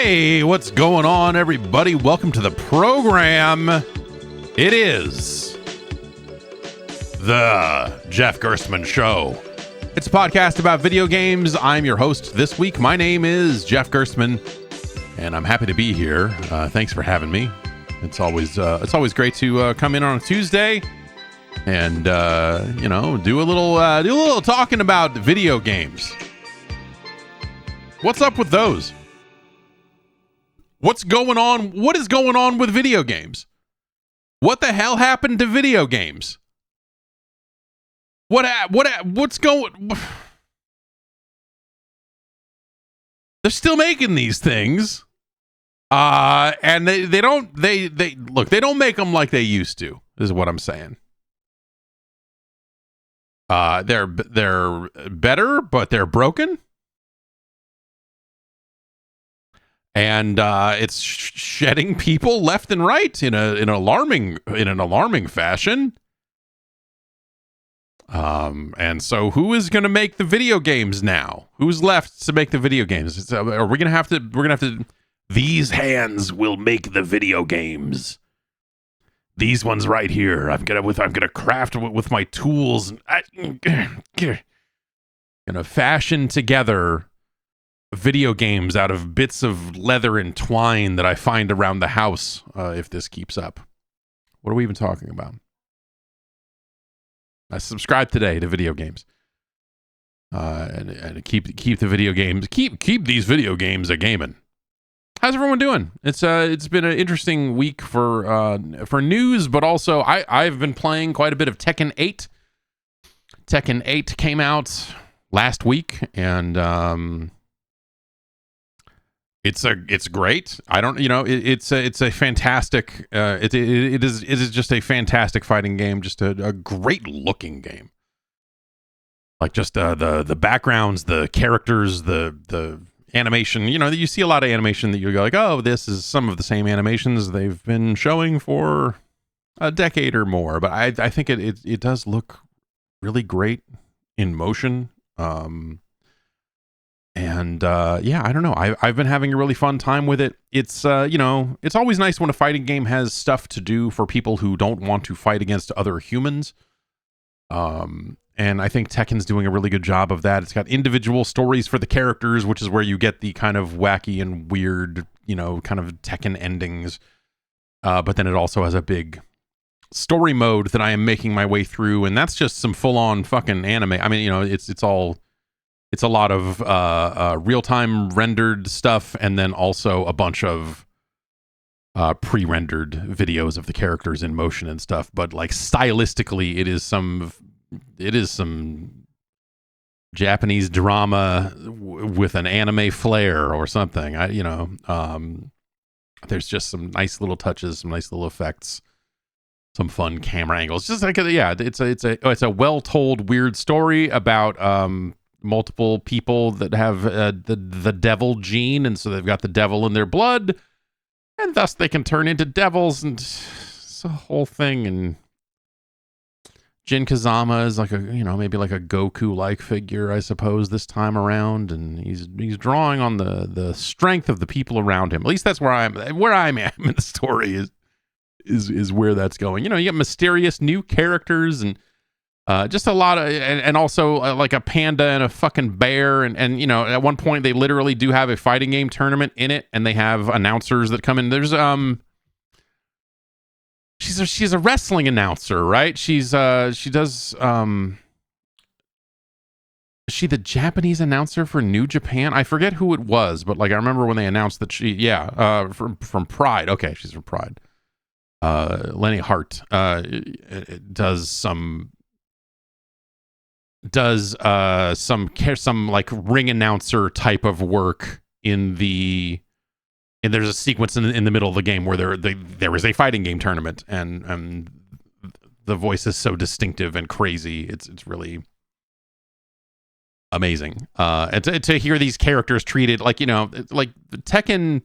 Hey, what's going on, everybody? Welcome to the program. It is the Jeff Gerstmann Show. It's a podcast about video games. I'm your host this week. My name is Jeff Gerstmann, and I'm happy to be here. Thanks for having me. It's always great to come in on a Tuesday and do a little talking about video games. What's up with those? What's going on? What is going on with video games? What the hell happened to video games? What's going? They're still making these things, and they don't make them like they used to. Is what I'm saying. They're better, but they're broken. And it's shedding people left and right in an alarming fashion. And so who is going to make the video games now? Who's left to make the video games? Are we going to have to? These hands will make the video games. These ones right here. I'm gonna craft with my tools. I'm gonna fashion together video games out of bits of leather and twine that I find around the house. If this keeps up, what are we even talking about? I subscribe today to video games, and keep the video games. Keep these video games a gaming. How's everyone doing? It's been an interesting week for news, but also I've been playing quite a bit of Tekken 8. Tekken 8 came out last week, and it's great. It's a fantastic. It is just a fantastic fighting game. Just a great looking game. Like just the backgrounds, the characters, the animation. You see a lot of animation that you go like, oh, this is some of the same animations they've been showing for a decade or more. But I think it does look really great in motion. I don't know. I've been having a really fun time with it. It's it's always nice when a fighting game has stuff to do for people who don't want to fight against other humans. And I think Tekken's doing a really good job of that. It's got individual stories for the characters, which is where you get the kind of wacky and weird, kind of Tekken endings. But then it also has a big story mode that I am making my way through, and that's just some full-on fucking anime. I mean, it's a lot of real-time rendered stuff, and then also a bunch of pre-rendered videos of the characters in motion and stuff. But like stylistically, it is some Japanese drama with an anime flair or something. There's just some nice little touches, some nice little effects, some fun camera angles. Just like it's a well-told weird story about multiple people that have the devil gene, and so they've got the devil in their blood, and thus they can turn into devils, and it's a whole thing. And Jin Kazama is like maybe like a Goku like figure, I suppose, this time around, and he's drawing on the strength of the people around him. At least that's where I'm at in the story is where that's going. You get mysterious new characters, and just a lot of, and also like a panda and a fucking bear, and at one point they literally do have a fighting game tournament in it, and they have announcers that come in. There's she's a wrestling announcer, right? She does is she the Japanese announcer for New Japan? I forget who it was, but like I remember when they announced that from Pride. Okay, she's from Pride. Lenny Hart does some like ring announcer type of work and there's a sequence in the middle of the game where there is a fighting game tournament, and the voice is so distinctive and crazy. It's really amazing. And to hear these characters treated like Tekken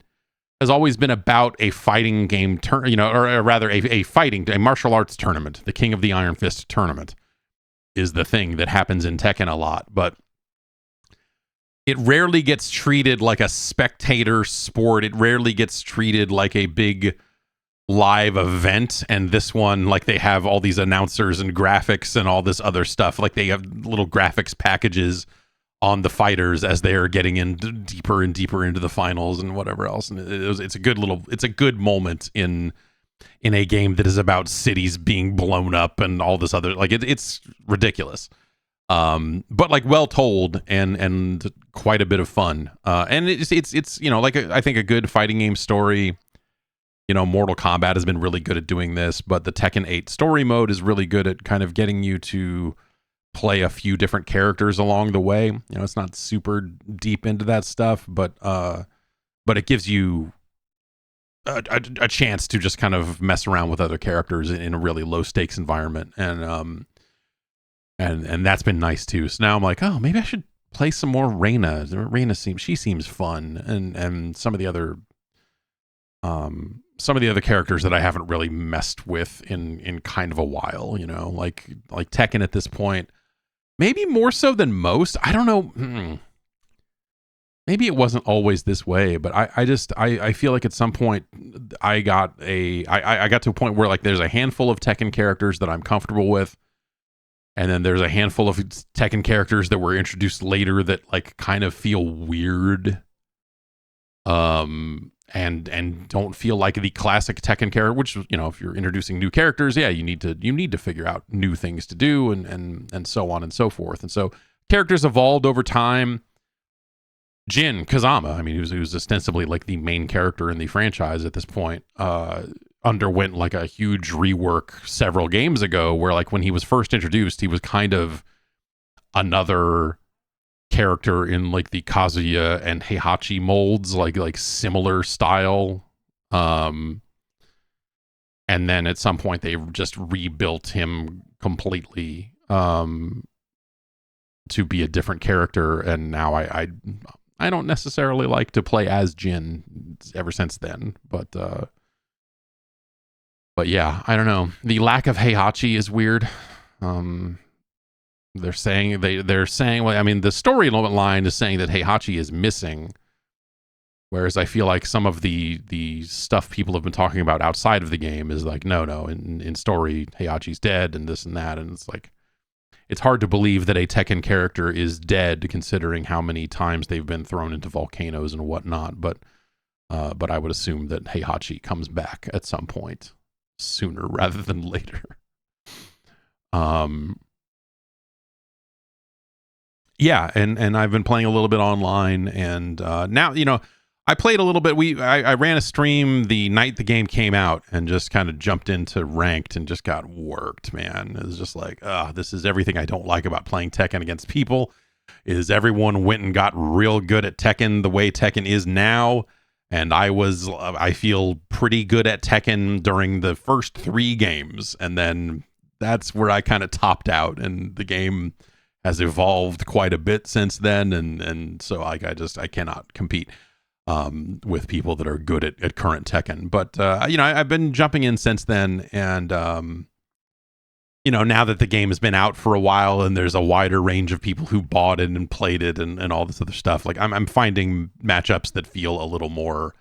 has always been about a fighting game or rather a martial arts tournament. The King of the Iron Fist tournament is the thing that happens in Tekken a lot, but it rarely gets treated like a spectator sport. It rarely gets treated like a big live event. And this one, like, they have all these announcers and graphics and all this other stuff. Like, they have little graphics packages on the fighters as they are getting in deeper and deeper into the finals and whatever else. And it's a good moment in a game that is about cities being blown up and all this other, like, it's ridiculous. But like well told and quite a bit of fun. And it's like I think a good fighting game story. Mortal Kombat has been really good at doing this, but the Tekken 8 story mode is really good at kind of getting you to play a few different characters along the way. It's not super deep into that stuff, but it gives you a chance to just kind of mess around with other characters in a really low stakes environment. And that's been nice too. So now I'm like, oh, maybe I should play some more Reina. Reina seems fun, and some of the other characters that I haven't really messed with in kind of a while. Like Tekken at this point, maybe more so than most. I don't know. Maybe it wasn't always this way, but I feel like at some point I got to a point where like there's a handful of Tekken characters that I'm comfortable with. And then there's a handful of Tekken characters that were introduced later that like kind of feel weird. And don't feel like the classic Tekken character, which, if you're introducing new characters, yeah, you need to figure out new things to do and so on and so forth. And so characters evolved over time. Jin Kazama, I mean, he was ostensibly like the main character in the franchise at this point, underwent like a huge rework several games ago where like when he was first introduced, he was kind of another character in like the Kazuya and Heihachi molds, like similar style. And then at some point they just rebuilt him completely to be a different character. And now I don't necessarily like to play as Jin ever since then, but yeah, I don't know. The lack of Heihachi is weird. They're saying well, I mean, the storyline is saying that Heihachi is missing, whereas I feel like some of the stuff people have been talking about outside of the game is like, no, in story, Heihachi's dead and this and that, and it's like, it's hard to believe that a Tekken character is dead, considering how many times they've been thrown into volcanoes and whatnot. But I would assume that Heihachi comes back at some point sooner rather than later. Yeah, and I've been playing a little bit online, and now I played a little bit. I ran a stream the night the game came out and just kind of jumped into ranked and just got worked, man. It was just like, this is everything I don't like about playing Tekken against people, is everyone went and got real good at Tekken the way Tekken is now. And I feel pretty good at Tekken during the first 3 games. And then that's where I kind of topped out, and the game has evolved quite a bit since then. And so I cannot compete with people that are good at current Tekken. But, I've been jumping in since then. And, now that the game has been out for a while and there's a wider range of people who bought it and played it and all this other stuff, like I'm finding matchups that feel a little more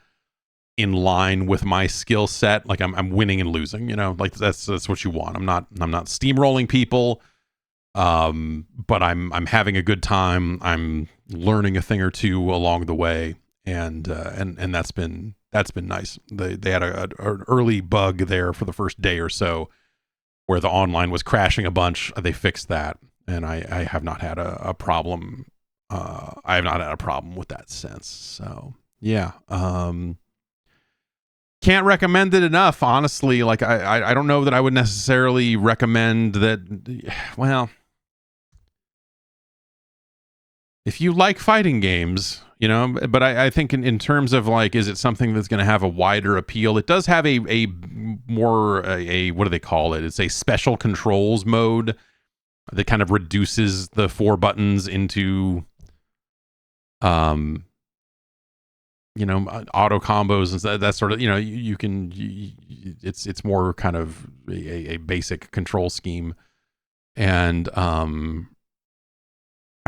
in line with my skill set. Like I'm winning and losing, like that's what you want. I'm not steamrolling people. But I'm having a good time. I'm learning a thing or two along the way. And that's been nice. They had an early bug there for the first day or so where the online was crashing a bunch. They fixed that, and I have not had a problem. I have not had a problem with that since. So yeah, can't recommend it enough. Honestly, like I don't know that I would necessarily recommend that. Well, if you like fighting games, but I think in terms of like, is it something that's going to have a wider appeal? It does have a more, what do they call it? It's a special controls mode that kind of reduces the 4 buttons into, auto combos and that sort of, you can, it's more kind of a basic control scheme. And,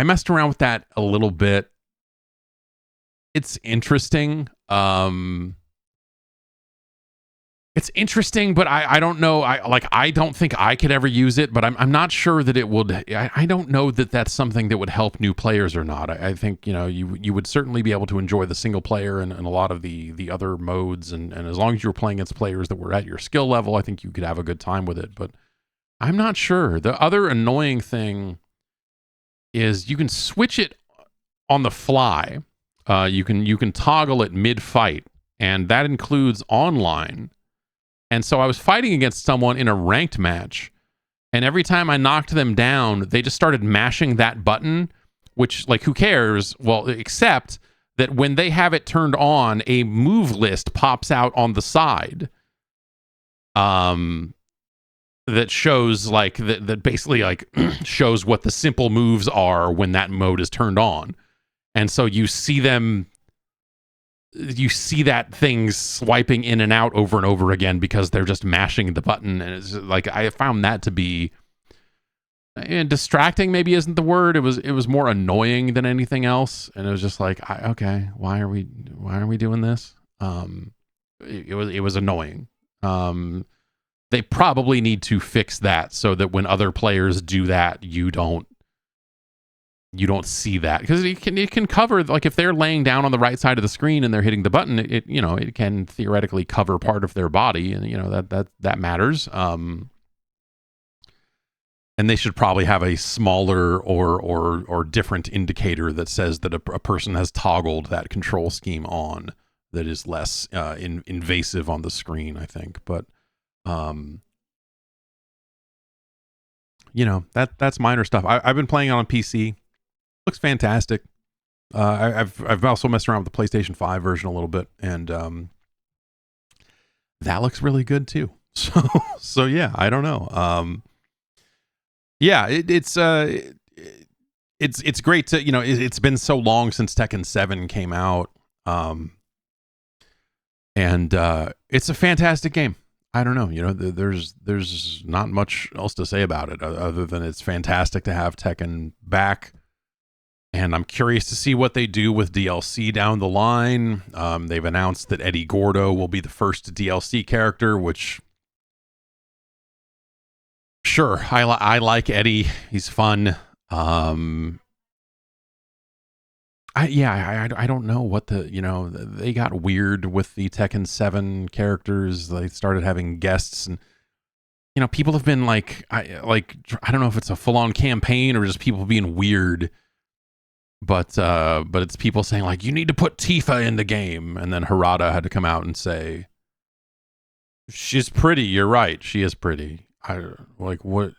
I messed around with that a little bit. it's interesting. It's interesting, but I don't know. I don't think I could ever use it, but I'm not sure that it would. I don't know that that's something that would help new players or not. I think, you know, you would certainly be able to enjoy the single player and a lot of the other modes, and as long as you were playing against players that were at your skill level, I think you could have a good time with it. But I'm not sure. The other annoying thing is you can switch it on the fly. You can toggle it mid-fight, and that includes online. And so I was fighting against someone in a ranked match, and every time I knocked them down, they just started mashing that button, which, like, who cares? Well, except that when they have it turned on, a move list pops out on the side. That shows, like, that basically, like, shows what the simple moves are when that mode is turned on. And so you see that thing swiping in and out over and over again because they're just mashing the button. And it's like, I found that to be, and distracting maybe isn't the word. It was more annoying than anything else. And it was just like, okay, why are we doing this? It was annoying. They probably need to fix that so that when other players do that, you don't see that, because it can cover, like, if they're laying down on the right side of the screen and they're hitting the button, it can theoretically cover part of their body, and that matters. And they should probably have a smaller or different indicator that says that a person has toggled that control scheme on, that is less invasive on the screen, I think. But that's minor stuff. I've been playing it on PC. Looks fantastic. I've also messed around with the PlayStation 5 version a little bit, and that looks really good too. So yeah, I don't know. Yeah, it's great to, it's been so long since Tekken 7 came out, and it's a fantastic game. I don't know, there's not much else to say about it other than it's fantastic to have Tekken back. And I'm curious to see what they do with DLC down the line. They've announced that Eddie Gordo will be the first DLC character, which, sure, I like Eddie. He's fun. I don't know what they got weird with the Tekken 7 characters. They started having guests, and people have been like, I don't know if it's a full-on campaign or just people being weird. But it's people saying, like, you need to put Tifa in the game, and then Harada had to come out and say, she's pretty. You're right, she is pretty. What?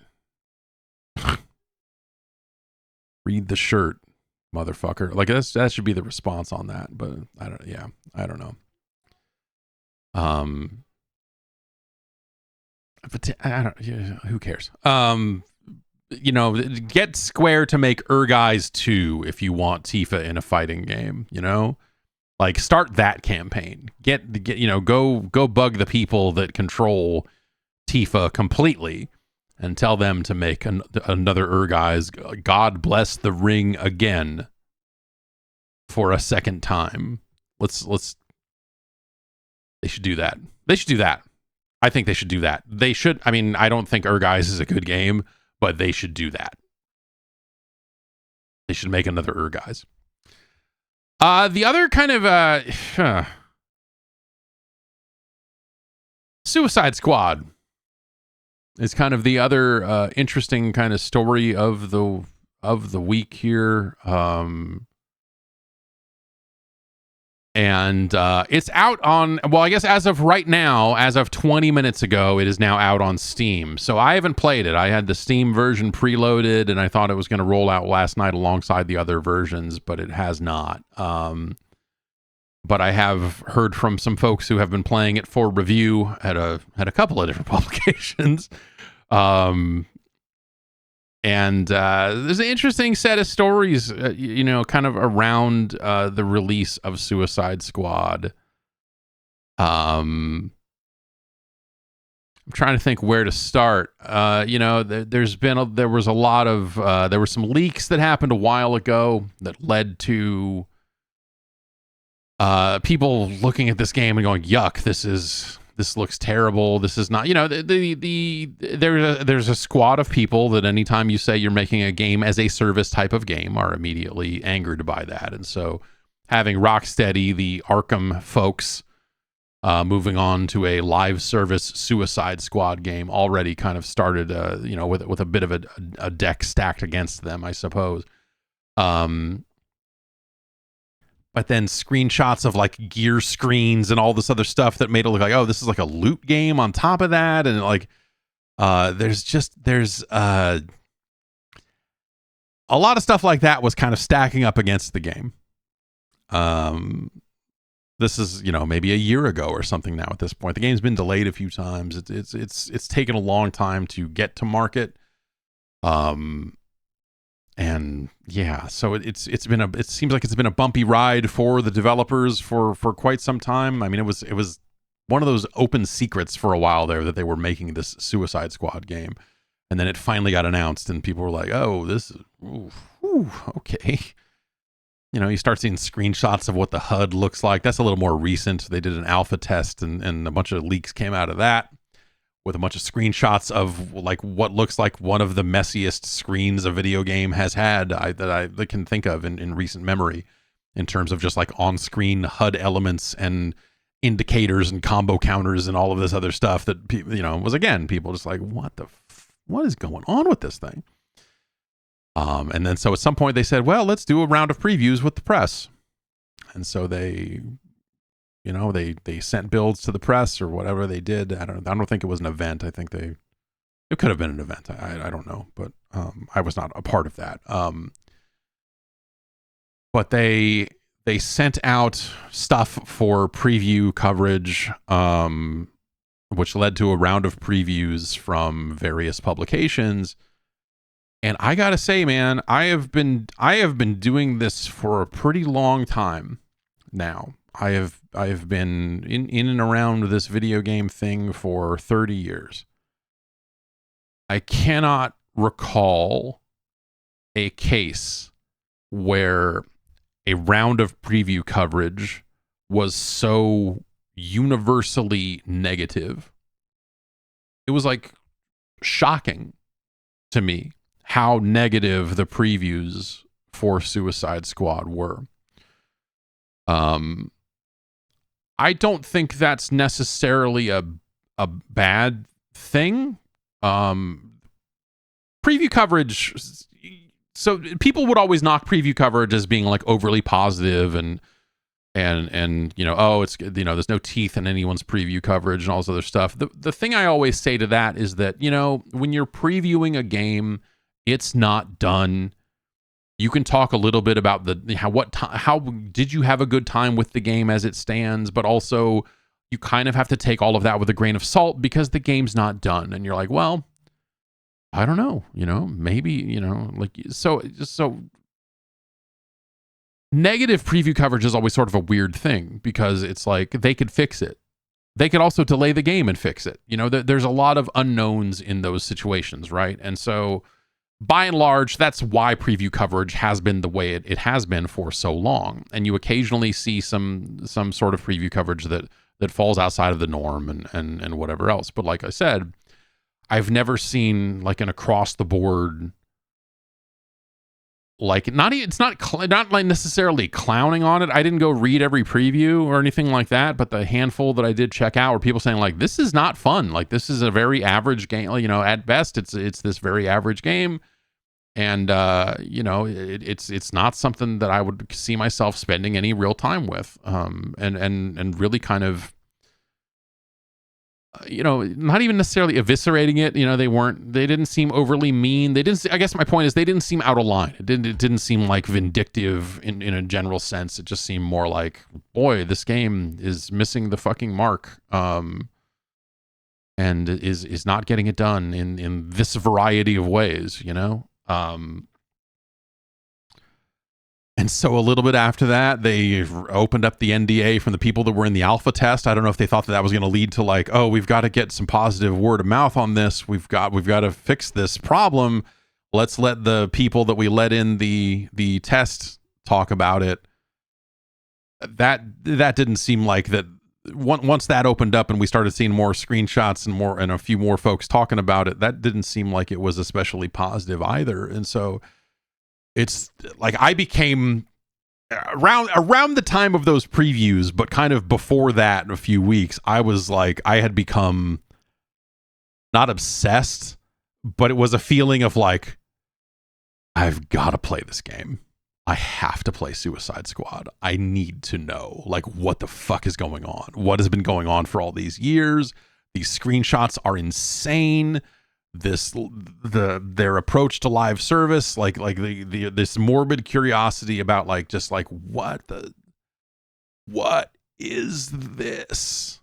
Read the shirt, motherfucker. Like, that should be the response on that. But I don't know. But who cares? Get Square to make Urguys 2 if you want Tifa in a fighting game, like, start that campaign. Go bug the people that control Tifa completely and tell them to make another Urguys. God bless the ring again for a second time. They should do that. I think they should do that. I don't think Urguys is a good game, but they should do that. They should make another Urguys. The other kind of Suicide Squad is kind of the other interesting kind of story of the week here. And it's out on, well, I guess as of right now, as of 20 minutes ago, it is now out on Steam. So I haven't played it. I had the Steam version preloaded, and I thought it was going to roll out last night alongside the other versions, but it has not. But I have heard from some folks who have been playing it for review at a couple of different publications. And there's an interesting set of stories, kind of around the release of Suicide Squad. I'm trying to think where to start. There were some leaks that happened a while ago that led to people looking at this game and going, yuck, this looks terrible. This is not, you know, there's a squad of people that anytime you say you're making a game as a service type of game are immediately angered by that. And so having Rocksteady, the Arkham folks, moving on to a live service Suicide Squad game already kind of started, you know, with a bit of a deck stacked against them, I suppose. But then screenshots of like gear screens and all this other stuff that made it look like, oh, this is like a loot game on top of that. And like, there's a lot of stuff like that was kind of stacking up against the game. This is, you know, maybe a year ago or something now at this point. The game's been delayed a few times. It's taken a long time to get to market. And yeah, so it seems like it's been a bumpy ride for the developers for quite some time. I mean, it was one of those open secrets for a while there that they were making this Suicide Squad game. And then it finally got announced and people were like, oh, this is, okay. You know, you start seeing screenshots of what the HUD looks like. That's a little more recent. They did an alpha test and a bunch of leaks came out of that with a bunch of screenshots of like what looks like one of the messiest screens a video game has had that I can think of in recent memory in terms of just like on-screen HUD elements and indicators and combo counters and all of this other stuff that, you know, was again, people just like, what is going on with this thing? And then so at some point they said, well, let's do a round of previews with the press. And so they, you know, they sent builds to the press or whatever they did. I don't think it was an event. I think it could have been an event. I don't know, but I was not a part of that. But they sent out stuff for preview coverage, which led to a round of previews from various publications. And I gotta say, man, I have been doing this for a pretty long time now. I have been in and around this video game thing for 30 years. I cannot recall a case where a round of preview coverage was so universally negative. It was like shocking to me how negative the previews for Suicide Squad were. I don't think that's necessarily a bad thing. Preview coverage, so people would always knock preview coverage as being like overly positive and you know, oh, it's, you know, there's no teeth in anyone's preview coverage and all this other stuff. The thing I always say to that is that, you know, when you're previewing a game, it's not done. You can talk a little bit about how did you have a good time with the game as it stands, but also you kind of have to take all of that with a grain of salt because the game's not done. And you're like, well, I don't know, you know, maybe, you know, like, so negative preview coverage is always sort of a weird thing because it's like they could fix it. They could also delay the game and fix it. You know, there's a lot of unknowns in those situations, right? And so by and large, that's why preview coverage has been the way it has been for so long. And you occasionally see some sort of preview coverage that falls outside of the norm and whatever else. But like I said, I've never seen like an across the board, like it's not like necessarily clowning on it. I didn't go read every preview or anything like that, but the handful that I did check out were people saying like, this is not fun. Like this is a very average game. You know, at best it's this very average game. And, you know, it's not something that I would see myself spending any real time with. And really kind of, you know, not even necessarily eviscerating it. You know, they didn't seem overly mean. I guess my point is they didn't seem out of line. It didn't seem like vindictive in a general sense. It just seemed more like, boy, this game is missing the fucking mark. And is not getting it done in this variety of ways, you know? And so a little bit after that, they opened up the NDA from the people that were in the alpha test. I don't know if they thought that was going to lead to like, oh, we've got to get some positive word of mouth on this. We've got to fix this problem. Let's let the people that we let in the test talk about it. that didn't seem like that. Once that opened up and we started seeing more screenshots and a few more folks talking about it, that didn't seem like it was especially positive either. And so it's like I became around the time of those previews, but kind of before that in a few weeks, I was like, I had become not obsessed, but it was a feeling of like, I've got to play this game. I have to play Suicide Squad. I need to know like what the fuck is going on. What has been going on for all these years? These screenshots are insane. Their approach to live service, like this morbid curiosity about like just like what is this?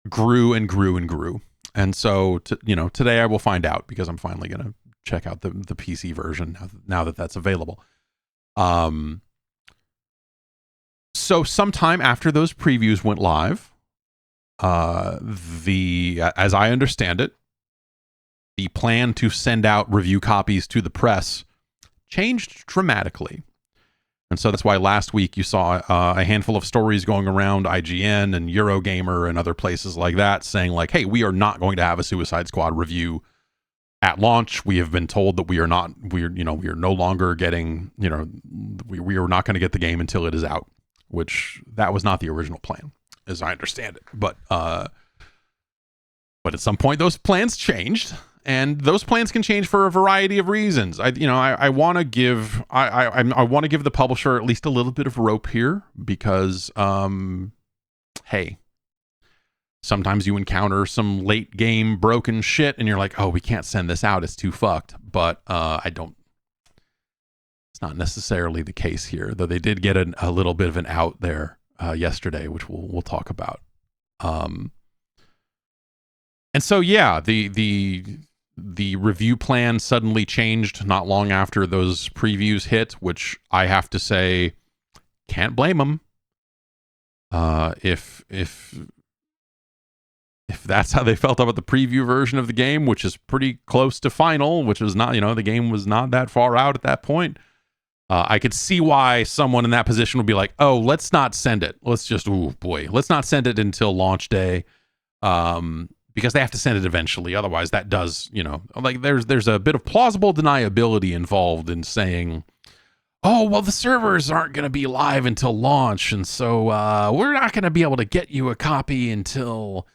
Grew and grew and grew. And so today I will find out, because I'm finally gonna check out the PC version now that that's available. So sometime after those previews went live, as I understand it, the plan to send out review copies to the press changed dramatically. And so that's why last week you saw a handful of stories going around IGN and Eurogamer and other places like that saying like, hey, we are not going to have a Suicide Squad review at launch. We have been told that we are no longer getting, we are not going to get the game until it is out, which that was not the original plan, as I understand it. But at some point those plans changed, and those plans can change for a variety of reasons. I want to give the publisher at least a little bit of rope here, because hey, sometimes you encounter some late game broken shit and you're like, oh, we can't send this out, it's too fucked. But it's not necessarily the case here, though they did get a little bit of an out there yesterday, which we'll talk about. And so yeah, the review plan suddenly changed not long after those previews hit, which I have to say, can't blame them. If that's how they felt about the preview version of the game, which is pretty close to final, which was not, the game was not that far out at that point. I could see why someone in that position would be like, oh, let's not send it. Let's not send it until launch day. Because they have to send it eventually. Otherwise that does, like there's a bit of plausible deniability involved in saying, oh, well, the servers aren't going to be live until launch. And so we're not going to be able to get you a copy until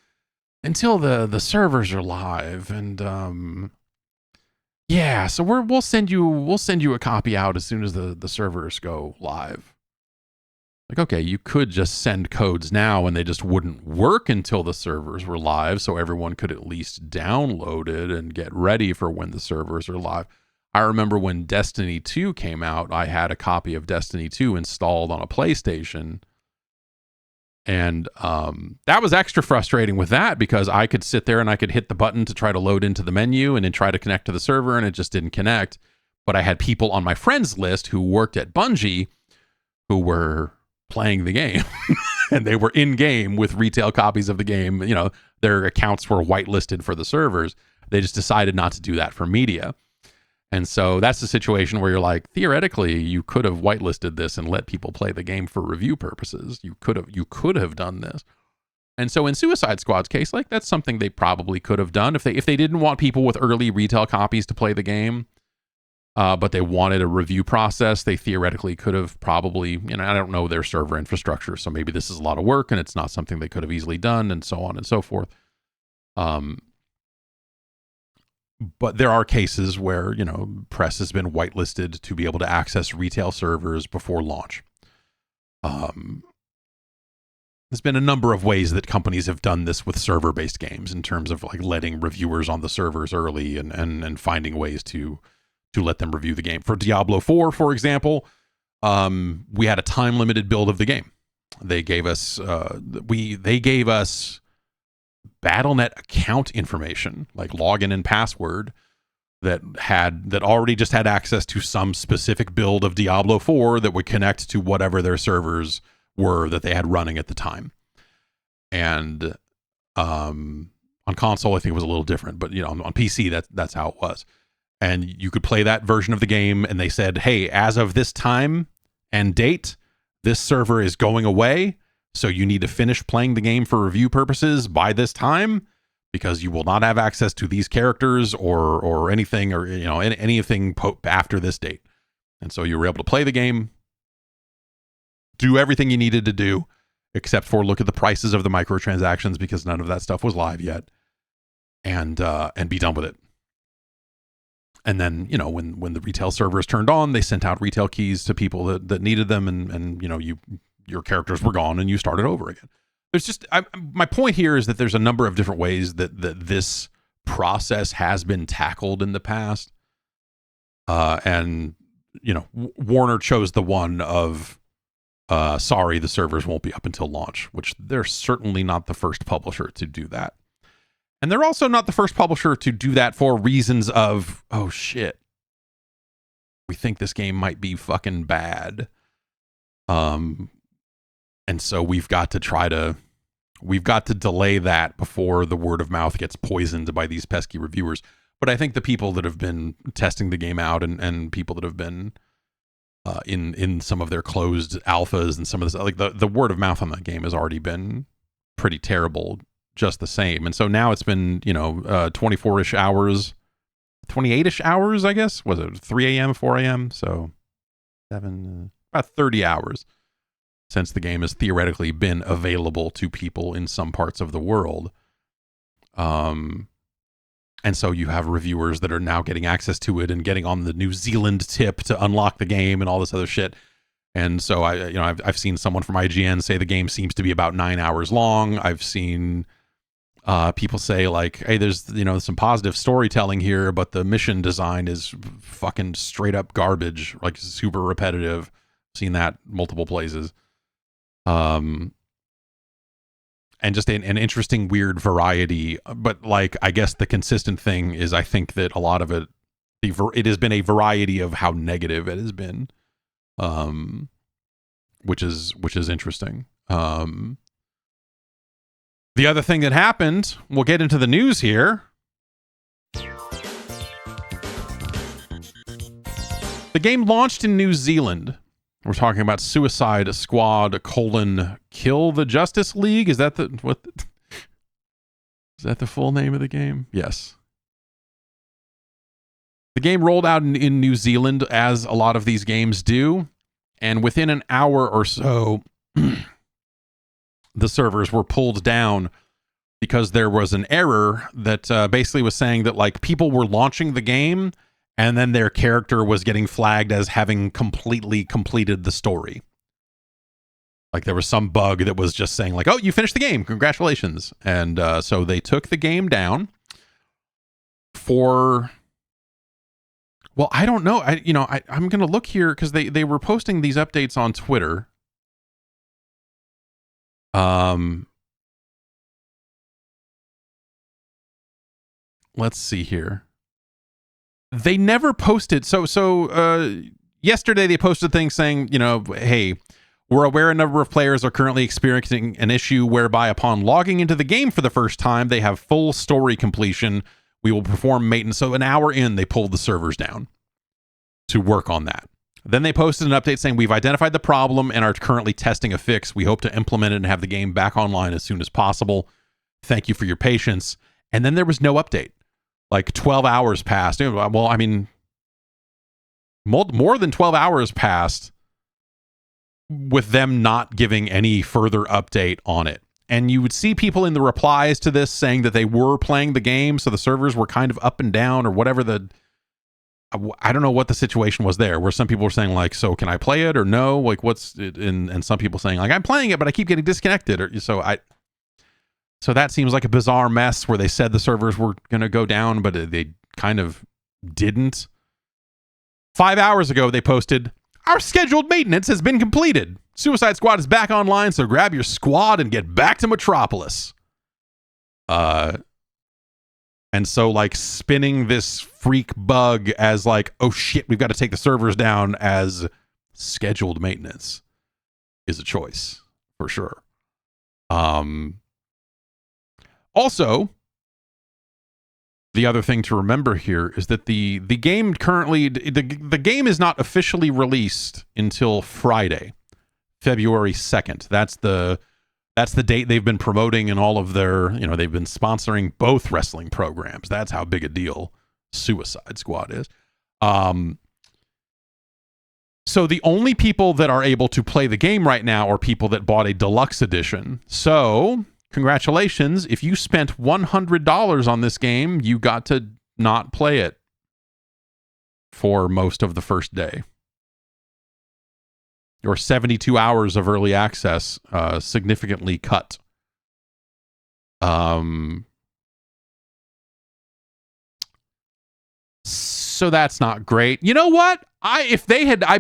the servers are live. And yeah, so we'll send you a copy out as soon as the servers go live. Like, okay, you could just send codes now and they just wouldn't work until the servers were live, so everyone could at least download it and get ready for when the servers are live. I remember when Destiny 2 came out, I had a copy of Destiny 2 installed on a PlayStation. And that was extra frustrating with that, because I could sit there and I could hit the button to try to load into the menu and then try to connect to the server, and it just didn't connect. But I had people on my friends list who worked at Bungie who were playing the game and they were in game with retail copies of the game. Their accounts were whitelisted for the servers. They just decided not to do that for media. And so that's the situation where you're like, theoretically, you could have whitelisted this and let people play the game for review purposes. You could have done this. And so in Suicide Squad's case, like, that's something they probably could have done if they didn't want people with early retail copies to play the game. But they wanted a review process. They theoretically could have probably, I don't know their server infrastructure, so maybe this is a lot of work and it's not something they could have easily done, and so on and so forth. But there are cases where, press has been whitelisted to be able to access retail servers before launch. There's been a number of ways that companies have done this with server-based games, in terms of like letting reviewers on the servers early and finding ways to let them review the game. For Diablo 4, for example, we had a time-limited build of the game. They gave us BattleNet account information, like login and password, that already just had access to some specific build of Diablo 4 that would connect to whatever their servers were that they had running at the time. And on console, I think it was a little different, but on PC, that's how it was. And you could play that version of the game, and they said, hey, as of this time and date, this server is going away, so you need to finish playing the game for review purposes by this time, because you will not have access to these characters or anything, or anything after this date. And so you were able to play the game, do everything you needed to do, except for look at the prices of the microtransactions, because none of that stuff was live yet, and be done with it. And then, when the retail servers turned on, they sent out retail keys to people that needed them, and your characters were gone and you started over again. There's just, my point here is that there's a number of different ways that this process has been tackled in the past. And, Warner chose the one of, sorry, the servers won't be up until launch, which they're certainly not the first publisher to do that. And they're also not the first publisher to do that for reasons of, oh shit, we think this game might be fucking bad. And so we've got to delay that before the word of mouth gets poisoned by these pesky reviewers. But I think the people that have been testing the game out and people that have been in some of their closed alphas and some of this, like the word of mouth on that game has already been pretty terrible just the same. And so now it's been, 24-ish hours, 28-ish hours, I guess. Was it 3 a.m., 4 a.m.? So about 30 hours since the game has theoretically been available to people in some parts of the world. And so you have reviewers that are now getting access to it and getting on the New Zealand tip to unlock the game and all this other shit. And so I've seen someone from IGN say the game seems to be about 9 hours long. I've seen people say like, hey, there's some positive storytelling here, but the mission design is fucking straight up garbage, like super repetitive. Seen that multiple places. And just an interesting weird variety, but like I guess the consistent thing is I think that a lot of it has been a variety of how negative it has been, which is interesting. The other thing that happened, we'll get into the news here. The game launched in New Zealand. We're talking about Suicide Squad: Kill the Justice League. Is that the full name of the game? Yes. The game rolled out in New Zealand, as a lot of these games do, and within an hour or so, the servers were pulled down because there was an error that basically was saying that like people were launching the game and then their character was getting flagged as having completely completed the story. Like there was some bug that was just saying like, oh, you finished the game, congratulations. And so they took the game down for, well, I don't know. I'm going to look here because they were posting these updates on Twitter. Let's see here. They never posted. So yesterday they posted things saying, hey, we're aware a number of players are currently experiencing an issue whereby upon logging into the game for the first time, they have full story completion. We will perform maintenance. So an hour in, they pulled the servers down to work on that. Then they posted an update saying, we've identified the problem and are currently testing a fix. We hope to implement it and have the game back online as soon as possible. Thank you for your patience. And then there was no update. Like 12 hours passed. Well, I mean, more than 12 hours passed with them not giving any further update on it. And you would see people in the replies to this saying that they were playing the game, so the servers were kind of up and down or whatever I don't know what the situation was there, where some people were saying like, so can I play it or no? Like what's it? And some people saying like, I'm playing it, but I keep getting disconnected. So that seems like a bizarre mess where they said the servers were going to go down, but they kind of didn't. 5 hours ago, they posted, our scheduled maintenance has been completed. Suicide Squad is back online, so grab your squad and get back to Metropolis. And so like spinning this freak bug as like, oh shit, we've got to take the servers down as scheduled maintenance is a choice for sure. Also, the other thing to remember here is that the game currently, the game is not officially released until Friday, February 2nd. That's the date they've been promoting in all of their, they've been sponsoring both wrestling programs. That's how big a deal Suicide Squad is. So the only people that are able to play the game right now are people that bought a deluxe edition. So congratulations. If you spent $100 on this game, you got to not play it for most of the first day. Your 72 hours of early access significantly cut. So that's not great. You know what? I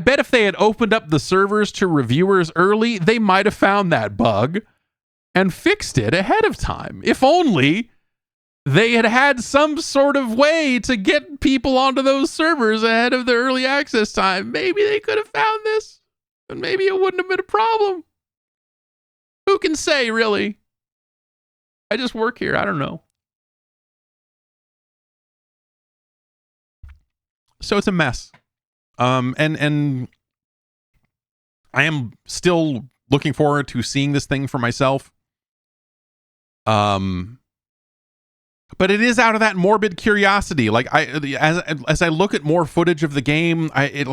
bet if they had opened up the servers to reviewers early, they might have found that bug and fixed it ahead of time. If only they had some sort of way to get people onto those servers ahead of the early access time. Maybe they could have found this, and maybe it wouldn't have been a problem. Who can say, really? I just work here. I don't know. So it's a mess. And I am still looking forward to seeing this thing for myself. But it is out of that morbid curiosity. Like as I look at more footage of the game, it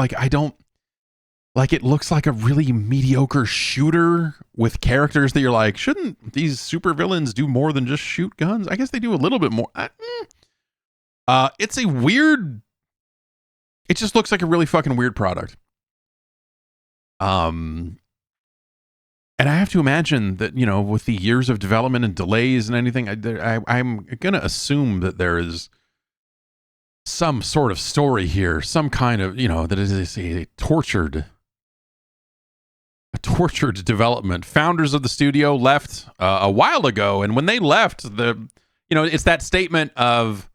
looks like a really mediocre shooter with characters that you're like, shouldn't these supervillains do more than just shoot guns? I guess they do a little bit more. It's a weird. It just looks like a really fucking weird product. And I have to imagine that, with the years of development and delays and anything, I'm going to assume that there is some sort of story here, some kind of, that is a tortured development. Founders of the studio left a while ago, and when they left, it's that statement of,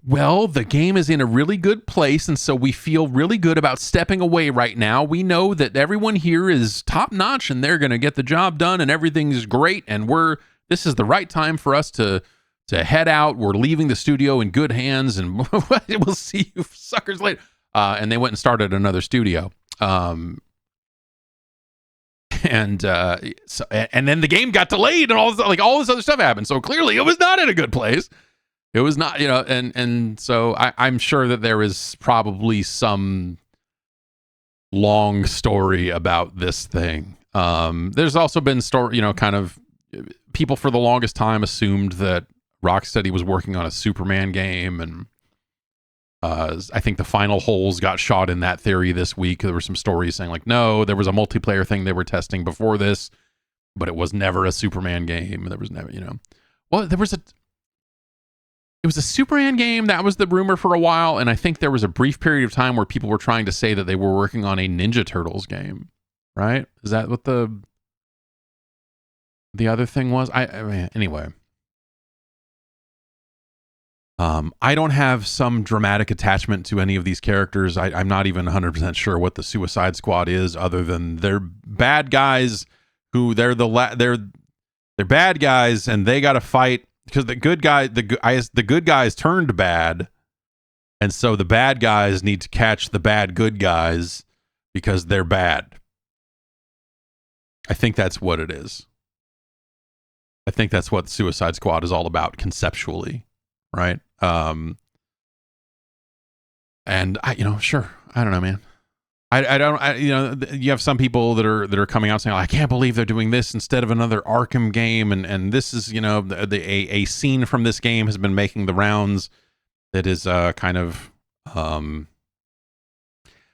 well, the game is in a really good place, and so we feel really good about stepping away right now. We know that everyone here is top-notch, and they're going to get the job done, and everything's great, and this is the right time for us to head out. We're leaving the studio in good hands, and we'll see you suckers later. And they went and started another studio. And then the game got delayed, and all this other stuff happened. So clearly it was not in a good place. It was not, and so I'm sure that there is probably some long story about this thing. There's also been kind of people for the longest time assumed that Rocksteady was working on a Superman game, and I think the final holes got shot in that theory this week. There were some stories saying no, there was a multiplayer thing they were testing before this, but it was never a Superman game. There was never, well, it was a Superman game. That was the rumor for a while. And I think there was a brief period of time where people were trying to say that they were working on a Ninja Turtles game, right? Is that what the other thing was? I mean, anyway. I don't have some dramatic attachment to any of these characters. I'm not even 100% sure what the Suicide Squad is, other than they're bad guys who they're bad guys, and they got to fight. Because the good guys turned bad, and so the bad guys need to catch the bad good guys because they're bad. I think that's what it is. I think that's what Suicide Squad is all about conceptually, right? And sure, I don't know, man. You have some people that are coming out saying, I can't believe they're doing this instead of another Arkham game, and this is, a scene from this game has been making the rounds that is kind of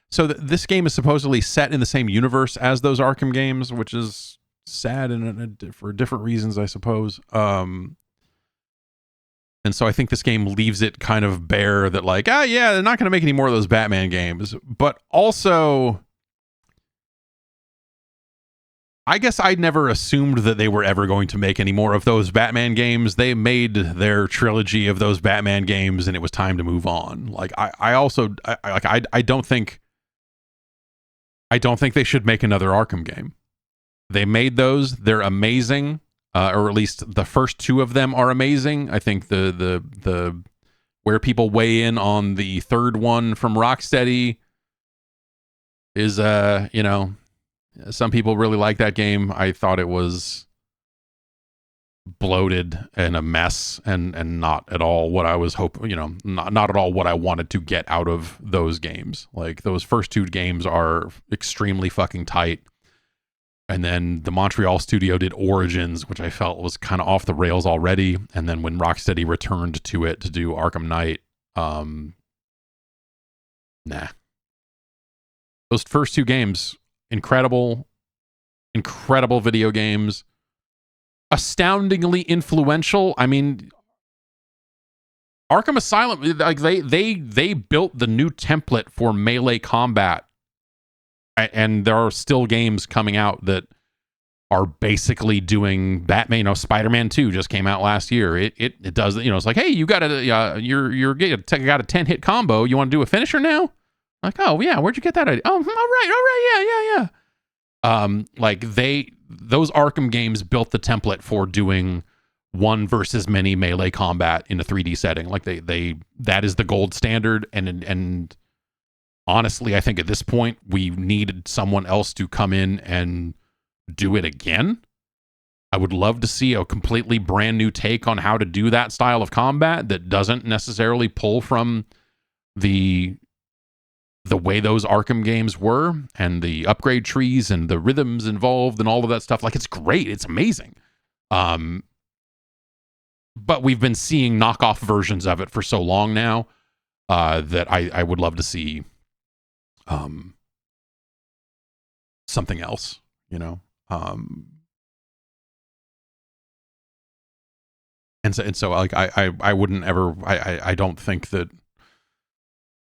so this game is supposedly set in the same universe as those Arkham games, which is sad for different reasons, I suppose. And so I think this game leaves it kind of bare that they're not going to make any more of those Batman games. But also, I guess I never assumed that they were ever going to make any more of those Batman games. They made their trilogy of those Batman games, and it was time to move on. I don't think they should make another Arkham game. They made those. They're amazing. Or at least the first two of them are amazing. I think the where people weigh in on the third one from Rocksteady is you know, some people really like that game. I thought it was bloated and a mess, and not at all what I was hoping, you know, not at all what I wanted to get out of those games. Like, those first two games are extremely fucking tight. And then the Montreal studio did Origins, which I felt was kind of off the rails already. And then when Rocksteady returned to it to do Arkham Knight, nah. Those first two games, incredible video games. Astoundingly influential. I mean, Arkham Asylum, like they built the new template for melee combat, and there are still games coming out that are basically doing Batman. You know, Spider-Man 2 just came out last year. It does, you know, it's like, hey, you got got a 10-hit combo. You want to do a finisher now? Like, oh yeah, where'd you get that idea? Oh, all right, yeah. Like, those Arkham games built the template for doing one versus many melee combat in a 3D setting. Like, that is the gold standard. And honestly, I think at this point we needed someone else to come in and do it again. I would love to see a completely brand new take on how to do that style of combat that doesn't necessarily pull from the way those Arkham games were, and the upgrade trees and the rhythms involved and all of that stuff. Like, it's great. It's amazing. But we've been seeing knockoff versions of it for so long now that I would love to see something else, you know? And so like, I wouldn't ever, I don't think that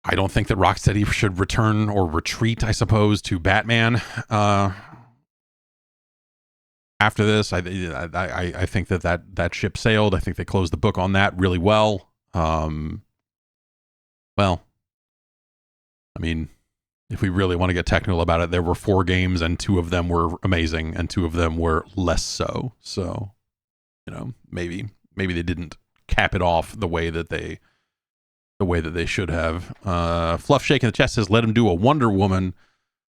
Rocksteady should return or retreat, I suppose, to Batman after this. I think that ship sailed. I think they closed the book on that really well. Well, I mean, if we really want to get technical about it, there were 4 games and 2 of them were amazing and 2 of them were less so. So, you know, maybe they didn't cap it off the way that they should have. Fluff Shake in the chest says, let him do a Wonder Woman.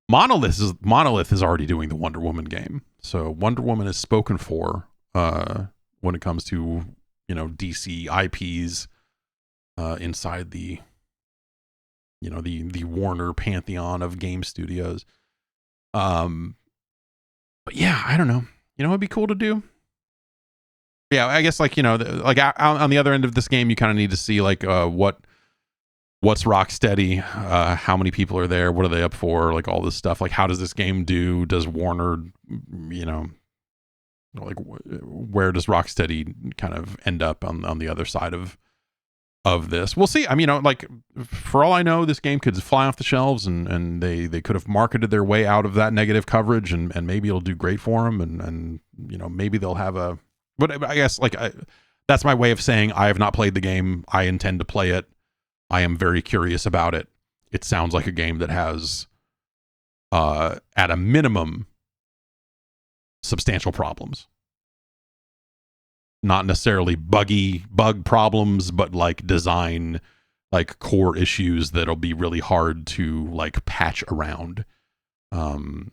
Monolith is already doing the Wonder Woman game. So Wonder Woman is spoken for when it comes to, you know, DC IPs inside the, you know, the Warner pantheon of game studios. But yeah, I don't know. You know, it'd be cool to do. Yeah, I guess, like, you know, like on the other end of this game, you kind of need to see like what's Rocksteady, how many people are there, what are they up for, like all this stuff. Like, how does this game do? Does Warner, you know, like where does Rocksteady kind of end up on the other side of this? We'll see. I mean, you know, like, for all I know, this game could fly off the shelves, and they could have marketed their way out of that negative coverage, and maybe it'll do great for them, and you know, maybe they'll have a. But I guess, like, that's my way of saying I have not played the game. I intend to play it. I am very curious about it. It sounds like a game that has, at a minimum, substantial problems. Not necessarily bug problems, but like design, like core issues that'll be really hard to like patch around. And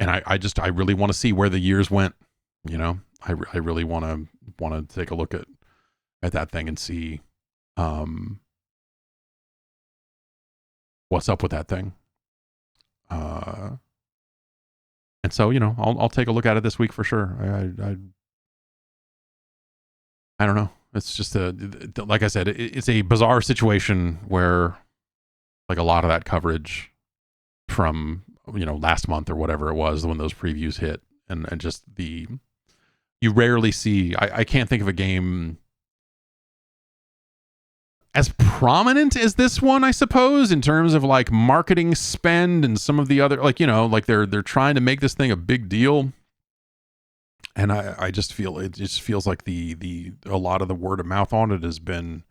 I really want to see where the years went. You know, I really want to take a look at that thing and see what's up with that thing. And so, you know, I'll take a look at it this week for sure. I don't know. It's just like I said, it's a bizarre situation where, like, a lot of that coverage from, you know, last month or whatever it was when those previews hit, and just you rarely see, I can't think of a game as prominent as this one, I suppose, in terms of like marketing spend and some of the other, like, you know, like they're trying to make this thing a big deal. And I just feel, it just feels like a lot of the word of mouth on it has been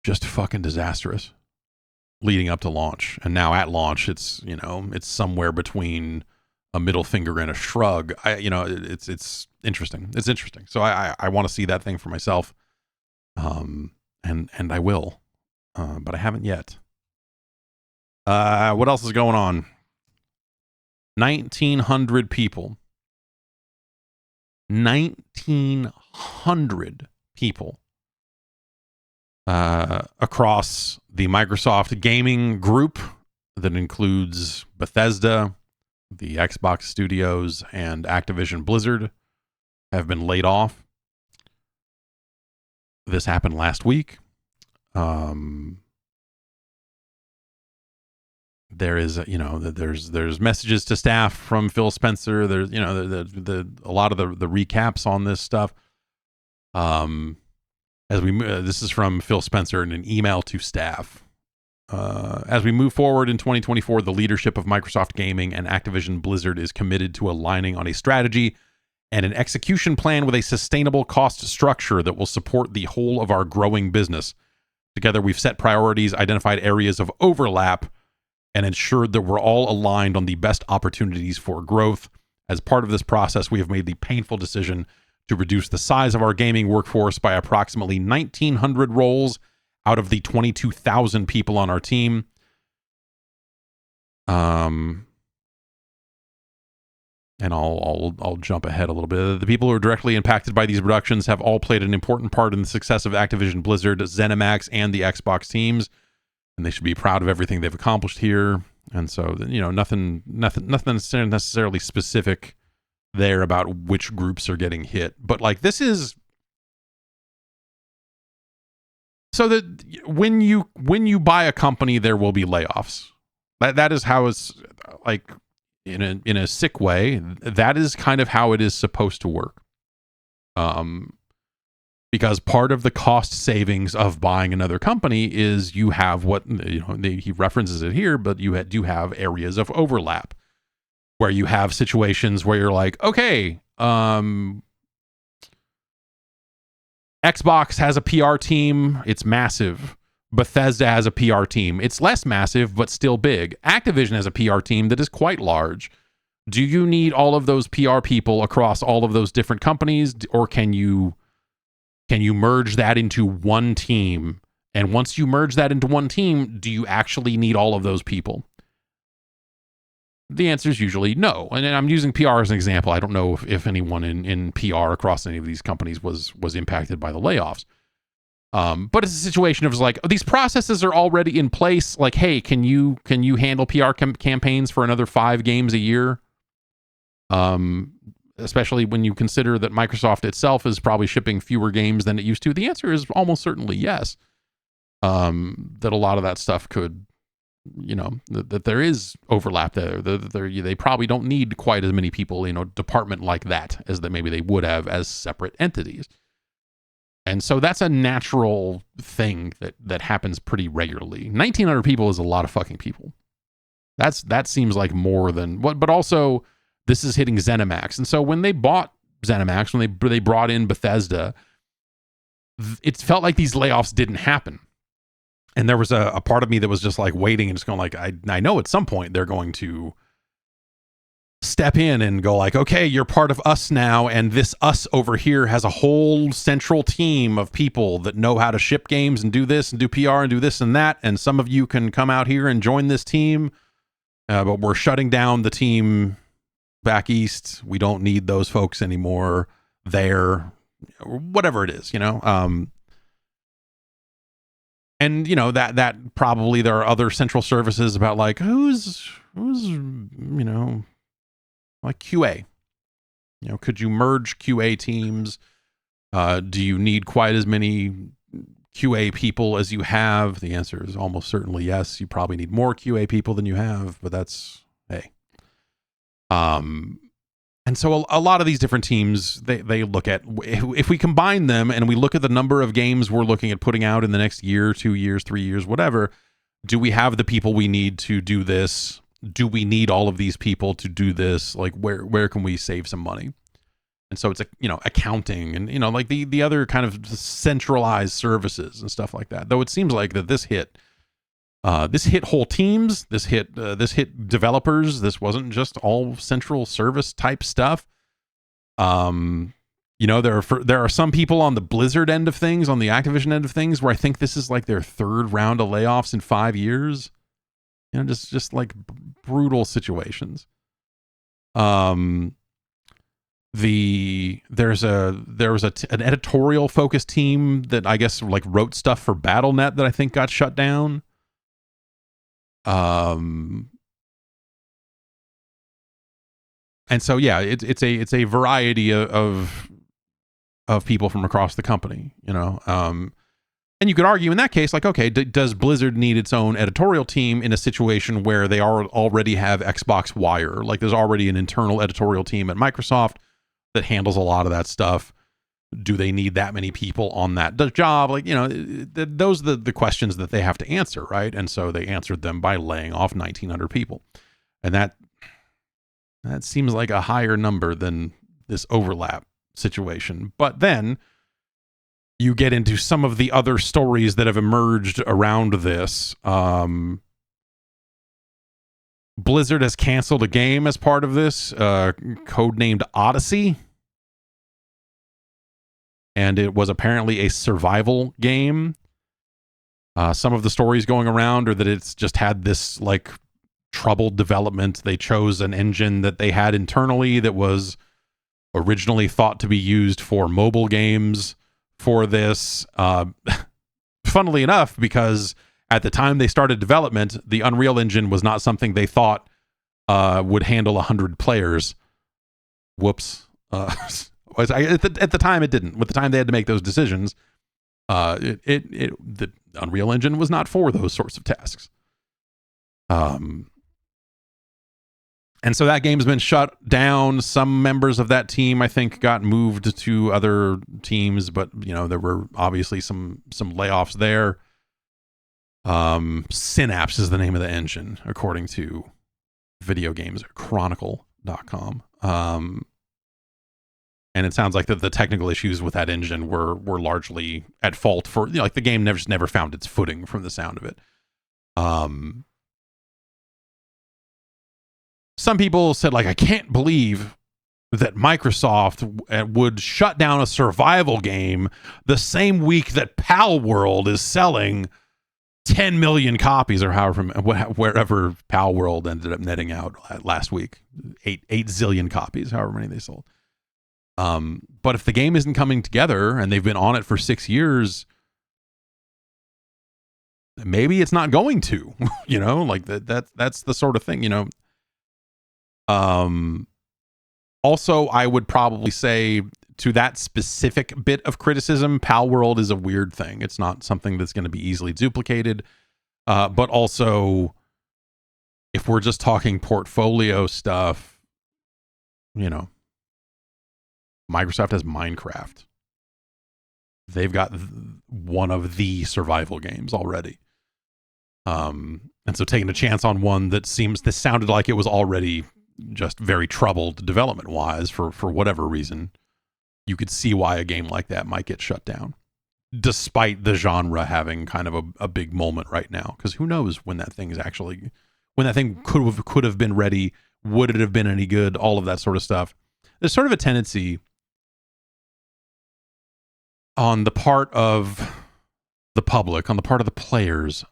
just fucking disastrous leading up to launch. And now at launch, it's, you know, it's somewhere between a middle finger and a shrug. You know, it's interesting. It's interesting. So I want to see that thing for myself. And I will, but I haven't yet. What else is going on? 1,900 people. 1,900 people across the Microsoft gaming group that includes Bethesda, the Xbox Studios, and Activision Blizzard have been laid off. This happened last week. There is, there's messages to staff from Phil Spencer. There's, a lot of the recaps on this stuff. This is from Phil Spencer in an email to staff. As we move forward in 2024, the leadership of Microsoft Gaming and Activision Blizzard is committed to aligning on a strategy and an execution plan with a sustainable cost structure that will support the whole of our growing business. Together, we've set priorities, identified areas of overlap, and ensured that we're all aligned on the best opportunities for growth. As part of this process, we have made the painful decision to reduce the size of our gaming workforce by approximately 1,900 roles out of the 22,000 people on our team. And I'll jump ahead a little bit. The people who are directly impacted by these reductions have all played an important part in the success of Activision Blizzard, ZeniMax, and the Xbox teams, and they should be proud of everything they've accomplished here. And so, nothing necessarily specific there about which groups are getting hit, but like this is so that when you buy a company, there will be layoffs. That is how it's like in a sick way. That is kind of how it is supposed to work. Because part of the cost savings of buying another company is you have what he references it here, but you do have areas of overlap where you have situations where you're like, okay, Xbox has a PR team. It's massive. Bethesda has a PR team. It's less massive, but still big. Activision has a PR team that is quite large. Do you need all of those PR people across all of those different companies, or can you merge that into one team? And once you merge that into one team, do you actually need all of those people? The answer is usually no. And I'm using PR as an example. I don't know if anyone in PR across any of these companies was impacted by the layoffs. But it's a situation of like, these processes are already in place. Like, hey, can you handle PR campaigns for another 5 games a year? Especially when you consider that Microsoft itself is probably shipping fewer games than it used to. The answer is almost certainly yes. That a lot of that stuff could, that there is overlap there. They probably don't need quite as many people, department like that as maybe they would have as separate entities. And so that's a natural thing that happens pretty regularly. 1,900 people is a lot of fucking people. That seems like more than what, but also this is hitting ZeniMax. And so when they bought ZeniMax, when they brought in Bethesda, it felt like these layoffs didn't happen. And there was a part of me that was just like waiting and just going like, I know at some point they're going to step in and go like, okay, you're part of us now. And this us over here has a whole central team of people that know how to ship games and do this and do PR and do this and that. And some of you can come out here and join this team. But we're shutting down the team back east. We don't need those folks anymore there, whatever it is, and that probably there are other central services about like who's like QA, could you merge QA teams? Do you need quite as many QA people as you have? The answer is almost certainly yes. You probably need more QA people than you have, but that's, hey. And so a lot of these different teams, they look at, if we combine them and we look at the number of games we're looking at putting out in the next year, 2 years, 3 years, whatever, do we have the people we need to do this? Do we need all of these people to do this? Like where can we save some money? And so it's accounting and like the other kind of centralized services and stuff like that. Though it seems like that this hit whole teams. This hit developers. This wasn't just all central service type stuff. There are some people on the Blizzard end of things, on the Activision end of things, where I think this is like their 3rd round of layoffs in 5 years. just like brutal situations. There was an editorial focused team that I guess like wrote stuff for BattleNet that I think got shut down. And so yeah, it's a variety of people from across the company, and you could argue in that case, like, okay, does Blizzard need its own editorial team in a situation where they already have Xbox Wire? Like, there's already an internal editorial team at Microsoft that handles a lot of that stuff. Do they need that many people on that job? Like, those are the questions that they have to answer, right? And so they answered them by laying off 1,900 people. And that seems like a higher number than this overlap situation. But then you get into some of the other stories that have emerged around this. Blizzard has canceled a game as part of this, codenamed Odyssey. And it was apparently a survival game. Some of the stories going around are that it's just had this like troubled development. They chose an engine that they had internally that was originally thought to be used for mobile games for this. Funnily enough, because at the time they started development, the Unreal Engine was not something they thought would handle 100 players. Whoops. At the time it didn't. With the time they had to make those decisions, the Unreal Engine was not for those sorts of tasks. And so that game's been shut down. Some members of that team, I think, got moved to other teams, but there were obviously some layoffs there. Synapse is the name of the engine, according to video games chronicle.com. And it sounds like the technical issues with that engine were largely at fault for, like, the game never found its footing from the sound of it. Some people said, like, I can't believe that Microsoft would shut down a survival game the same week that Pal World is selling 10 million copies, or however, wherever Pal World ended up netting out last week, 8 zillion copies, however many they sold. But if the game isn't coming together and they've been on it for 6 years, maybe it's not going to, like that's the sort of thing, Also, I would probably say to that specific bit of criticism, Pal World is a weird thing. It's not something that's going to be easily duplicated. But also, if we're just talking portfolio stuff, Microsoft has Minecraft. They've got one of the survival games already. And so taking a chance on one that sounded like it was already just very troubled development wise for whatever reason, you could see why a game like that might get shut down, despite the genre having kind of a big moment right now. Because who knows when that thing could have been ready, would it have been any good, all of that sort of stuff. There's sort of a tendency on the part of the public, on the part of the players,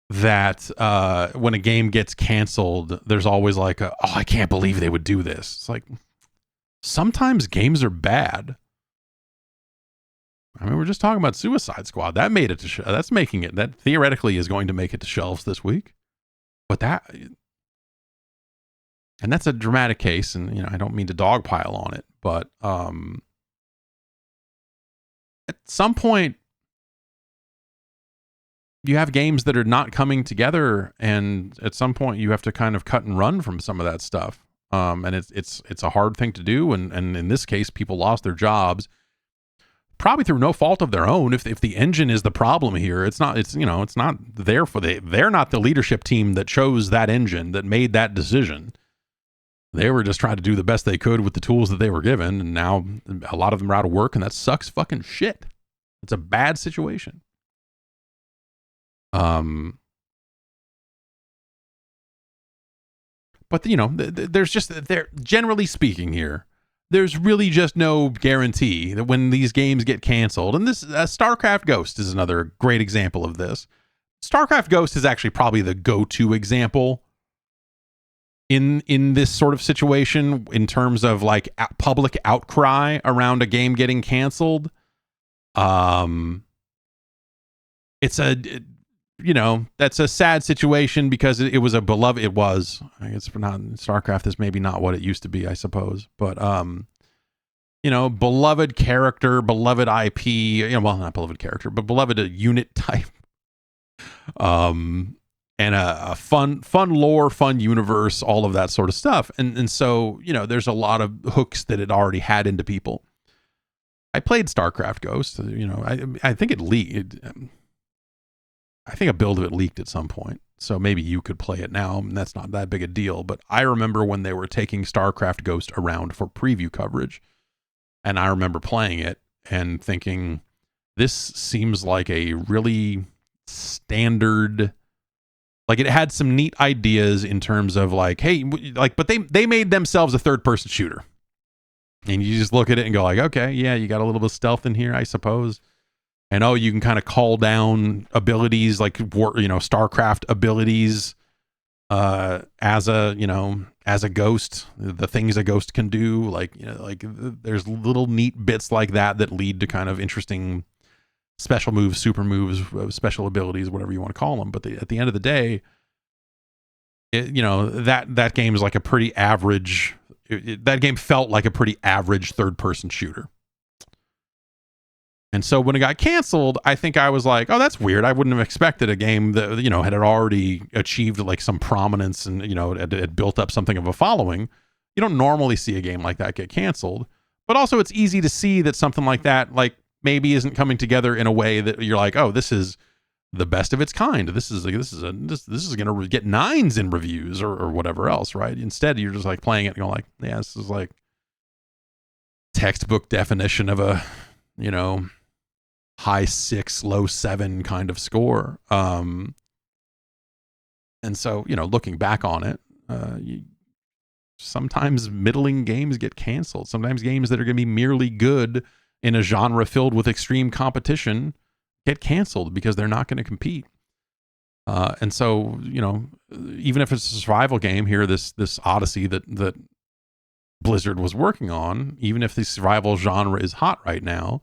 that when a game gets canceled, there's always like, I can't believe they would do this. It's like, sometimes games are bad. I mean, we're just talking about Suicide Squad. That made it to that theoretically is going to make it to shelves this week. But and that's a dramatic case, and I don't mean to dogpile on it, but at some point you have games that are not coming together, and at some point you have to kind of cut and run from some of that stuff. And it's a hard thing to do, and in this case, people lost their jobs probably through no fault of their own. If the engine is the problem here, it's not they're not the leadership team that chose that engine, that made that decision. They were just trying to do the best they could with the tools that they were given, and now a lot of them are out of work, and that sucks fucking shit. It's a bad situation. But there's generally speaking here, there's really just no guarantee that when these games get canceled, and this StarCraft Ghost is another great example of this. StarCraft Ghost is actually probably the go-to example in this sort of situation in terms of like public outcry around a game getting canceled. It's that's a sad situation because it was a beloved. It was, I guess, not StarCraft is maybe not what it used to be, I suppose, but beloved character, beloved IP, well, not beloved character, but beloved unit type. And a fun lore, fun universe, all of that sort of stuff. And so, there's a lot of hooks that it already had into people. I played StarCraft Ghost, I think it leaked. I think a build of it leaked at some point. So maybe you could play it now, and that's not that big a deal. But I remember when they were taking StarCraft Ghost around for preview coverage, and I remember playing it and thinking, this seems like a really standard, like it had some neat ideas in terms of like, hey, like, but they made themselves a third-person shooter. And you just look at it and go like, okay, yeah, you got a little bit of stealth in here, I suppose. And you can kind of call down abilities like StarCraft abilities as a ghost, the things a ghost can do, like there's little neat bits like that lead to kind of interesting special moves, super moves, special abilities, whatever you want to call them. But at the end of the day, that game is like a pretty average. That game felt like a pretty average third-person shooter. And so when it got canceled, I think I was like, oh, that's weird. I wouldn't have expected a game that, had already achieved like some prominence and, had built up something of a following. You don't normally see a game like that get canceled. But also it's easy to see that something like that, like, maybe isn't coming together in a way that you're like, oh, this is the best of its kind. This is going to get 9s in reviews or whatever else, right? Instead, you're just like playing it and going like, yeah, this is like textbook definition of a, high 6, low 7 kind of score. And so, looking back on it, sometimes middling games get canceled. Sometimes games that are going to be merely good in a genre filled with extreme competition get canceled because they're not going to compete. And so, even if it's a survival game here, this Odyssey that Blizzard was working on, even if the survival genre is hot right now,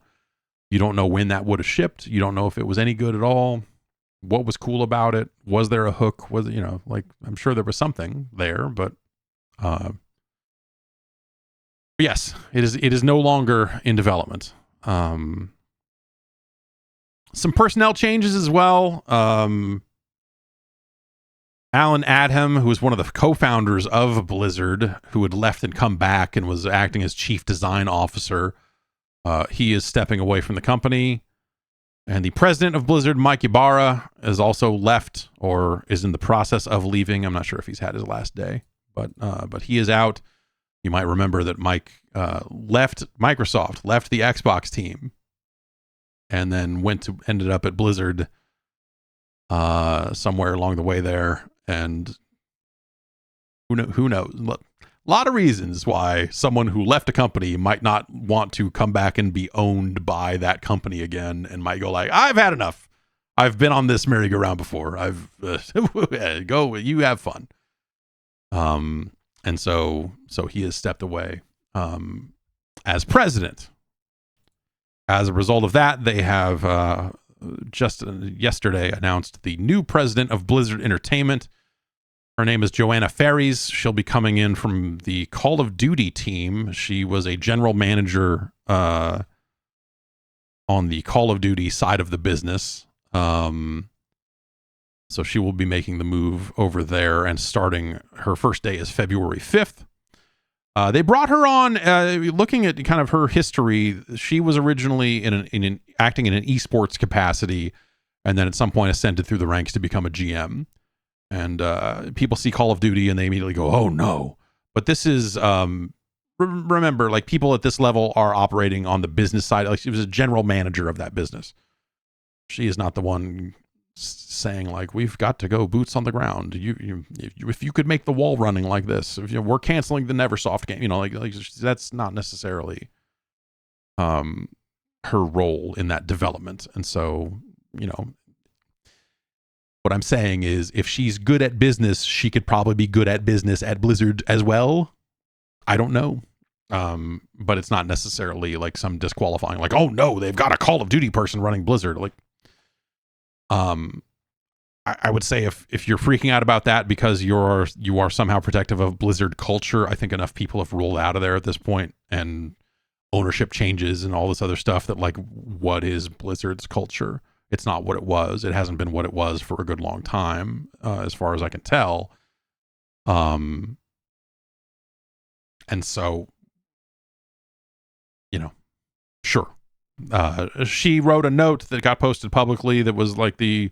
you don't know when that would have shipped. You don't know if it was any good at all. What was cool about it? Was there a hook? Was it, I'm sure there was something there, but yes, it is no longer in development. Some personnel changes as well. Alan Adham, who was one of the co-founders of Blizzard, who had left and come back and was acting as chief design officer, he is stepping away from the company. And the president of Blizzard, Mike Ybarra, is also left or is in the process of leaving. I'm not sure if he's had his last day, but he is out. You might remember that Mike left Microsoft, left the Xbox team, and then ended up at Blizzard somewhere along the way there. And who knows? A lot of reasons why someone who left a company might not want to come back and be owned by that company again, and might go like, I've had enough. I've been on this merry-go-round before. Go, you have fun. And so he has stepped away as president. As a result of that, they have just yesterday announced the new president of Blizzard Entertainment. Her name is Joanna Ferries. She'll be coming in from the Call of Duty team. She was a general manager on the Call of Duty side of the business. So she will be making the move over there, and starting her first day is February 5th. They brought her on, looking at kind of her history. She was originally acting in an esports capacity, and then at some point ascended through the ranks to become a GM. And people see Call of Duty and they immediately go, oh no. But this is, remember, like, people at this level are operating on the business side. Like, she was a general manager of that business. She is not the one saying like, we've got to go boots on the ground. If you could make the wall running like this, if we're canceling the Neversoft game, like that's not necessarily her role in that development. And so, What I'm saying is, if she's good at business, she could probably be good at business at Blizzard as well. I don't know. But it's not necessarily like some disqualifying, like, oh no, they've got a Call of Duty person running Blizzard. Like, I would say if you're freaking out about that because you are somehow protective of Blizzard culture, I think enough people have rolled out of there at this point, and ownership changes and all this other stuff, that like, what is Blizzard's culture? It's not what it was. It hasn't been what it was for a good long time, as far as I can tell. And so, sure. She wrote a note that got posted publicly that was like the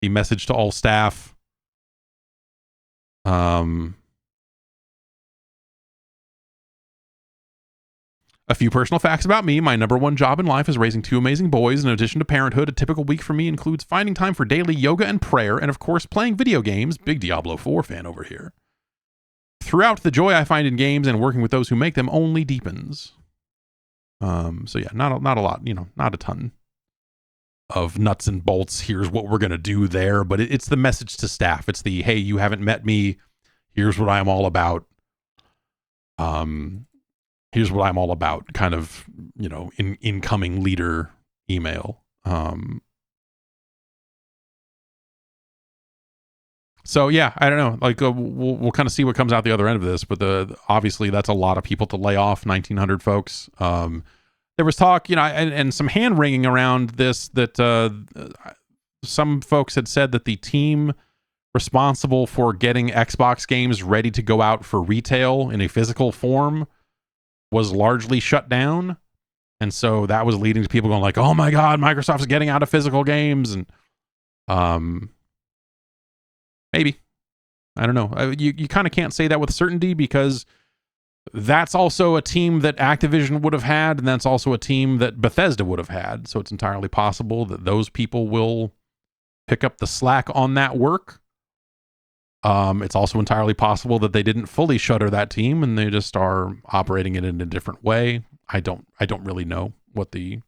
message to all staff. A few personal facts about me. My number one job in life is raising two amazing boys. In addition to parenthood, a typical week for me includes finding time for daily yoga and prayer, and of course, playing video games. Big Diablo 4 fan over here. Throughout, the joy I find in games and working with those who make them only deepens. So yeah, not a lot, not a ton of nuts and bolts. Here's what we're gonna do there, but it's the message to staff. It's the, hey, you haven't met me. Here's what I'm all about. Here's what I'm all about, kind of, incoming leader email. So yeah, I don't know. Like, we'll kind of see what comes out the other end of this, but obviously that's a lot of people to lay off, 1,900 folks. There was talk, and some hand wringing around this, that some folks had said that the team responsible for getting Xbox games ready to go out for retail in a physical form was largely shut down. And so that was leading to people going like, oh my God, Microsoft's getting out of physical games. And maybe. I don't know. You kind of can't say that with certainty, because that's also a team that Activision would have had, and that's also a team that Bethesda would have had. So it's entirely possible that those people will pick up the slack on that work. It's also entirely possible that they didn't fully shutter that team and they just are operating it in a different way. I don't really know what the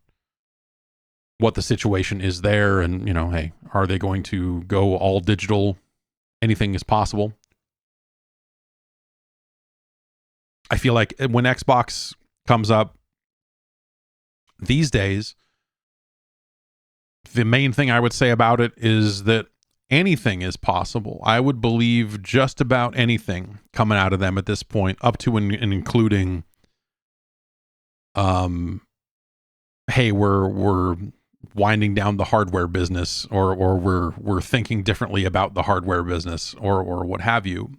situation is there. And, hey, are they going to go all digital? Anything is possible. I feel like when Xbox comes up these days, the main thing I would say about it is that anything is possible. I would believe just about anything coming out of them at this point, up to and including, hey, we're winding down the hardware business, or we're thinking differently about the hardware business, or what have you.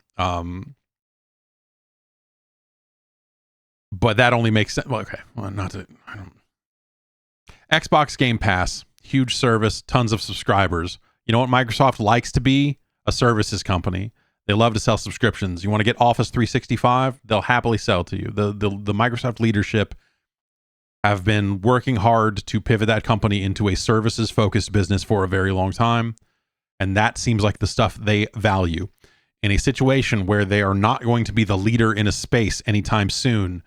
But that only makes sense. Well, okay, well, Xbox Game Pass, huge service, tons of subscribers. You know what Microsoft likes to be? A services company. They love to sell subscriptions. You want to get Office 365? They'll happily sell to you. The Microsoft leadership have been working hard to pivot that company into a services-focused business for a very long time, and that seems like the stuff they value. In a situation where they are not going to be the leader in a space anytime soon,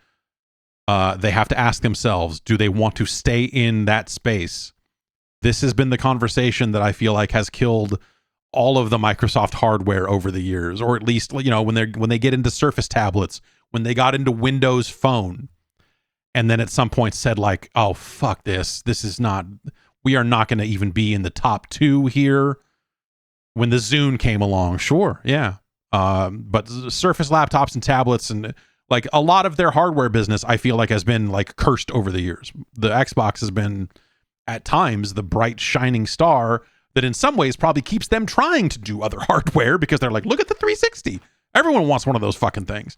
they have to ask themselves, do they want to stay in that space? This has been the conversation that I feel like has killed all of the Microsoft hardware over the years, or at least, when they get into Surface tablets, when they got into Windows Phone, and then at some point said like, oh, fuck this. This is not, we are not going to even be in the top 2 here. When the Zune came along, sure. Yeah. But Surface laptops and tablets, and like a lot of their hardware business, I feel like has been like cursed over the years. The Xbox has been at times the bright shining star that in some ways probably keeps them trying to do other hardware, because they're like, look at the 360. Everyone wants one of those fucking things.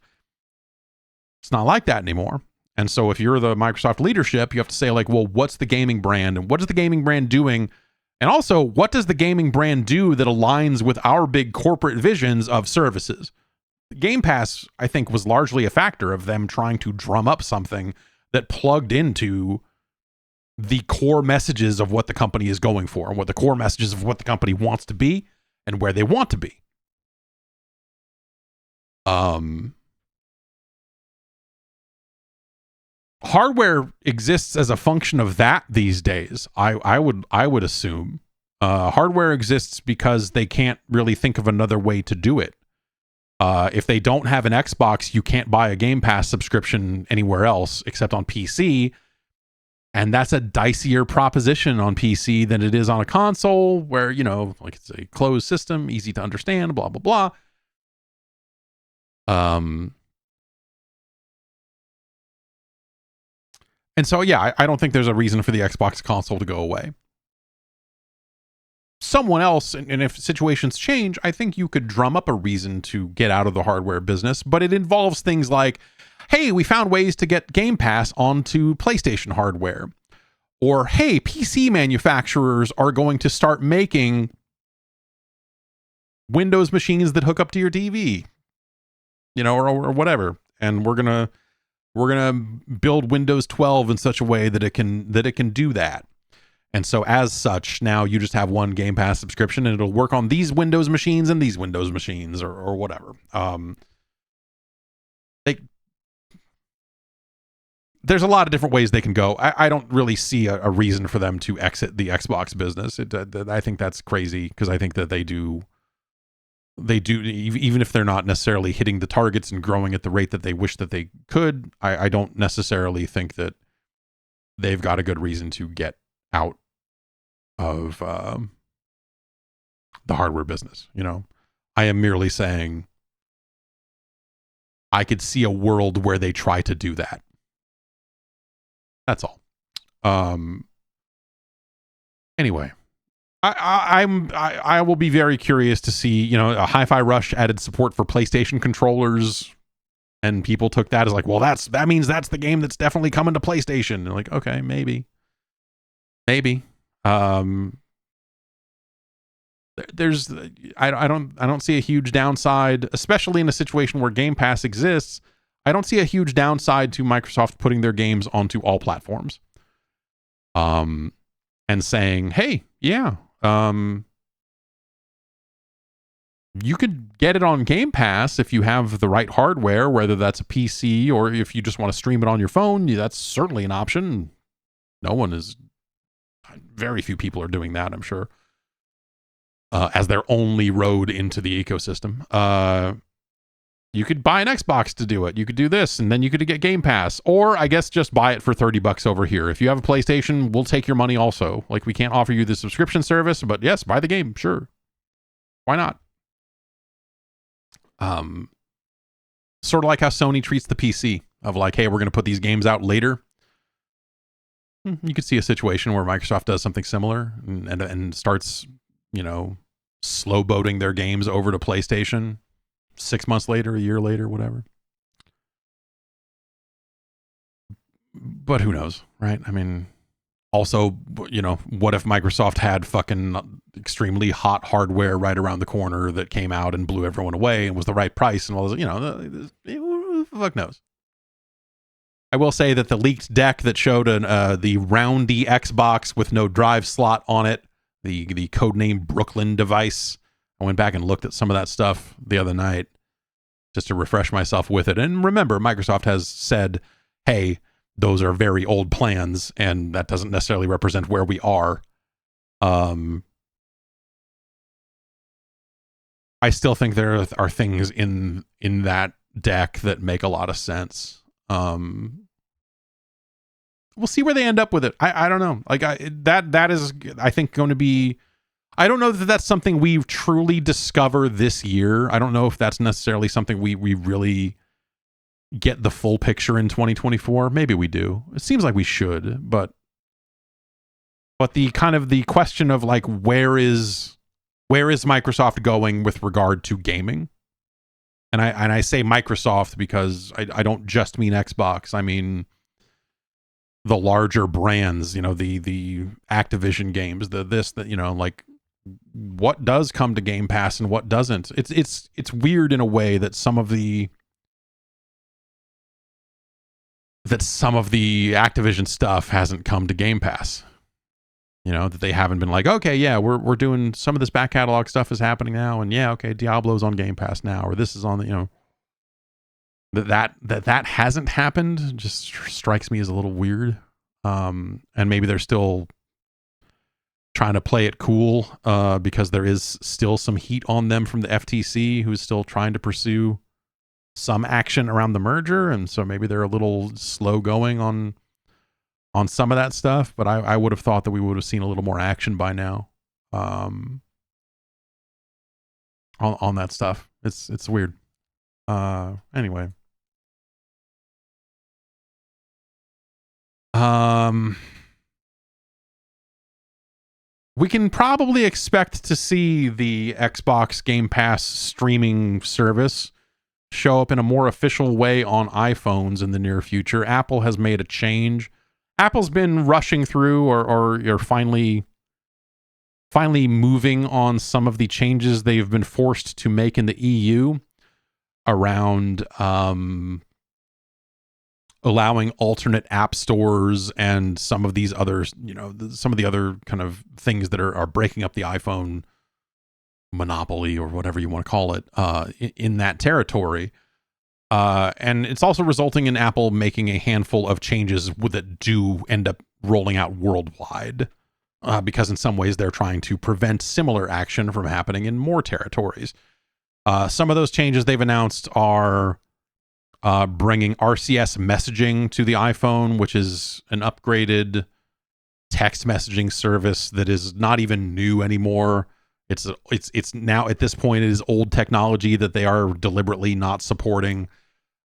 It's not like that anymore. And so if you're the Microsoft leadership, you have to say like, well, what's the gaming brand, and what is the gaming brand doing? And also, what does the gaming brand do that aligns with our big corporate visions of services? Game Pass, I think, was largely a factor of them trying to drum up something that plugged into the core messages of what the company is going for, and what the core messages of what the company wants to be and where they want to be. Hardware exists as a function of that these days. I would assume. Hardware exists because they can't really think of another way to do it. If they don't have an Xbox, you can't buy a Game Pass subscription anywhere else except on PC. And that's a dicier proposition on PC than it is on a console where, like it's a closed system, easy to understand, blah, blah, blah. And so, yeah, I don't think there's a reason for the Xbox console to go away. Someone else, and if situations change, I think you could drum up a reason to get out of the hardware business, but it involves things like, hey, we found ways to get Game Pass onto PlayStation hardware. Or, hey, PC manufacturers are going to start making Windows machines that hook up to your TV, or whatever. And we're gonna build Windows 12 in such a way that it can do that. And so as such, now you just have one Game Pass subscription and it'll work on these Windows machines and these Windows machines or whatever. There's a lot of different ways they can go. I don't really see a reason for them to exit the Xbox business. I think that's crazy because I think that they do, even if they're not necessarily hitting the targets and growing at the rate that they wish that they could, I don't necessarily think that they've got a good reason to get out of the hardware business. I am merely saying I could see a world where they try to do that. That's all. Anyway, I will be very curious to see, a Hi-Fi Rush added support for PlayStation controllers, and people took that as like, well, that means that's the game that's definitely coming to PlayStation. And like, okay, maybe. There's I don't see a huge downside, especially in a situation where Game Pass exists. I don't see a huge downside to Microsoft putting their games onto all platforms. And saying, hey, yeah, you could get it on Game Pass if you have the right hardware, whether that's a PC or if you just want to stream it on your phone. That's certainly an option. Very few people are doing that, I'm sure, as their only road into the ecosystem. You could buy an Xbox to do it. You could do this, and then you could get Game Pass. Or I guess just buy it for $30 over here. If you have a PlayStation, we'll take your money also. Like, we can't offer you the subscription service, but yes, buy the game. Sure. Why not? Sort of like how Sony treats the PC of like, hey, we're going to put these games out later. You could see a situation where Microsoft does something similar and starts, slow boating their games over to PlayStation 6 months later, a year later, whatever. But who knows, right? I mean, also, what if Microsoft had fucking extremely hot hardware right around the corner that came out and blew everyone away and was the right price and all this, who the fuck knows? I will say that the leaked deck that showed the roundy Xbox with no drive slot on it, the codename Brooklyn device, I went back and looked at some of that stuff the other night just to refresh myself with it. And remember, Microsoft has said, hey, those are very old plans, and that doesn't necessarily represent where we are. I still think there are things in that deck that make a lot of sense. We'll see where they end up with it. I don't know. Like that is, I think, going to be. I don't know that that's something we truly discover this year. I don't know if that's necessarily something we really get the full picture in 2024. Maybe we do. It seems like we should, but the kind of the question of like where is Microsoft going with regard to gaming? And I say Microsoft because I don't just mean Xbox. I mean the larger brands, the Activision games, like what does come to Game Pass and what doesn't. It's weird in a way that some of the Activision stuff hasn't come to Game Pass. That they haven't been like, okay, yeah, we're doing some of this back catalog stuff is happening now, and yeah, okay, Diablo's on Game Pass now, or this is on the, that hasn't happened just strikes me as a little weird. And maybe they're still trying to play it cool because there is still some heat on them from the FTC, who's still trying to pursue some action around the merger, and so maybe they're a little slow going on some of that stuff. But I would have thought that we would have seen a little more action by now on that stuff. It's weird. Anyway. We can probably expect to see the Xbox Game Pass streaming service show up in a more official way on iPhones in the near future. Apple has made a change. Apple's been rushing through or finally moving on some of the changes they've been forced to make in the EU around allowing alternate app stores and some of these others, some of the other kind of things that are breaking up the iPhone monopoly or whatever you want to call it in that territory. And it's also resulting in Apple making a handful of changes that do end up rolling out worldwide because in some ways they're trying to prevent similar action from happening in more territories. Some of those changes they've announced are bringing RCS messaging to the iPhone, which is an upgraded text messaging service that is not even new anymore. It's now at this point it is old technology that they are deliberately not supporting.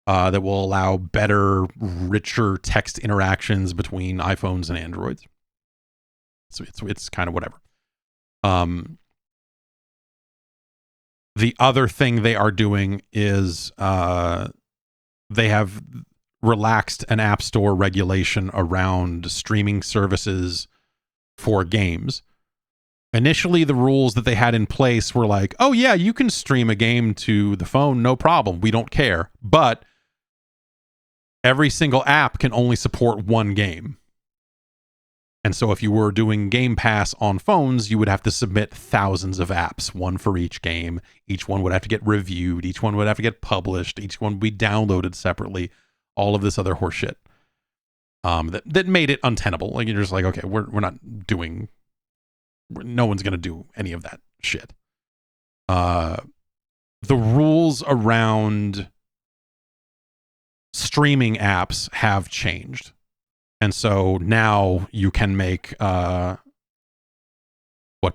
That will allow better, richer text interactions between iPhones and Androids. So it's kind of whatever. The other thing they are doing is they have relaxed an app store regulation around streaming services for games. Initially, the rules that they had in place were like, oh yeah, you can stream a game to the phone, no problem. We don't care. But every single app can only support one game. And so if you were doing Game Pass on phones, you would have to submit thousands of apps, one for each game. Each one would have to get reviewed. Each one would have to get published. Each one would be downloaded separately. All of this other horseshit that made it untenable. Like you're just like, okay, we're not doing. No one's going to do any of that shit. The rules around streaming apps have changed. And so now you can make what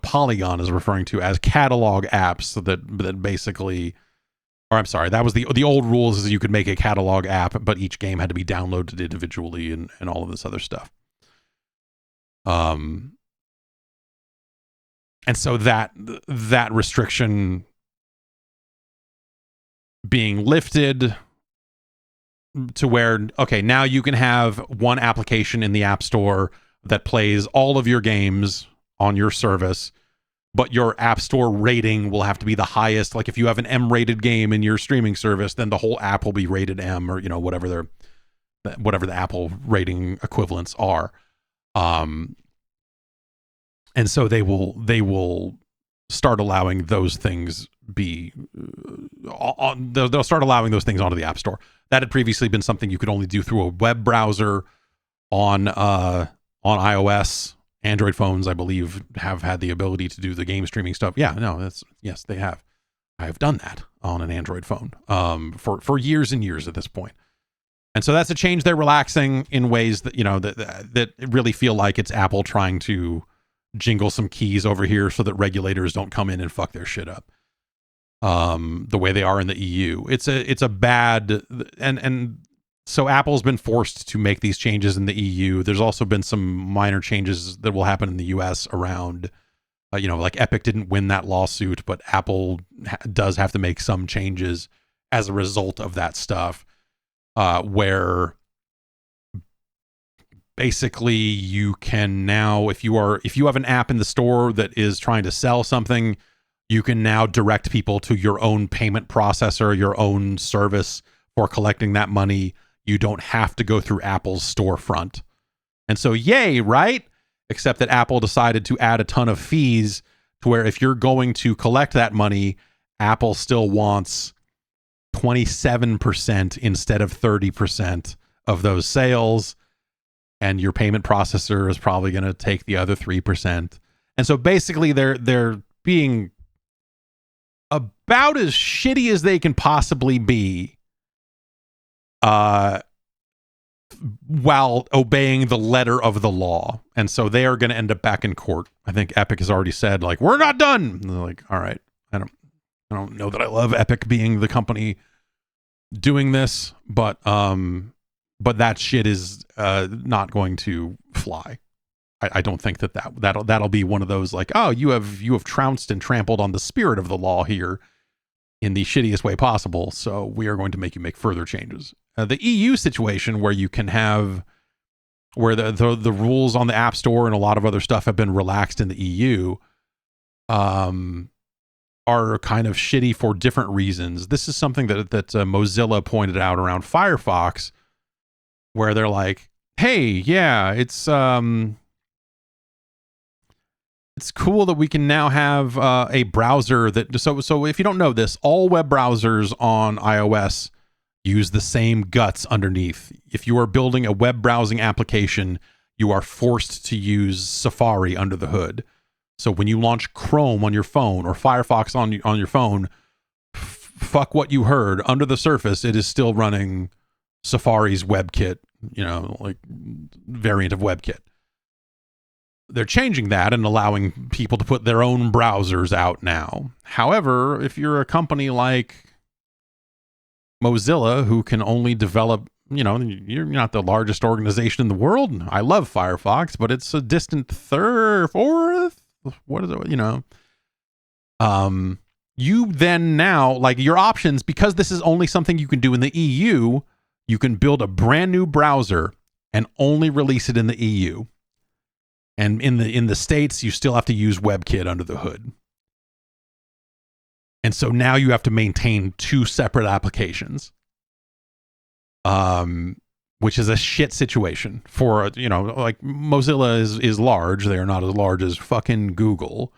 Polygon is referring to as catalog apps that basically, or I'm sorry, that was the old rules is you could make a catalog app, but each game had to be downloaded individually and all of this other stuff. And so that restriction being lifted to where, okay, now you can have one application in the App Store that plays all of your games on your service, but your App Store rating will have to be the highest. Like if you have an M-rated game in your streaming service, then the whole app will be rated M or, whatever the Apple rating equivalents are. And so they will start allowing those things they'll start allowing those things onto the App Store. That had previously been something you could only do through a web browser on iOS. Android phones, I believe, have had the ability to do the game streaming stuff. Yeah, no, yes, they have. I have done that on an Android phone for years and years at this point. And so that's a change they're relaxing in ways that, that really feel like it's Apple trying to jingle some keys over here so that regulators don't come in and fuck their shit up. The way they are in the EU. It's a bad, and so Apple's been forced to make these changes in the EU. There's also been some minor changes that will happen in the US around, like Epic didn't win that lawsuit, but Apple does have to make some changes as a result of that stuff, where basically you can now, if you have an app in the store that is trying to sell something, you can now direct people to your own payment processor, your own service for collecting that money. You don't have to go through Apple's storefront. And so, yay, right? Except that Apple decided to add a ton of fees to where if you're going to collect that money, Apple still wants 27% instead of 30% of those sales. And your payment processor is probably going to take the other 3%. And so basically they're being about as shitty as they can possibly be, while obeying the letter of the law. And so they are going to end up back in court. I think Epic has already said, like, we're not done. And they're like, all right, I don't know that I love Epic being the company doing this, but that shit is not going to fly. I don't think that'll be one of those, like, oh, you have trounced and trampled on the spirit of the law here in the shittiest way possible, so we are going to make you make further changes. The EU situation, where you can have, where the rules on the App Store and a lot of other stuff have been relaxed in the EU, are kind of shitty for different reasons. This is something that Mozilla pointed out around Firefox, where they're like, hey, yeah, it's cool that we can now have a browser that, so if you don't know this, all web browsers on iOS use the same guts underneath. If you are building a web browsing application, you are forced to use Safari under the hood. So when you launch Chrome on your phone or Firefox on your phone, fuck what you heard. Under the surface, it is still running Safari's WebKit, like variant of WebKit. They're changing that and allowing people to put their own browsers out now. However, if you're a company like Mozilla, who can only develop, you're not the largest organization in the world. I love Firefox, but it's a distant third, fourth. What is it? You then now, like, your options, because this is only something you can do in the EU, you can build a brand new browser and only release it in the EU. And in the States, you still have to use WebKit under the hood. And so now you have to maintain two separate applications, which is a shit situation for, like, Mozilla is large. They are not as large as fucking Google.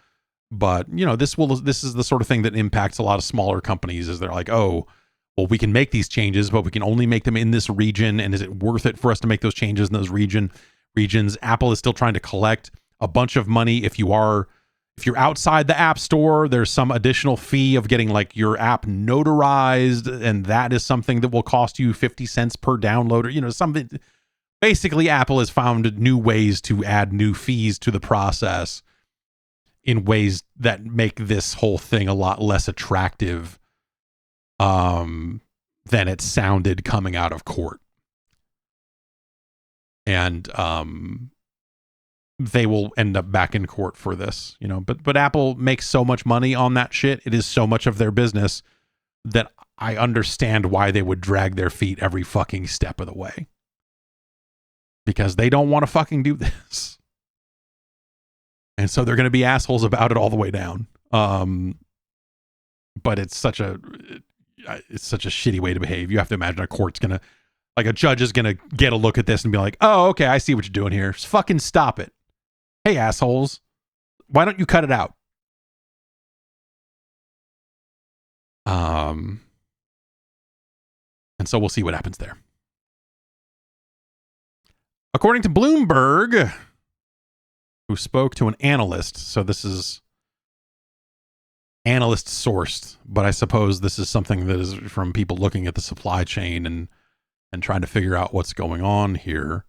But, this is the sort of thing that impacts a lot of smaller companies, is they're like, oh, well, we can make these changes, but we can only make them in this region. And is it worth it for us to make those changes in those regions? Apple is still trying to collect a bunch of money. If you're outside the App Store, there's some additional fee of getting, like, your app notarized, and that is something that will cost you 50 cents per download, or something. Basically, Apple has found new ways to add new fees to the process in ways that make this whole thing a lot less attractive than it sounded coming out of court. And they will end up back in court for this, but Apple makes so much money on that shit. It is so much of their business that I understand why they would drag their feet every fucking step of the way, because they don't want to fucking do this. And so they're going to be assholes about it all the way down. But it's such a shitty way to behave. You have to imagine a court's going to, like, a judge is going to get a look at this and be like, oh, okay, I see what you're doing here. Just fucking stop it. Hey, assholes, why don't you cut it out? And so we'll see what happens there. According to Bloomberg, who spoke to an analyst, so this is analyst sourced, but I suppose this is something that is from people looking at the supply chain and trying to figure out what's going on here.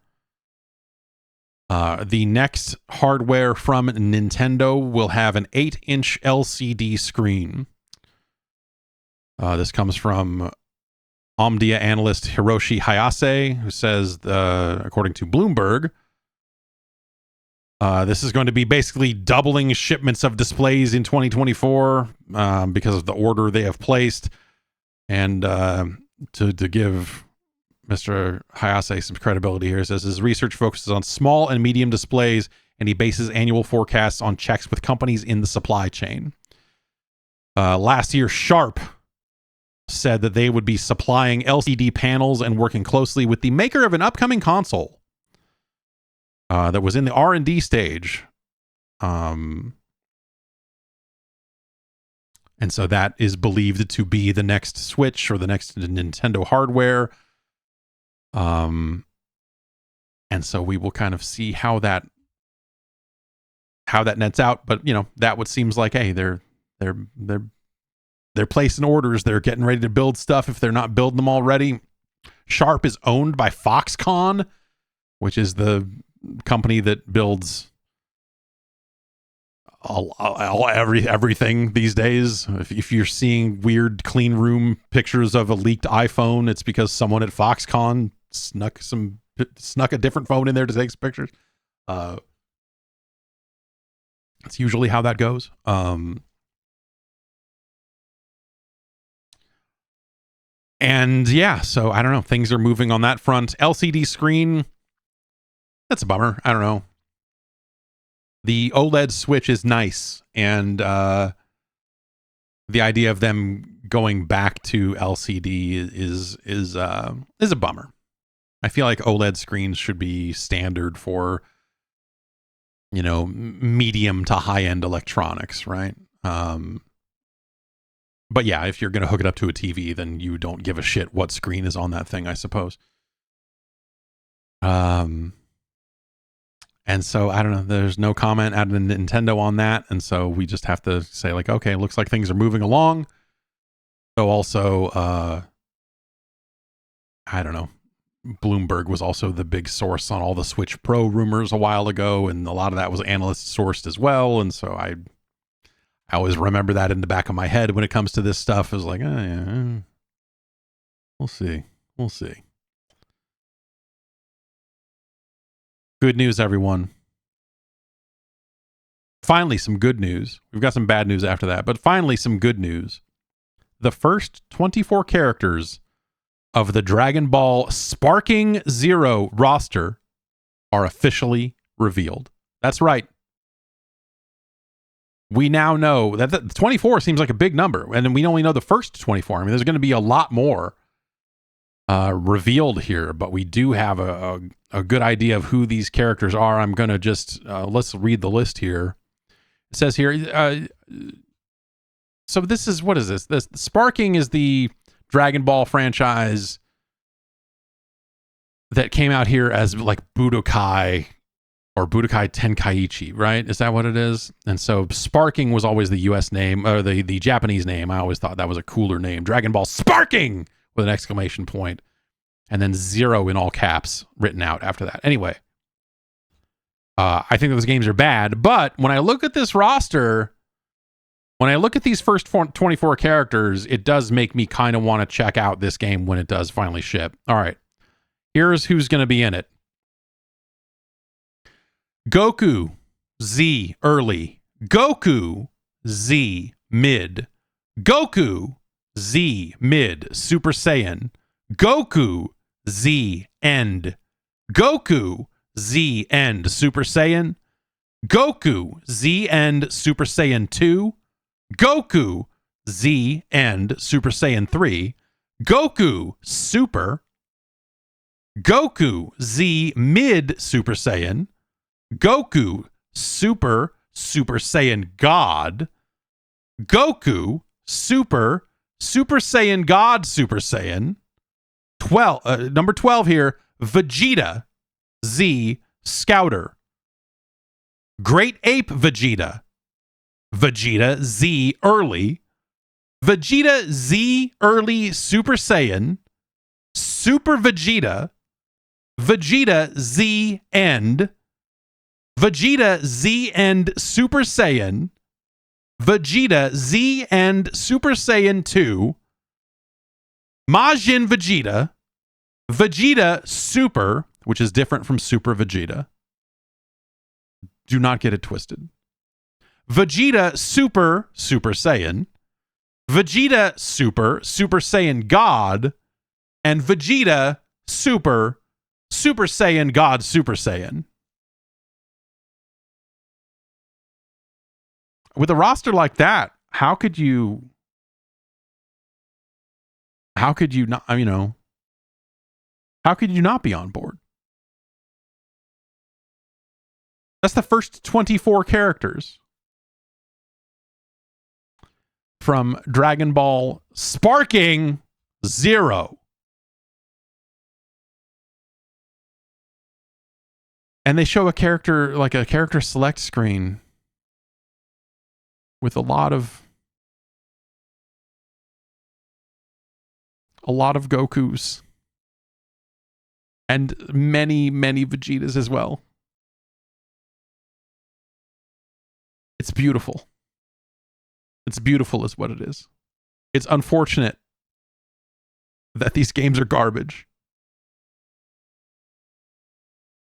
The next hardware from Nintendo will have an 8-inch LCD screen. This comes from Omdia analyst Hiroshi Hayase, who says, according to Bloomberg, this is going to be basically doubling shipments of displays in 2024 because of the order they have placed. And to give Mr. Hayase some credibility here, says his research focuses on small and medium displays, and he bases annual forecasts on checks with companies in the supply chain. Last year, Sharp said that they would be supplying LCD panels and working closely with the maker of an upcoming console that was in the R&D stage. And so that is believed to be the next Switch or the next Nintendo hardware. And so we will kind of see how that how that nets out, but that what seems like, hey, they're placing orders, they're getting ready to build stuff if they're not building them already. Sharp is owned by Foxconn, which is the company that builds everything these days. If you're seeing weird clean room pictures of a leaked iPhone, it's because someone at Foxconn snuck a different phone in there to take some pictures. It's usually how that goes. And yeah, so I don't know. Things are moving on that front. LCD screen, that's a bummer. I don't know. The OLED switch is nice, and the idea of them going back to LCD is a bummer. I feel like OLED screens should be standard for medium to high end electronics, right? But yeah, if you're going to hook it up to a TV, then you don't give a shit what screen is on that thing, I suppose. And so, I don't know, there's no comment out of Nintendo on that. And so we just have to say like, okay, looks like things are moving along. So also, I don't know, Bloomberg was also the big source on all the Switch Pro rumors a while ago. And a lot of that was analyst sourced as well. And so I always remember that in the back of my head when it comes to this stuff. Is like, oh, yeah, we'll see. Good news, everyone. Finally, some good news. We've got some bad news after that, but finally, some good news. The first 24 characters of the Dragon Ball Sparking Zero roster are officially revealed. That's right. We now know that 24 seems like a big number, and we only know the first 24. I mean, there's going to be a lot more revealed here, but we do have a good idea of who these characters are. I'm going to just let's read the list here. It says here, so this is, what is this? This Sparking is the Dragon Ball franchise that came out here as like Budokai or Budokai Tenkaichi, right? Is that what it is? And so Sparking was always the US name, or the Japanese name. I always thought that was a cooler name. Dragon Ball Sparking with an exclamation point, and then zero in all caps written out after that. Anyway, I think those games are bad, but when I look at this roster, when I look at these first 24 characters, it does make me kind of want to check out this game when it does finally ship. All right, here's who's going to be in it. Goku, Z, early. Goku, Z, mid. Goku, Z, mid, Super Saiyan. Goku, Z, end. Goku, Z, end, Super Saiyan. Goku, Z, end, Super Saiyan 2. Goku, Z, end, Super Saiyan 3. Goku, Super. Goku, Z, mid, Super Saiyan. Goku, Super, Super Saiyan God. Goku, Super, Super Saiyan God, Super Saiyan. Number 12 here, Vegeta, Z, Scouter. Great Ape Vegeta. Vegeta, Z, early. Vegeta, Z, early, Super Saiyan. Super Vegeta. Vegeta, Z, end. Vegeta, Z, end, Super Saiyan. Vegeta, Z, end, Super Saiyan 2. Majin Vegeta. Vegeta, Super, which is different from Super Vegeta. Do not get it twisted. Vegeta, Super, Super Saiyan. Vegeta, Super, Super Saiyan God. And Vegeta, Super, Super Saiyan God, Super Saiyan. With a roster like that, how could you not, how could you not be on board? That's the first 24 characters from Dragon Ball Sparking Zero. And they show a character, like a character select screen. with a lot of Gokus and many Vegetas as well. It's beautiful. It's beautiful is what it is. It's unfortunate that these games are garbage.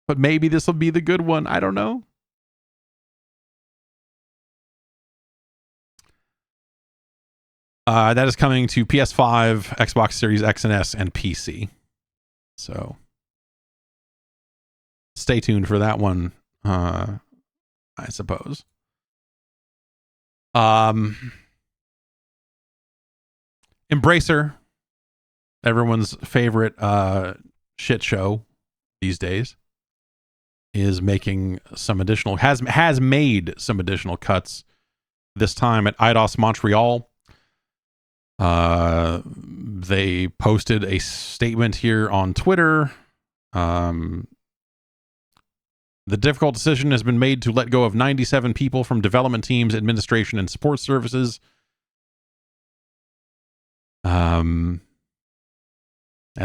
But maybe this will be the good one. I don't know. That is coming to PS5, Xbox Series X and S, and PC. So stay tuned for that one, I suppose. Embracer, everyone's favorite shit show these days, is making some additional has made some additional cuts, this time at Eidos Montreal. They posted a statement here on Twitter. The difficult decision has been made to let go of 97 people from development teams, administration, and support services. As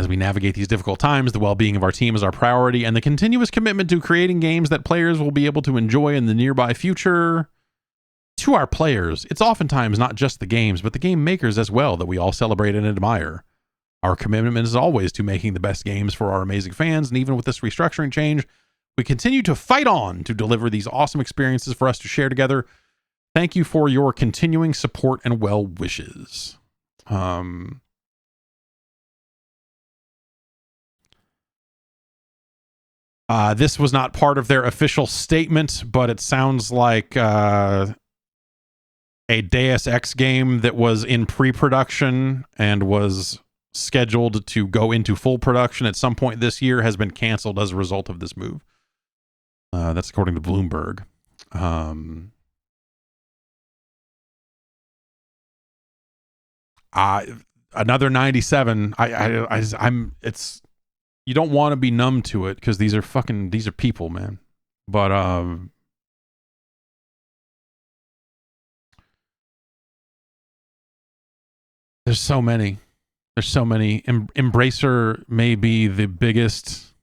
we navigate these difficult times, the well-being of our team is our priority, and the continuous commitment to creating games that players will be able to enjoy in the nearby future. To our players, it's oftentimes not just the games, but the game makers as well that we all celebrate and admire. Our commitment is always to making the best games for our amazing fans, and even with this restructuring change, we continue to fight on to deliver these awesome experiences for us to share together. Thank you for your continuing support and well wishes. This was not part of their official statement, but it sounds like a Deus Ex game that was in pre-production and was scheduled to go into full production at some point this year has been canceled as a result of this move. That's according to Bloomberg. Another 97. It's, you don't want to be numb to it because these are people, man. But there's so many. Embracer may be the biggest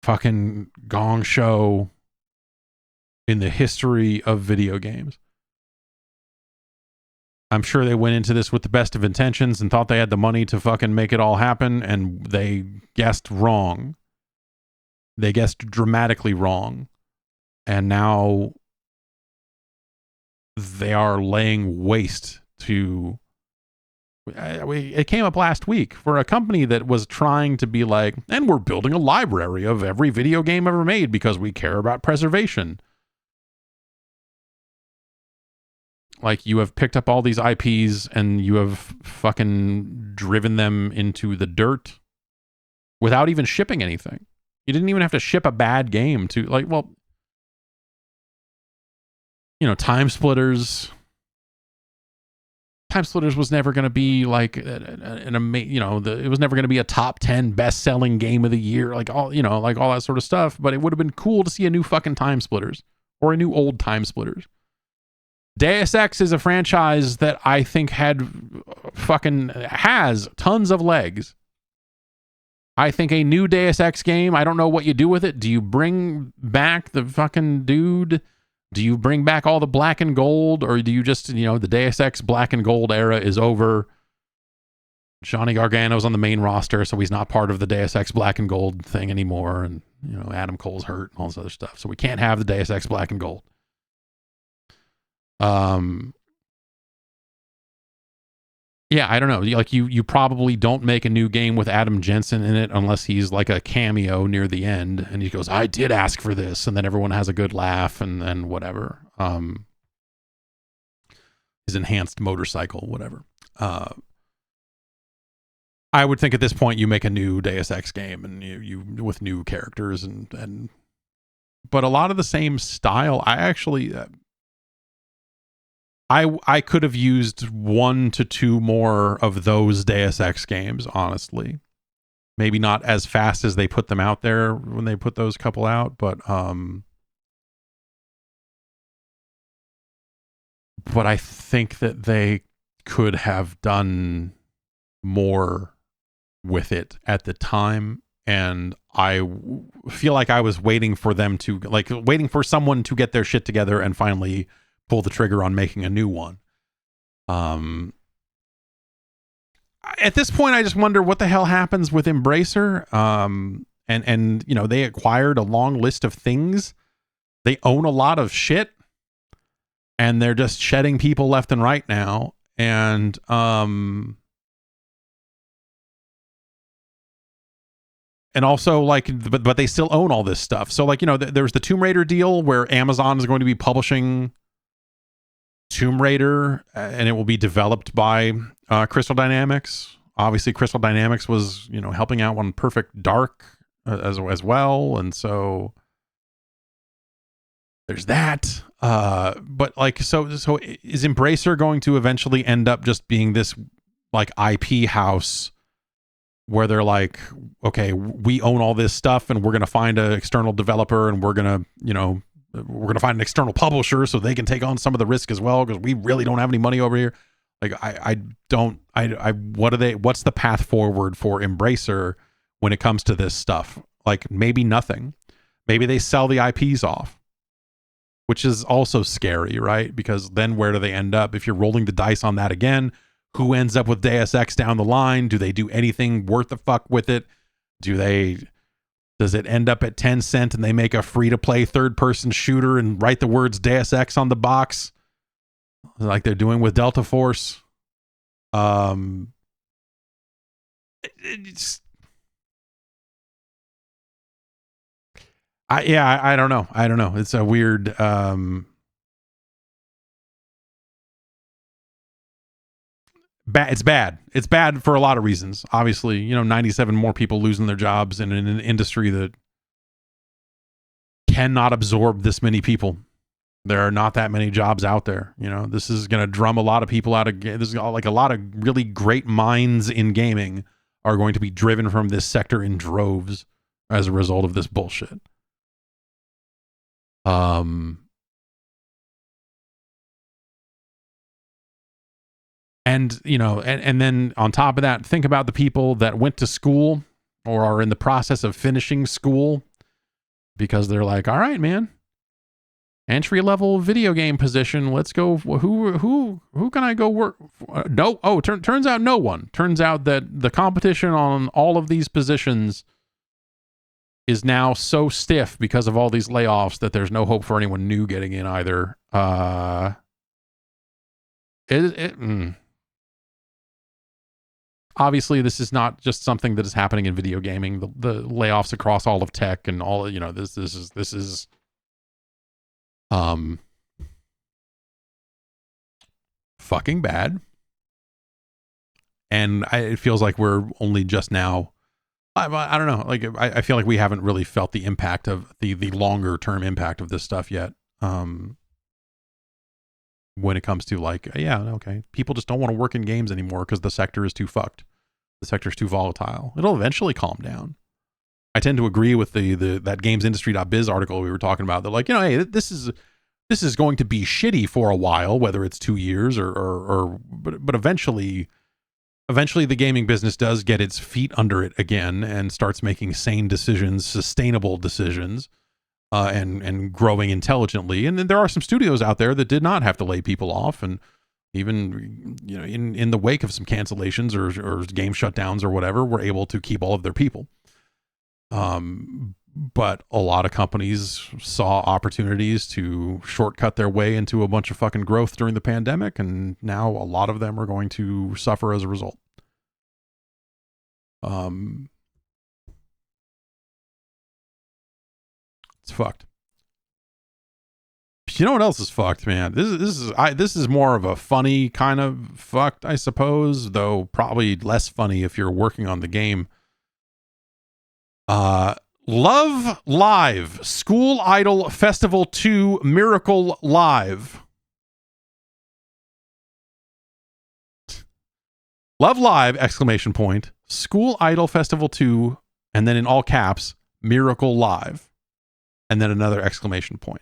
fucking gong show in the history of video games. I'm sure they went into this with the best of intentions and thought they had the money to fucking make it all happen, and they guessed wrong. They guessed dramatically wrong. And now they are laying waste to... It came up last week for a company that was trying to be like, and we're building a library of every video game ever made because we care about preservation. Like, you have picked up all these IPs and you have fucking driven them into the dirt without even shipping anything. You didn't even have to ship a bad game to, like, well, you know, Time Splitters was never going to be like it was never going to be a top 10 best-selling game of the year, like all that sort of stuff, but it would have been cool to see a new fucking Time Splitters or a new old Time Splitters. Deus Ex is a franchise that I think has tons of legs. I think a new Deus Ex game, I don't know what you do with it. Do you bring back the fucking dude? Do you bring back all the black and gold? Or do you just, the Deus Ex black and gold era is over? Johnny Gargano's on the main roster, so he's not part of the Deus Ex black and gold thing anymore. And, Adam Cole's hurt and all this other stuff. So we can't have the Deus Ex black and gold. Yeah, I don't know. Like, you probably don't make a new game with Adam Jensen in it unless he's like a cameo near the end and he goes, I did ask for this, and then everyone has a good laugh and whatever. His enhanced motorcycle, whatever. I would think at this point you make a new Deus Ex game and you with new characters and but a lot of the same style. I actually I could have used 1 to 2 more of those Deus Ex games, honestly. Maybe not as fast as they put them out there when they put those couple out, but but I think that they could have done more with it at the time. And I feel like I was waiting for them to, like, waiting for someone to get their shit together and finally pull the trigger on making a new one. At this point, I just wonder what the hell happens with Embracer. And you know, they acquired a long list of things. They own a lot of shit, and they're just shedding people left and right now. And also, like, but they still own all this stuff. So, like, you know, there's the Tomb Raider deal where Amazon is going to be publishing Tomb Raider, and it will be developed by Crystal Dynamics. Obviously, Crystal Dynamics was, you know, helping out on Perfect Dark as well, and so there's that. But like, so is Embracer going to eventually end up just being this like IP house where they're like, okay, we own all this stuff, and we're gonna find an external developer, and we're gonna, you know, we're gonna find an external publisher so they can take on some of the risk as well, because we really don't have any money over here. Like, what's the path forward for Embracer when it comes to this stuff? Like, maybe nothing. Maybe they sell the IPs off, which is also scary, right? Because then where do they end up? If you're rolling the dice on that again, who ends up with Deus Ex down the line? Do they do anything worth the fuck with it? Does it end up at Tencent and they make a free-to-play third-person shooter and write the words Deus Ex on the box, like they're doing with Delta Force? I don't know. It's a weird. It's bad. It's bad for a lot of reasons. Obviously, you know, 97 more people losing their jobs in an industry that cannot absorb this many people. There are not that many jobs out there. You know, this is going to drum a lot of people out of. This is like a lot of really great minds in gaming are going to be driven from this sector in droves as a result of this bullshit. And, you know, and then on top of that, think about the people that went to school or are in the process of finishing school, because they're like, all right, man, entry level video game position. Let's go. Who can I go work for? No. Oh, turns out no one. Turns out that the competition on all of these positions is now so stiff because of all these layoffs that there's no hope for anyone new getting in either. Obviously, this is not just something that is happening in video gaming. The layoffs across all of tech and all, you know, this is fucking bad. And it feels like we're only just now. I don't know. Like, I feel like we haven't really felt the impact of the longer term impact of this stuff yet. When it comes to, like, yeah, okay, people just don't want to work in games anymore because the sector is too fucked. The sector's too volatile. It'll eventually calm down. I tend to agree with that gamesindustry.biz article we were talking about. They're like, you know, hey, this is going to be shitty for a while, whether it's 2 years but eventually the gaming business does get its feet under it again and starts making sane decisions, sustainable decisions. And growing intelligently. And then there are some studios out there that did not have to lay people off, and even, you know, in the wake of some cancellations or game shutdowns or whatever, were able to keep all of their people. But a lot of companies saw opportunities to shortcut their way into a bunch of fucking growth during the pandemic, and now a lot of them are going to suffer as a result. It's fucked. You know what else is fucked, man? This is more of a funny kind of fucked, I suppose, though probably less funny if you're working on the game. Love Live, School Idol Festival 2 Miracle Live. Love Live, exclamation point, School Idol Festival 2, and then in all caps, Miracle Live. And then another exclamation point.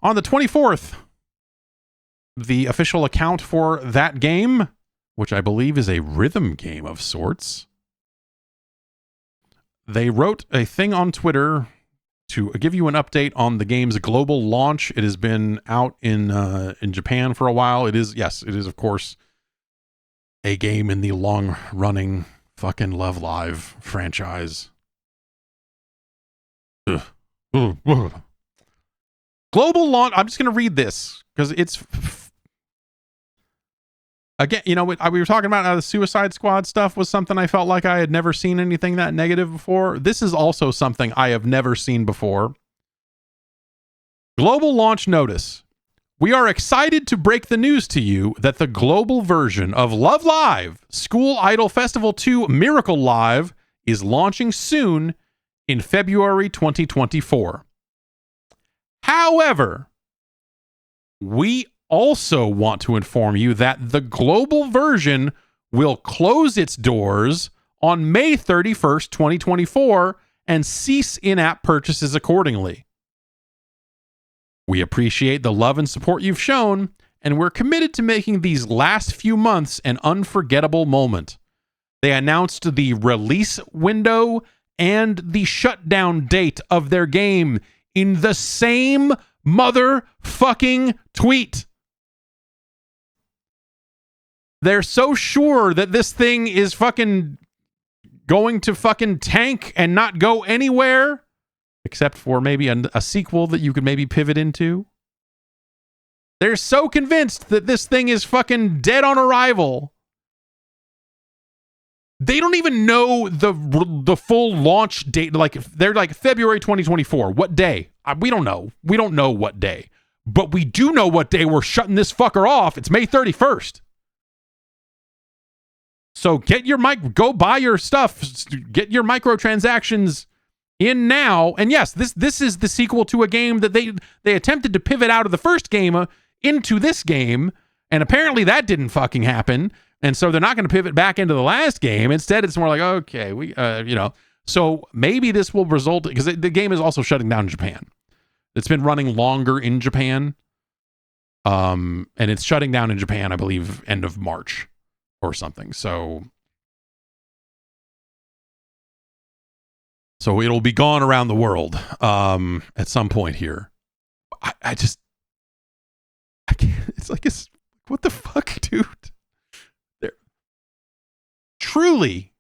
On the 24th the official account for that game, which I believe is a rhythm game of sorts, they wrote a thing on Twitter to give you an update on the game's global launch. It has been out in Japan for a while. It is, of course, a game in the long-running fucking Love Live franchise. Ugh. Global launch. I'm just going to read this because it's again, we were talking about how the Suicide Squad stuff was something I felt like I had never seen anything that negative before. This is also something I have never seen before. Global launch notice. We are excited to break the news to you that the global version of Love Live School Idol Festival 2 Miracle Live is launching soon in February 2024. However, we also want to inform you that the global version will close its doors on May 31st, 2024, and cease in-app purchases accordingly. We appreciate the love and support you've shown, and we're committed to making these last few months an unforgettable moment. They announced the release window and the shutdown date of their game in the same motherfucking tweet. They're so sure that this thing is fucking going to fucking tank and not go anywhere, except for maybe a sequel that you could maybe pivot into. They're so convinced that this thing is fucking dead on arrival. They don't even know the full launch date. Like, they're like February 2024. What day? We don't know. We don't know what day. But we do know what day we're shutting this fucker off. It's May 31st. So get your go buy your stuff. Get your microtransactions in now. And yes, this is the sequel to a game that they attempted to pivot out of the first game into this game, and apparently that didn't fucking happen. And so they're not going to pivot back into the last game. Instead, it's more like, okay, we so maybe this will result, because the game is also shutting down in Japan. It's been running longer in Japan. And it's shutting down in Japan, I believe, end of March or something. So it'll be gone around the world at some point here. I can't. It's like, what the fuck, dude? They're truly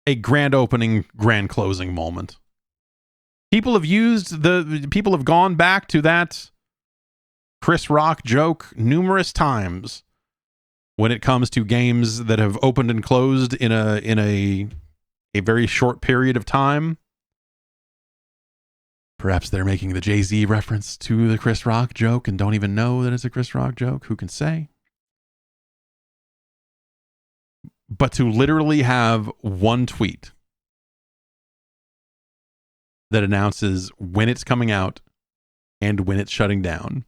a grand opening, grand closing moment. People have gone back to that Chris Rock joke numerous times when it comes to games that have opened and closed in a very short period of time. Perhaps they're making the Jay-Z reference to the Chris Rock joke and don't even know that it's a Chris Rock joke. Who can say? But to literally have one tweet that announces when it's coming out and when it's shutting down,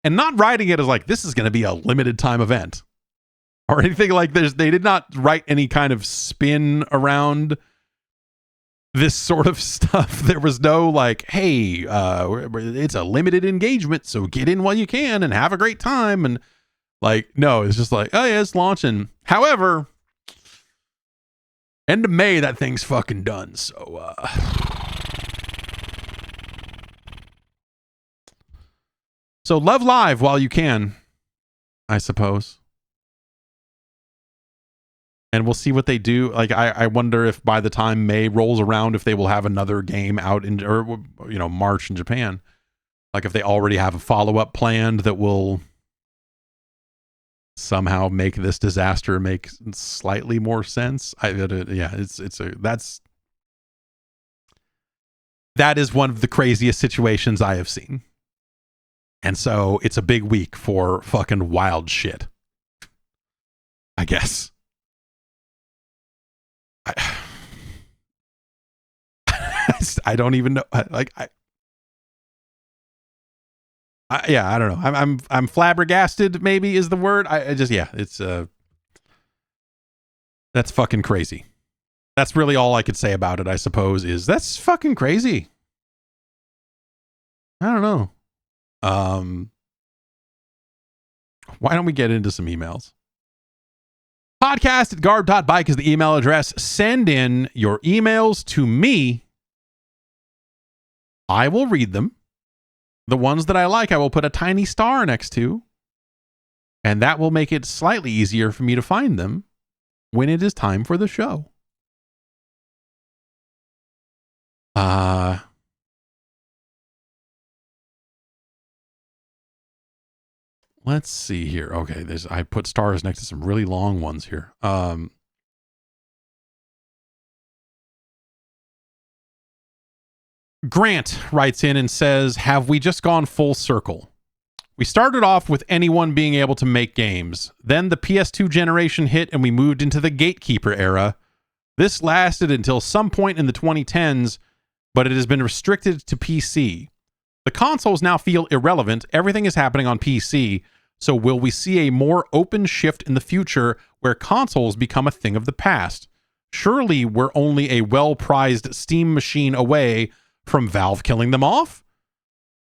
and not writing it as like, this is going to be a limited time event or anything like this. They did not write any kind of spin around this sort of stuff. There was no like, hey, it's a limited engagement, so get in while you can and have a great time. And like, no, it's just like, oh yeah, it's launching. However, end of May, that thing's fucking done. So, so love live while you can, I suppose. And we'll see what they do. Like, I wonder if by the time May rolls around, if they will have another game out in, or, March in Japan. Like, if they already have a follow-up planned that will somehow make this disaster make slightly more sense. That is one of the craziest situations I have seen. And so it's a big week for fucking wild shit, I guess. I don't even know. Like, I don't know. I'm flabbergasted, maybe is the word. It's that's fucking crazy. That's really all I could say about it, I suppose, is that's fucking crazy. I don't know. Why don't we get into some emails? Podcast@garb.bike is the email address. Send in your emails to me. I will read them. The ones that I like, I will put a tiny star next to. And that will make it slightly easier for me to find them when it is time for the show. Let's see here. Okay, I put stars next to some really long ones here. Grant writes in and says, have we just gone full circle? We started off with anyone being able to make games. Then the PS2 generation hit and we moved into the gatekeeper era. This lasted until some point in the 2010s, but it has been restricted to PC. The consoles now feel irrelevant. Everything is happening on PC. So will we see a more open shift in the future where consoles become a thing of the past? Surely we're only a well-prized Steam machine away from Valve killing them off?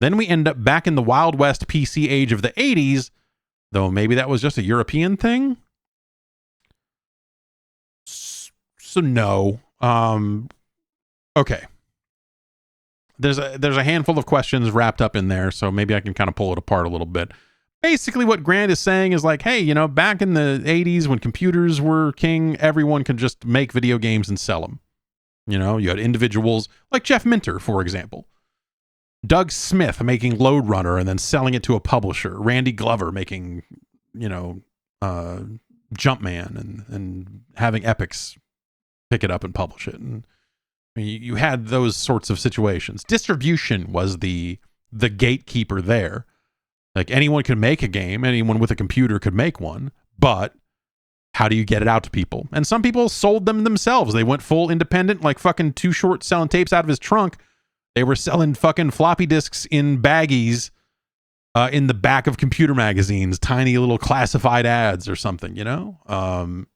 Then we end up back in the Wild West PC age of the 80s, though maybe that was just a European thing? So no. Okay. There's a handful of questions wrapped up in there, so maybe I can kind of pull it apart a little bit. Basically what Grant is saying is like, hey, you know, back in the 80s when computers were king, everyone could just make video games and sell them. You know, you had individuals like Jeff Minter, for example. Doug Smith making Lode Runner and then selling it to a publisher. Randy Glover making, you know, Jumpman and having Epix pick it up and publish it. And I mean, you had those sorts of situations. Distribution was the gatekeeper there. Like anyone could make a game, anyone with a computer could make one, but how do you get it out to people? And some people sold them themselves. They went full independent, like fucking Too Short selling tapes out of his trunk. They were selling fucking floppy disks in baggies in the back of computer magazines, tiny little classified ads or something, you know? And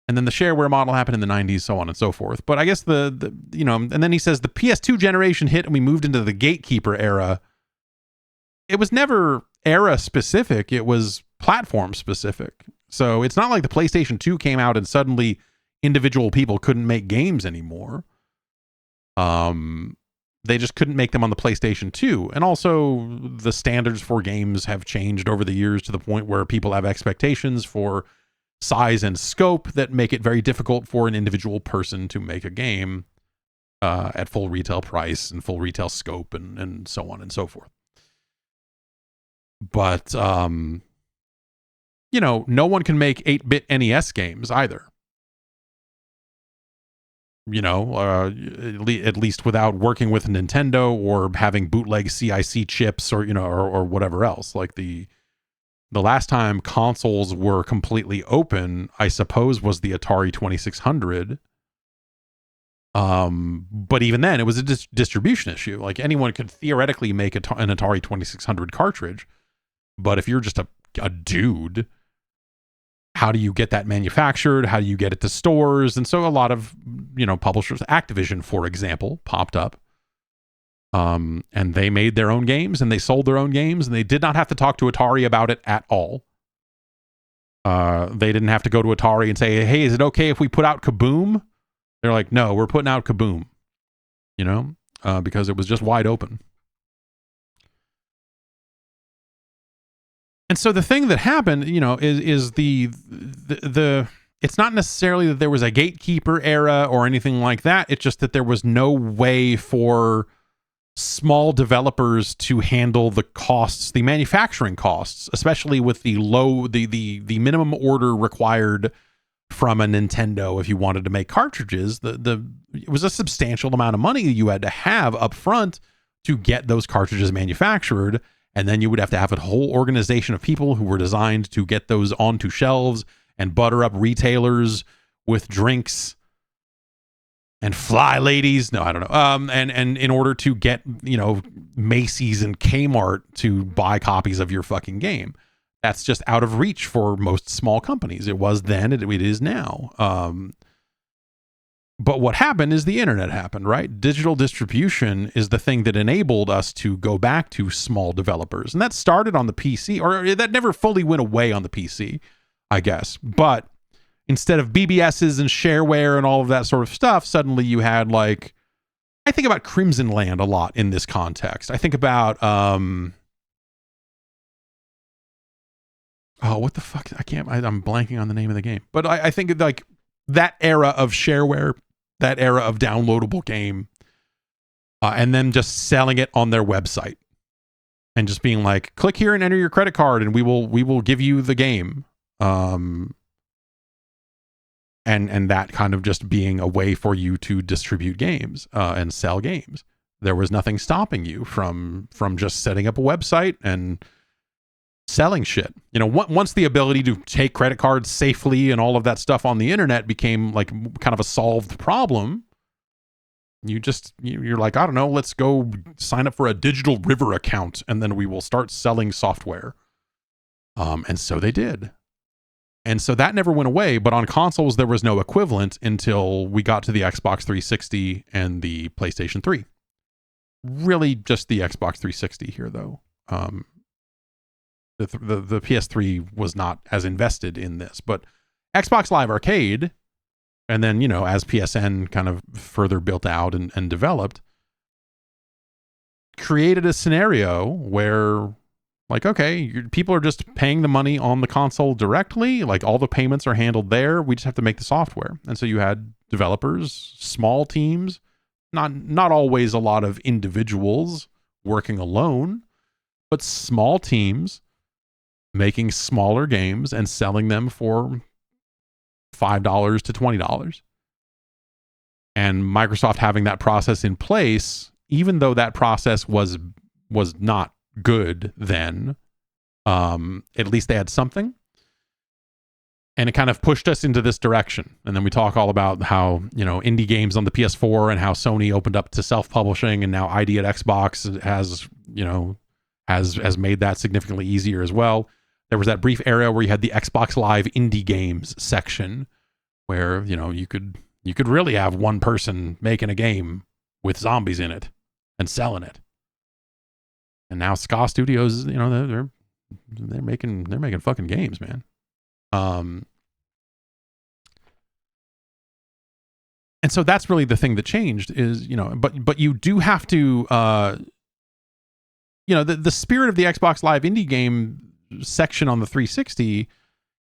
then the shareware model happened in the 90s, so on and so forth. But I guess the you know, and then he says the PS2 generation hit and we moved into the gatekeeper era. It was never era specific. It was platform specific. So it's not like the PlayStation 2 came out and suddenly individual people couldn't make games anymore. They just couldn't make them on the PlayStation 2. And also the standards for games have changed over the years to the point where people have expectations for size and scope that make it very difficult for an individual person to make a game at full retail price and full retail scope and so on and so forth. But, you know, no one can make 8-bit NES games either. You know, at least without working with Nintendo or having bootleg CIC chips or, you know, or whatever else. Like the last time consoles were completely open, I suppose, was the Atari 2600. But even then, it was a distribution issue. Like anyone could theoretically make an Atari 2600 cartridge. But if you're just a dude, how do you get that manufactured? How do you get it to stores? And so a lot of, you know, publishers, Activision, for example, popped up. And they made their own games and they sold their own games and they did not have to talk to Atari about it at all. They didn't have to go to Atari and say, hey, is it okay if we put out Kaboom? They're like, no, we're putting out Kaboom, you know, because it was just wide open. And so the thing that happened, you know, is the it's not necessarily that there was a gatekeeper era or anything like that. It's just that there was no way for small developers to handle the costs, the manufacturing costs, especially with the minimum order required from a Nintendo if you wanted to make cartridges. It was a substantial amount of money you had to have up front to get those cartridges manufactured. And then you would have to have a whole organization of people who were designed to get those onto shelves and butter up retailers with drinks and fly ladies. No, I don't know. And in order to get, you know, Macy's and Kmart to buy copies of your fucking game. That's just out of reach for most small companies. It was then, it is now. But what happened is the internet happened, right? Digital distribution is the thing that enabled us to go back to small developers. And that started on the PC, or that never fully went away on the PC, I guess. But instead of BBSs and shareware and all of that sort of stuff, suddenly you had like, I think about Crimson Land a lot in this context. I think about, oh, what the fuck? I'm blanking on the name of the game. But I think like that era of shareware, that era of downloadable game, and then just selling it on their website and just being like, click here and enter your credit card and we will give you the game. And that kind of just being a way for you to distribute games and sell games. There was nothing stopping you from just setting up a website and selling shit. You know, once the ability to take credit cards safely and all of that stuff on the internet became like kind of a solved problem, you're like, I don't know, let's go sign up for a Digital River account and then we will start selling software. And so they did. And so that never went away, but on consoles there was no equivalent until we got to the Xbox 360 and the PlayStation 3. Really just the Xbox 360 here though. The PS3 was not as invested in this, but Xbox Live Arcade, and then, you know, as PSN kind of further built out and developed, created a scenario where, like, okay, people are just paying the money on the console directly, like all the payments are handled there, we just have to make the software. And so you had developers, small teams, not always a lot of individuals working alone, but small teams making smaller games and selling them for $5 to $20. And Microsoft having that process in place, even though that process was not good then, at least they had something. And it kind of pushed us into this direction. And then we talk all about how, you know, indie games on the PS4 and how Sony opened up to self-publishing, and now ID at Xbox has, you know, has made that significantly easier as well. There was that brief era where you had the Xbox Live indie games section where, you know, you could really have one person making a game with zombies in it and selling it. And now Ska Studios, you know, they're making fucking games, man. And so that's really the thing that changed is, you know, but you do have to, you know, the spirit of the Xbox Live indie game section on the 360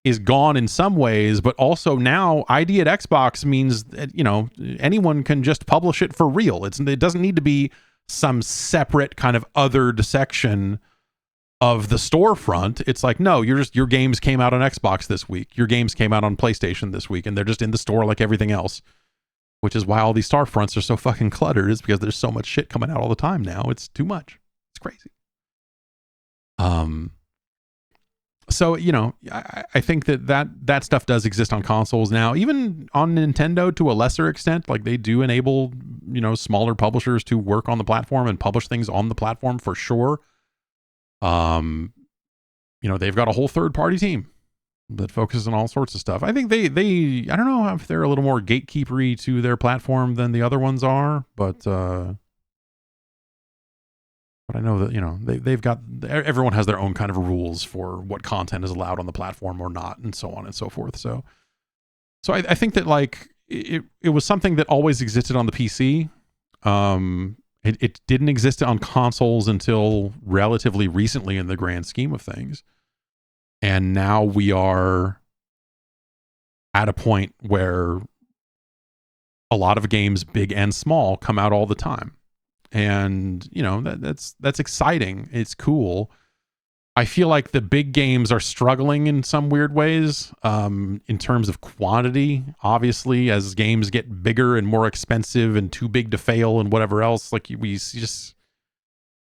is gone in some ways, but also now ID at Xbox means that, you know, anyone can just publish it for real. It doesn't need to be some separate kind of othered section of the storefront. It's like, no, your games came out on Xbox this week. Your games came out on PlayStation this week, and they're just in the store like everything else, which is why all these storefronts are so fucking cluttered, is because there's so much shit coming out all the time now. It's too much. It's crazy. So, you know, I think that stuff does exist on consoles now, even on Nintendo to a lesser extent. Like, they do enable, you know, smaller publishers to work on the platform and publish things on the platform for sure. You know, they've got a whole third-party team that focuses on all sorts of stuff. I think they I don't know if they're a little more gatekeepery to their platform than the other ones are, but I know that, you know, they've got, everyone has their own kind of rules for what content is allowed on the platform or not, and so on and so forth. So I think that, like, it was something that always existed on the PC. It didn't exist on consoles until relatively recently in the grand scheme of things. And now we are at a point where a lot of games, big and small, come out all the time. And, you know, that's exciting. It's cool. I feel like the big games are struggling in some weird ways, in terms of quantity. Obviously, as games get bigger and more expensive and too big to fail and whatever else, like, we just,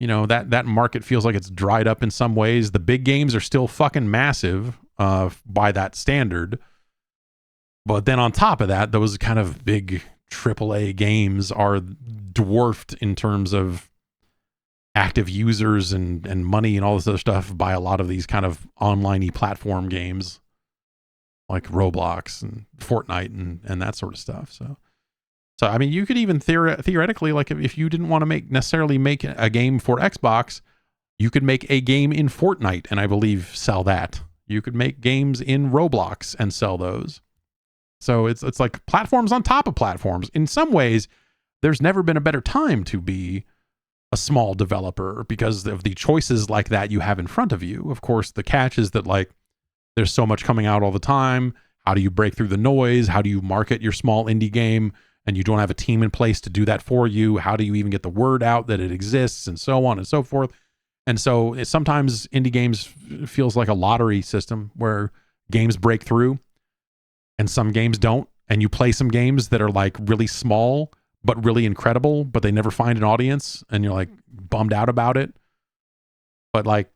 you know, that market feels like it's dried up in some ways. The big games are still fucking massive by that standard. But then on top of that, those kind of big AAA games are dwarfed in terms of active users and money and all this other stuff by a lot of these kind of online-y platform games like Roblox and Fortnite and that sort of stuff. So So, I mean, you could even theoretically, like if you didn't want to necessarily make a game for Xbox, you could make a game in Fortnite and I believe sell that. You could make games in Roblox and sell those. So it's like platforms on top of platforms. In some ways, there's never been a better time to be a small developer because of the choices like that you have in front of you. Of course, the catch is that like there's so much coming out all the time. How do you break through the noise? How do you market your small indie game and you don't have a team in place to do that for you? How do you even get the word out that it exists and so on and so forth? And so sometimes indie games feels like a lottery system where games break through and some games don't. And you play some games that are like really small, but really incredible, but they never find an audience and you're like bummed out about it. But like,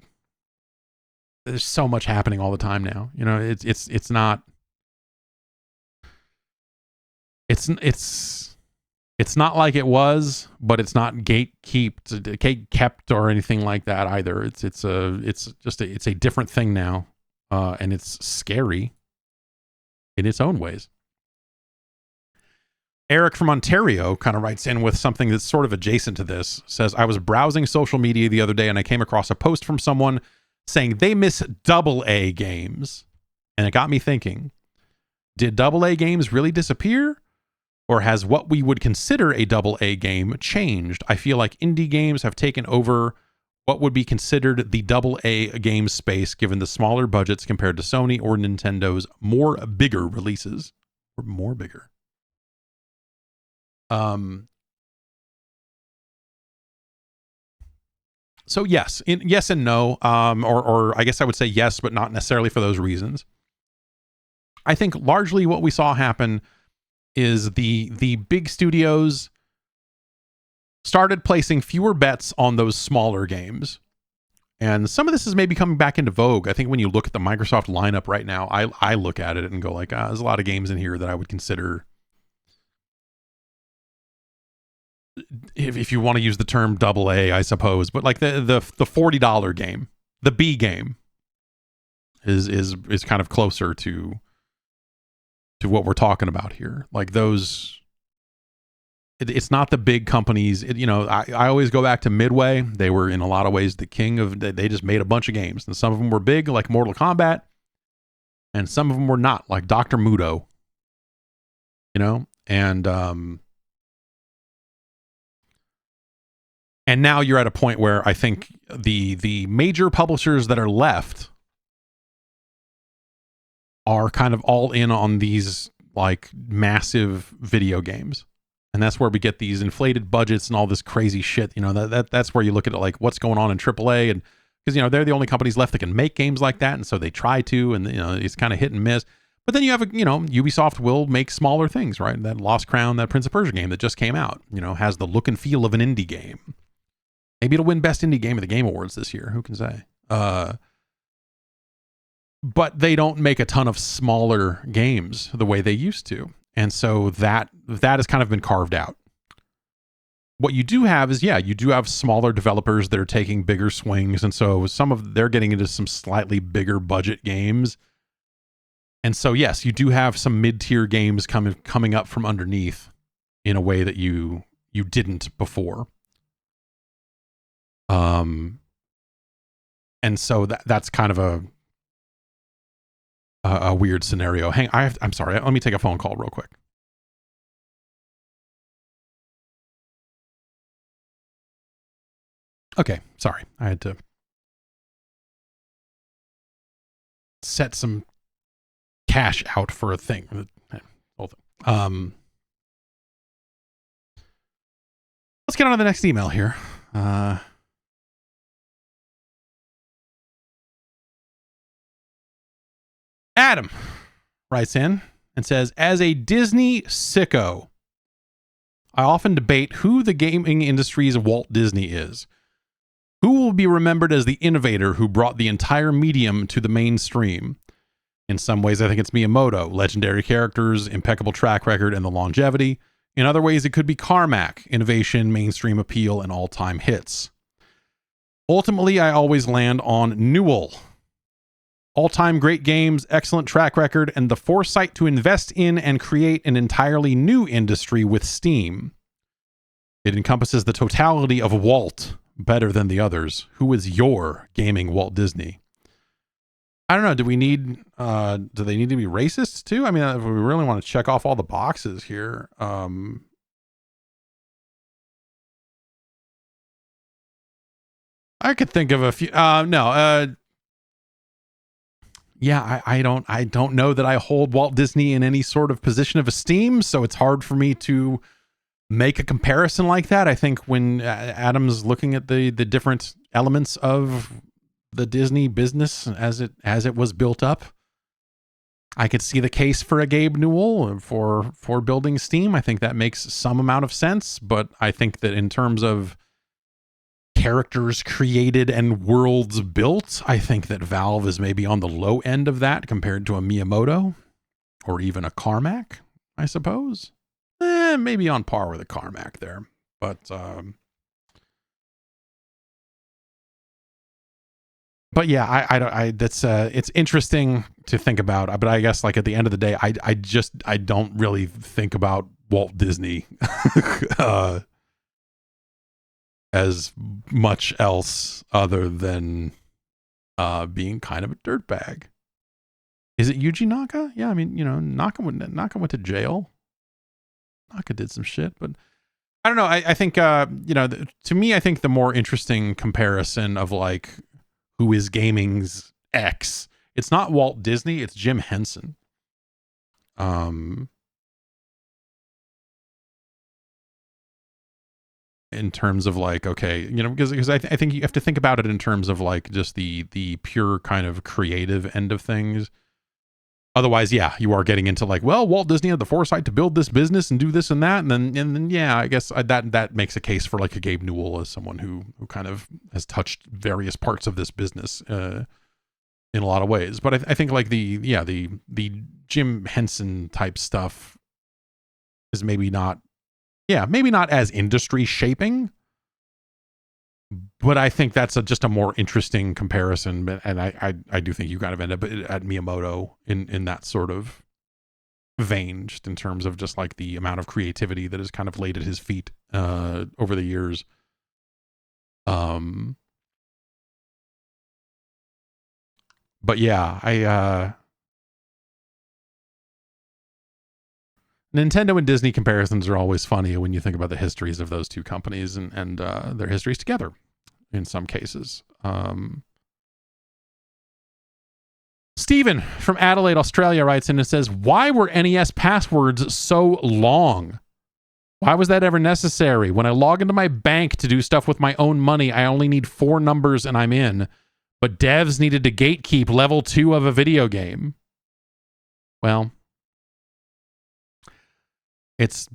there's so much happening all the time now. You know, it's not like it was, but it's not kept or anything like that either. It's a different thing now. And it's scary in its own ways. Eric from Ontario kind of writes in with something that's sort of adjacent to this. Says, I was browsing social media the other day and I came across a post from someone saying they miss AA games. And it got me thinking, did AA games really disappear? Or has what we would consider a AA game changed? I feel like indie games have taken over what would be considered the AA game space given the smaller budgets compared to Sony or Nintendo's bigger releases. Or more bigger. So yes, yes and no. Or I guess I would say yes, but not necessarily for those reasons. I think largely what we saw happen is the big studios started placing fewer bets on those smaller games. And some of this is maybe coming back into vogue. I think when you look at the Microsoft lineup right now, I look at it and go like, there's a lot of games in here that I would consider, if you want to use the term AA, I suppose, but like the $40 game, the B game is kind of closer to what we're talking about here. Like those, it's not the big companies. I always go back to Midway. They were in a lot of ways the king of, they just made a bunch of games and some of them were big like Mortal Kombat and some of them were not, like Dr. Muto, and now you're at a point where I think the major publishers that are left are kind of all in on these like massive video games. And that's where we get these inflated budgets and all this crazy shit. That's where you look at it like what's going on in AAA, and because they're the only companies left that can make games like that, and so they try to, and it's kind of hit and miss. But then you have Ubisoft will make smaller things, right? That Lost Crown, that Prince of Persia game that just came out, has the look and feel of an indie game. Maybe it'll win Best Indie Game of the Game Awards this year. Who can say? But they don't make a ton of smaller games the way they used to. And so that has kind of been carved out. What you do have is, you do have smaller developers that are taking bigger swings. And so they're getting into some slightly bigger budget games. And so, yes, you do have some mid-tier games coming up from underneath in a way that you didn't before. And so that's kind of a weird scenario. I'm sorry. Let me take a phone call real quick. Okay. Sorry. I had to set some cash out for a thing. Let's get on to the next email here. Adam writes in and says, as a Disney sicko, I often debate who the gaming industry's Walt Disney is. Who will be remembered as the innovator who brought the entire medium to the mainstream? In some ways, I think it's Miyamoto, legendary characters, impeccable track record, and the longevity. In other ways, it could be Carmack, innovation, mainstream appeal, and all-time hits. Ultimately, I always land on Newell. All-time great games, excellent track record, and the foresight to invest in and create an entirely new industry with Steam. It encompasses the totality of Walt better than the others. Who is your gaming Walt Disney? I don't know. Do they need to be racist too? I mean, if we really want to check off all the boxes here, I could think of a few. Yeah, I don't know that I hold Walt Disney in any sort of position of esteem, so it's hard for me to make a comparison like that. I think when Adam's looking at the different elements of the Disney business as it was built up, I could see the case for a Gabe Newell for building Steam. I think that makes some amount of sense, but I think that in terms of characters created and worlds built, I think that Valve is maybe on the low end of that compared to a Miyamoto or even a Carmack, I suppose. Maybe on par with a Carmack there, but yeah, I that's it's interesting to think about. But I guess like at the end of the day, I don't really think about Walt Disney as much else other than being kind of a dirtbag. Is it Yuji Naka? Yeah, I mean, Naka went to jail. Naka did some shit, but I don't know. I think to me, I think the more interesting comparison of like who is gaming's X, it's not Walt Disney, it's Jim Henson. In terms of like, okay, because I think you have to think about it in terms of like just the pure kind of creative end of things. Otherwise, yeah, you are getting into like, well, Walt Disney had the foresight to build this business and do this and that, and then yeah, I guess that makes a case for like a Gabe Newell as someone who kind of has touched various parts of this business in a lot of ways. But I think like the Jim Henson type stuff is maybe not as industry shaping, but I think that's just a more interesting comparison. And I do think you kind of end up at Miyamoto in that sort of vein, just in terms of just like the amount of creativity that is kind of laid at his feet over the years. But yeah, Nintendo and Disney comparisons are always funny when you think about the histories of those two companies and their histories together in some cases. Stephen from Adelaide, Australia writes in and says, why were NES passwords so long? Why was that ever necessary? When I log into my bank to do stuff with my own money, I only need 4 numbers and I'm in. But devs needed to gatekeep level 2 of a video game. Well, it's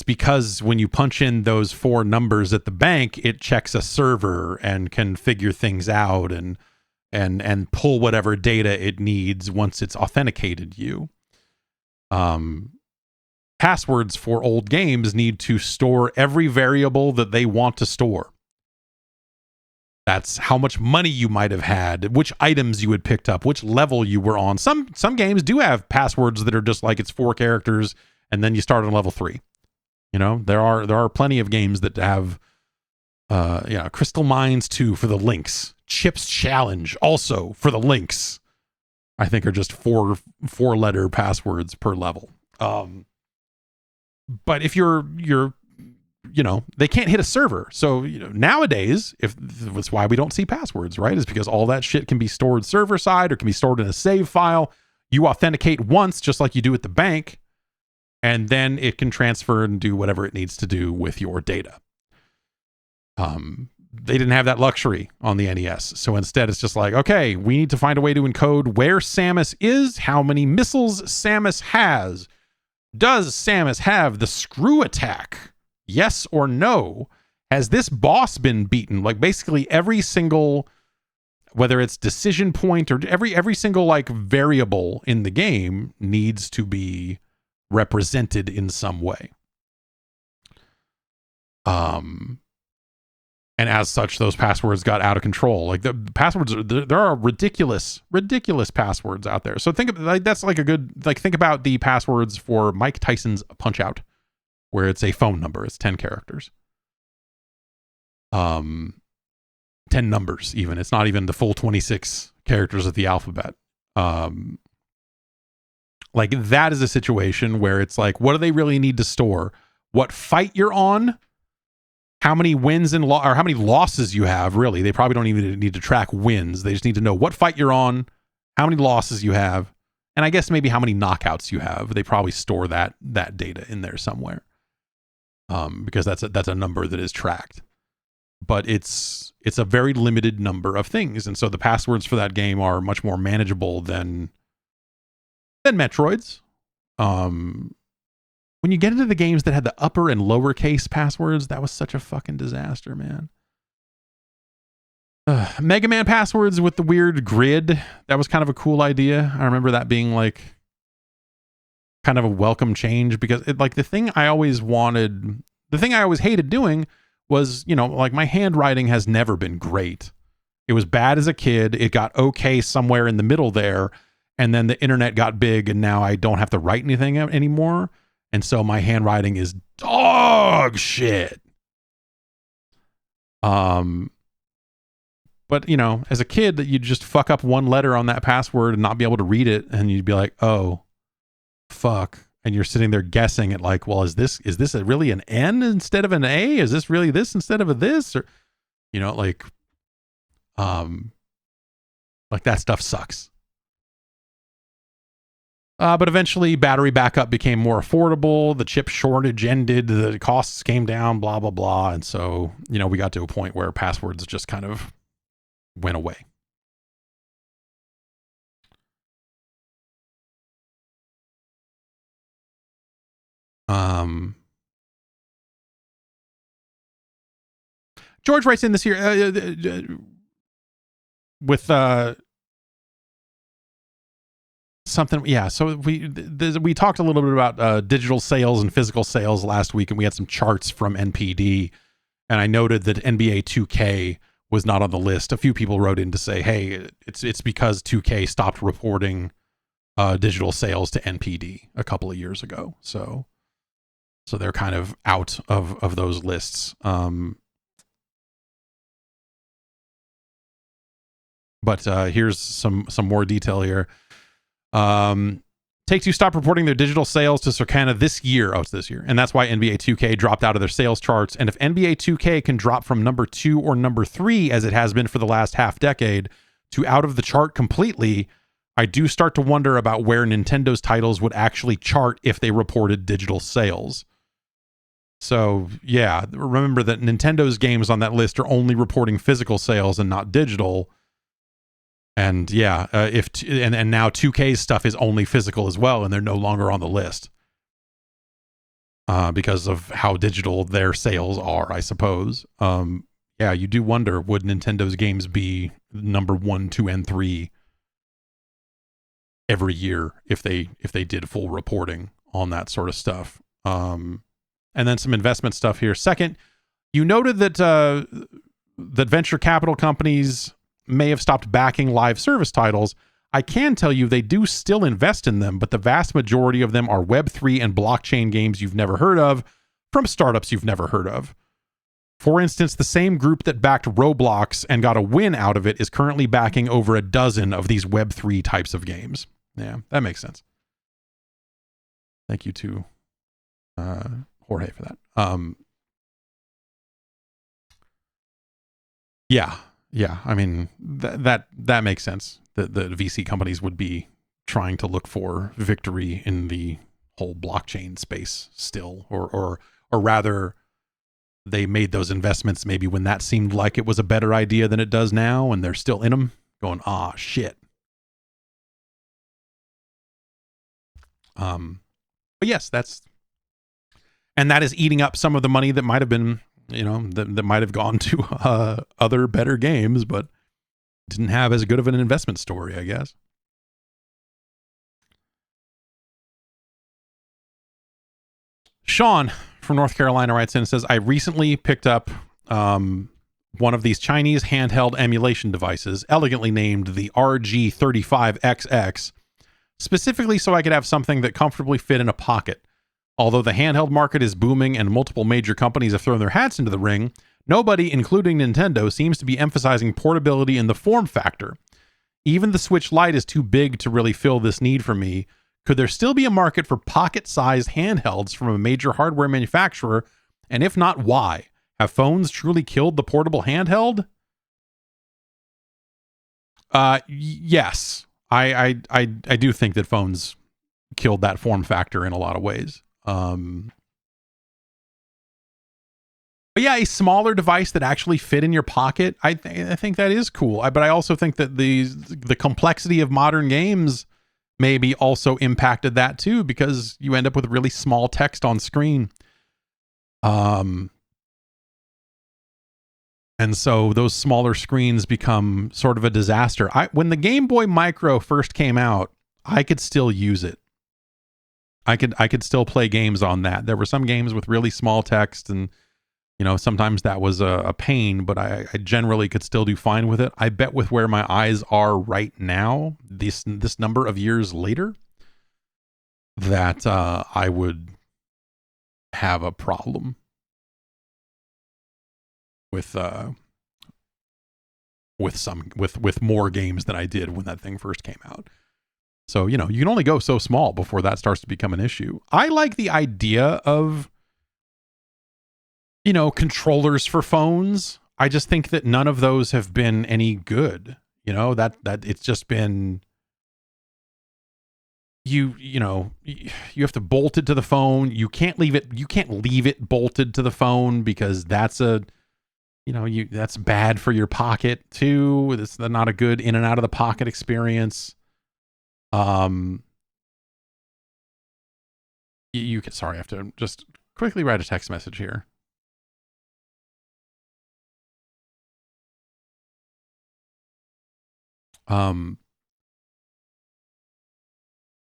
because when you punch in those 4 numbers at the bank, it checks a server and can figure things out and pull whatever data it needs once it's authenticated you. Passwords for old games need to store every variable that they want to store. That's how much money you might have had, which items you had picked up, which level you were on. Some games do have passwords that are just like it's 4 characters and then you start on level 3. There are plenty of games that have Crystal Mines 2 for the links. Chips Challenge also for the links. I think are just 4-letter passwords per level. But if you're they can't hit a server. So, nowadays, that's why we don't see passwords, right? Is because all that shit can be stored server side or can be stored in a save file. You authenticate once, just like you do at the bank, and then it can transfer and do whatever it needs to do with your data. They didn't have that luxury on the NES. So instead it's just like, okay, we need to find a way to encode where Samus is, how many missiles Samus has. Does Samus have the screw attack? Yes or no? Has this boss been beaten? Like basically every single, whether it's decision point or every single like variable in the game needs to be represented in some way. And as such, those passwords got out of control. Like the passwords, there are ridiculous passwords out there. So think of like that's like a good like think about the passwords for Mike Tyson's Punch Out, where it's a phone number. It's 10 characters. 10 numbers even. It's not even the full 26 characters of the alphabet. Like that is a situation where it's like, what do they really need to store? What fight you're on? How many wins and or how many losses you have, really. They probably don't even need to track wins. They just need to know what fight you're on, how many losses you have, and I guess maybe how many knockouts you have. They probably store that data in there somewhere, because that's a number that is tracked. But it's a very limited number of things, and so the passwords for that game are much more manageable than Metroid's. When you get into the games that had the upper and lowercase passwords, that was such a fucking disaster, man. Mega Man passwords with the weird grid. That was kind of a cool idea. I remember that being like kind of a welcome change, because the thing I always hated doing was, like my handwriting has never been great. It was bad as a kid. It got okay somewhere in the middle there. And then the internet got big and now I don't have to write anything anymore. And so my handwriting is dog shit. But as a kid, you'd just fuck up one letter on that password and not be able to read it, and you'd be like, "Oh, fuck!" And you're sitting there guessing at like, "Well, is this really an N instead of an A? Is this really this instead of a this?" Or, like that stuff sucks. But eventually battery backup became more affordable. The chip shortage ended. The costs came down, blah, blah, blah. And so, we got to a point where passwords just kind of went away. George writes in this here with something, yeah. So we talked a little bit about digital sales and physical sales last week, and we had some charts from NPD, and I noted that NBA 2K was not on the list. A few people wrote in to say, hey, it's because 2K stopped reporting digital sales to NPD a couple of years ago, so they're kind of out of those lists. But here's some more detail here. Take-Two stopped reporting their digital sales to Circana this year. Oh, it's this year. And that's why NBA 2K dropped out of their sales charts. And if NBA 2K can drop from number 2 or number 3, as it has been for the last half decade, to out of the chart completely, I do start to wonder about where Nintendo's titles would actually chart if they reported digital sales. So, yeah, remember that Nintendo's games on that list are only reporting physical sales and not digital. And yeah, and now 2K's stuff is only physical as well, and they're no longer on the list because of how digital their sales are, I suppose. Yeah, you do wonder, would Nintendo's games be number 1, 2, and 3 every year if they did full reporting on that sort of stuff? And then some investment stuff here. Second, you noted that that venture capital companies may have stopped backing live service titles. I can tell you they do still invest in them, but the vast majority of them are Web3 and blockchain games you've never heard of from startups you've never heard of. For instance, the same group that backed Roblox and got a win out of it is currently backing over a dozen of these Web3 types of games. Yeah, that makes sense. Thank you to Jorge for that. Yeah, I mean, that makes sense. The VC companies would be trying to look for victory in the whole blockchain space still, or rather, they made those investments maybe when that seemed like it was a better idea than it does now, and they're still in them, going, shit. But yes, that is eating up some of the money that might have been, that might have gone to other better games, but didn't have as good of an investment story, I guess. Sean from North Carolina writes in and says, I recently picked up one of these Chinese handheld emulation devices, elegantly named the RG35XX, specifically so I could have something that comfortably fit in a pocket. Although the handheld market is booming and multiple major companies have thrown their hats into the ring, nobody, including Nintendo, seems to be emphasizing portability in the form factor. Even the Switch Lite is too big to really fill this need for me. Could there still be a market for pocket-sized handhelds from a major hardware manufacturer? And if not, why? Have phones truly killed the portable handheld? Yes. I do think that phones killed that form factor in a lot of ways. But yeah, a smaller device that actually fit in your pocket, I think that is cool. But I also think that the complexity of modern games maybe also impacted that too, because you end up with really small text on screen. And so those smaller screens become sort of a disaster. When the Game Boy Micro first came out, I could still use it. I could still play games on that. There were some games with really small text, and sometimes that was a pain, but I generally could still do fine with it. I bet with where my eyes are right now, this number of years later, that I would have a problem with more games than I did when that thing first came out. So, you can only go so small before that starts to become an issue. I like the idea of, controllers for phones. I just think that none of those have been any good. That it's just been, you have to bolt it to the phone. You can't leave it bolted to the phone, because that's that's bad for your pocket too. It's not a good in and out of the pocket experience. You can, sorry, I have to just quickly write a text message here.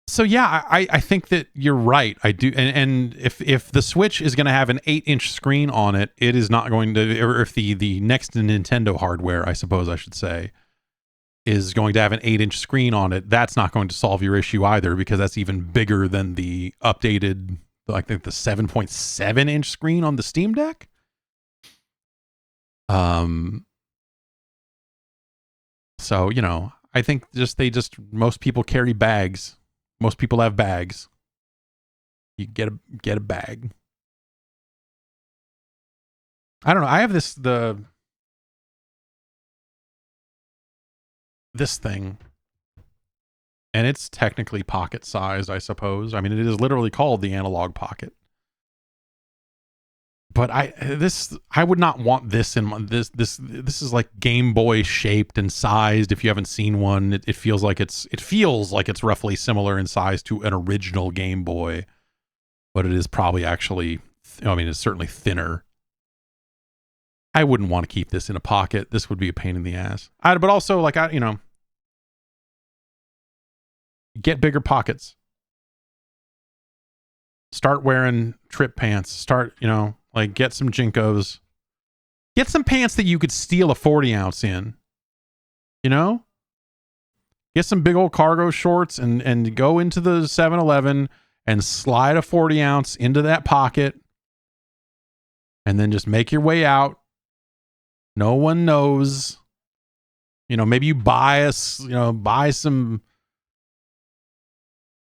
So yeah, I think that you're right. I do. And if the Switch is going to have an 8-inch screen on it, it is not going to, or if the next Nintendo hardware, I suppose I should say, is going to have an 8-inch screen on it, that's not going to solve your issue either, because that's even bigger than the updated, I think the 7.7-inch screen on the Steam Deck. So, I think most people carry bags. Most people have bags. You get a bag. I don't know. I have this thing, and it's technically pocket sized, I suppose. I mean, it is literally called the Analog Pocket. But I would not want this in my, this is like Game Boy shaped and sized. If you haven't seen one, it feels like it's roughly similar in size to an original Game Boy, but it is probably actually, it's certainly thinner. I wouldn't want to keep this in a pocket. This would be a pain in the ass. But also, get bigger pockets. Start wearing trip pants. Get some Jinkos. Get some pants that you could steal a 40 ounce in. Get some big old cargo shorts and go into the 7-Eleven and slide a 40 ounce into that pocket. And then just make your way out. No one knows. Maybe you buy some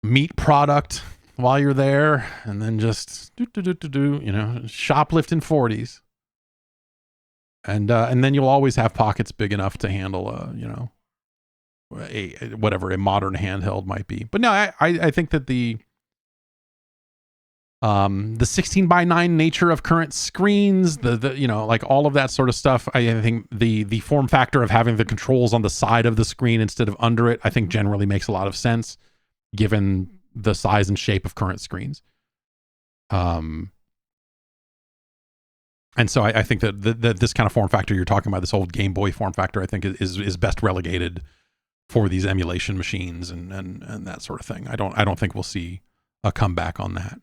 meat product while you're there, and then just shoplifting 40s, and then you'll always have pockets big enough to handle a modern handheld might be. But no, I think that the 16:9 nature of current screens, the all of that sort of stuff, I think the form factor of having the controls on the side of the screen instead of under it, I think generally makes a lot of sense given the size and shape of current screens. And so I think that this kind of form factor you're talking about, this old Game Boy form factor, I think is best relegated for these emulation machines and that sort of thing. I don't think we'll see a comeback on that.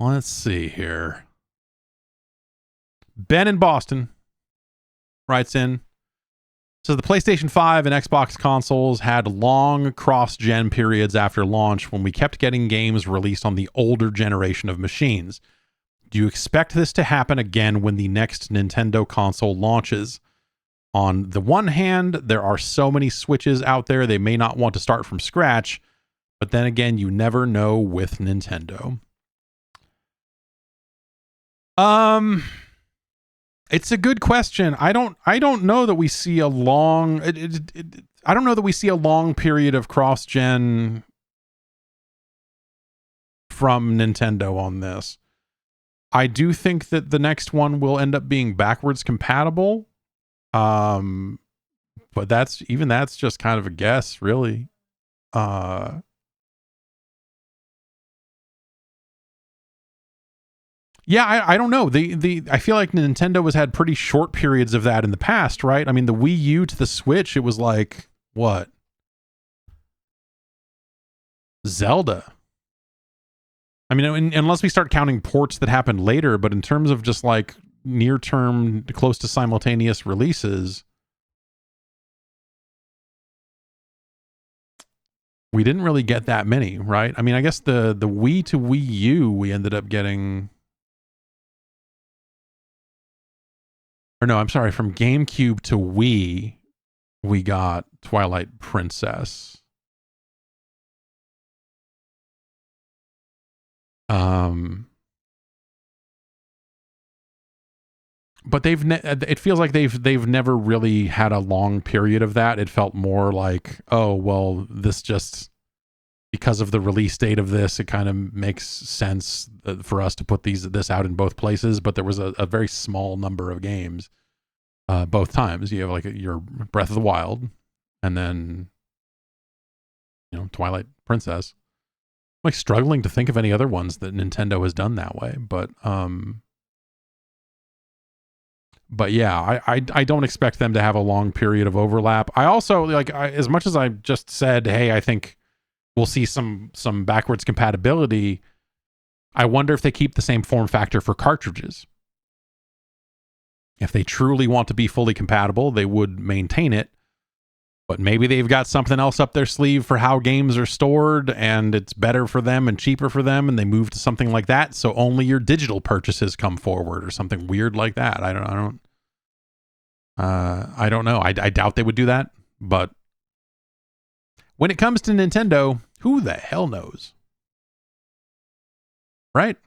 Let's see here. Ben in Boston writes in, so the PlayStation 5 and Xbox consoles had long cross-gen periods after launch when we kept getting games released on the older generation of machines. Do you expect this to happen again when the next Nintendo console launches? On the one hand, there are so many Switches out there they may not want to start from scratch, but then again, you never know with Nintendo. It's a good question. I don't know that we see a long I don't know that we see a long period of cross-gen from Nintendo on this. I do think that the next one will end up being backwards compatible. But that's just kind of a guess, really. Yeah, I don't know. I feel like Nintendo has had pretty short periods of that in the past, right? I mean, the Wii U to the Switch, it was like what? Zelda. I mean, unless we start counting ports that happened later, but in terms of just like near term, close to simultaneous releases, we didn't really get that many, right? I mean, I guess the Wii to Wii U, we ended up getting. Or no, I'm sorry, from GameCube to Wii, we got Twilight Princess. But it feels like they've never really had a long period of that. It felt more like, oh, well, this just, because of the release date of this, it kind of makes sense for us to put this out in both places. But there was a very small number of games both times. You have like your Breath of the Wild, and then Twilight Princess. I'm like struggling to think of any other ones that Nintendo has done that way, but yeah, I don't expect them to have a long period of overlap. I also as much as I just said, hey, I think we'll see some backwards compatibility. I wonder if they keep the same form factor for cartridges. If they truly want to be fully compatible, they would maintain it. But maybe they've got something else up their sleeve for how games are stored, and it's better for them and cheaper for them, and they move to something like that, so only your digital purchases come forward, or something weird like that. I don't know. I doubt they would do that, but when it comes to Nintendo, who the hell knows? Right?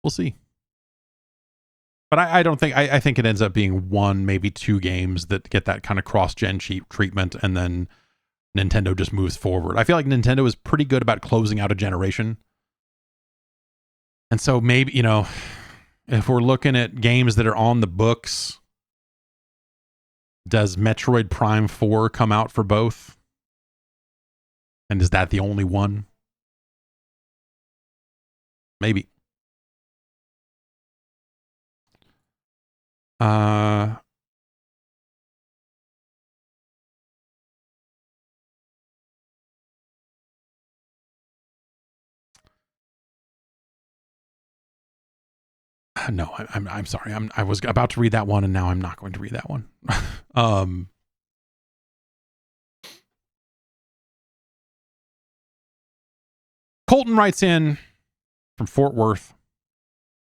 We'll see. But I don't think, I think it ends up being one, maybe two games that get that kind of cross-gen treatment, and then Nintendo just moves forward. I feel like Nintendo is pretty good about closing out a generation. And so maybe, if we're looking at games that are on the books, does Metroid Prime 4 come out for both? And is that the only one? Maybe. No, I'm sorry. I was about to read that one, and now I'm not going to read that one. Colton writes in from Fort Worth.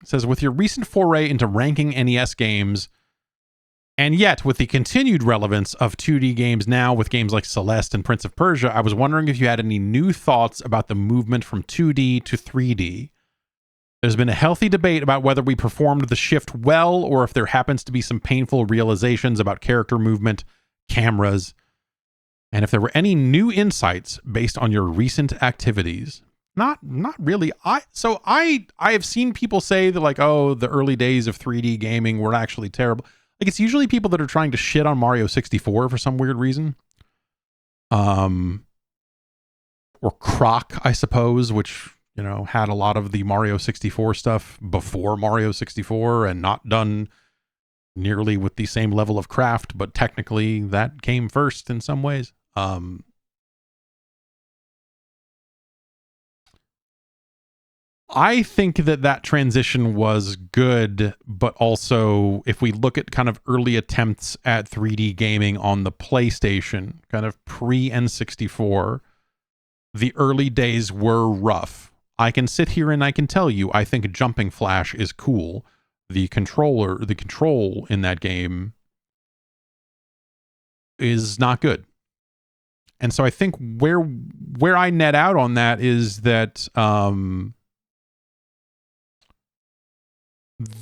It says, with your recent foray into ranking NES games, and yet with the continued relevance of 2D games now with games like Celeste and Prince of Persia, I was wondering if you had any new thoughts about the movement from 2D to 3D. There's been a healthy debate about whether we performed the shift well, or if there happens to be some painful realizations about character movement, cameras, and if there were any new insights based on your recent activities. Not really. I have seen people say that, like, oh, the early days of 3D gaming were actually terrible. Like, it's usually people that are trying to shit on Mario 64 for some weird reason. Or Croc, I suppose, which, had a lot of the Mario 64 stuff before Mario 64 and not done nearly with the same level of craft, but technically that came first in some ways. I think that transition was good, but also if we look at kind of early attempts at 3D gaming on the PlayStation, kind of pre N64, the early days were rough. I can sit here and I can tell you, I think Jumping Flash is cool. The control in that game is not good. And so I think where I net out on that is that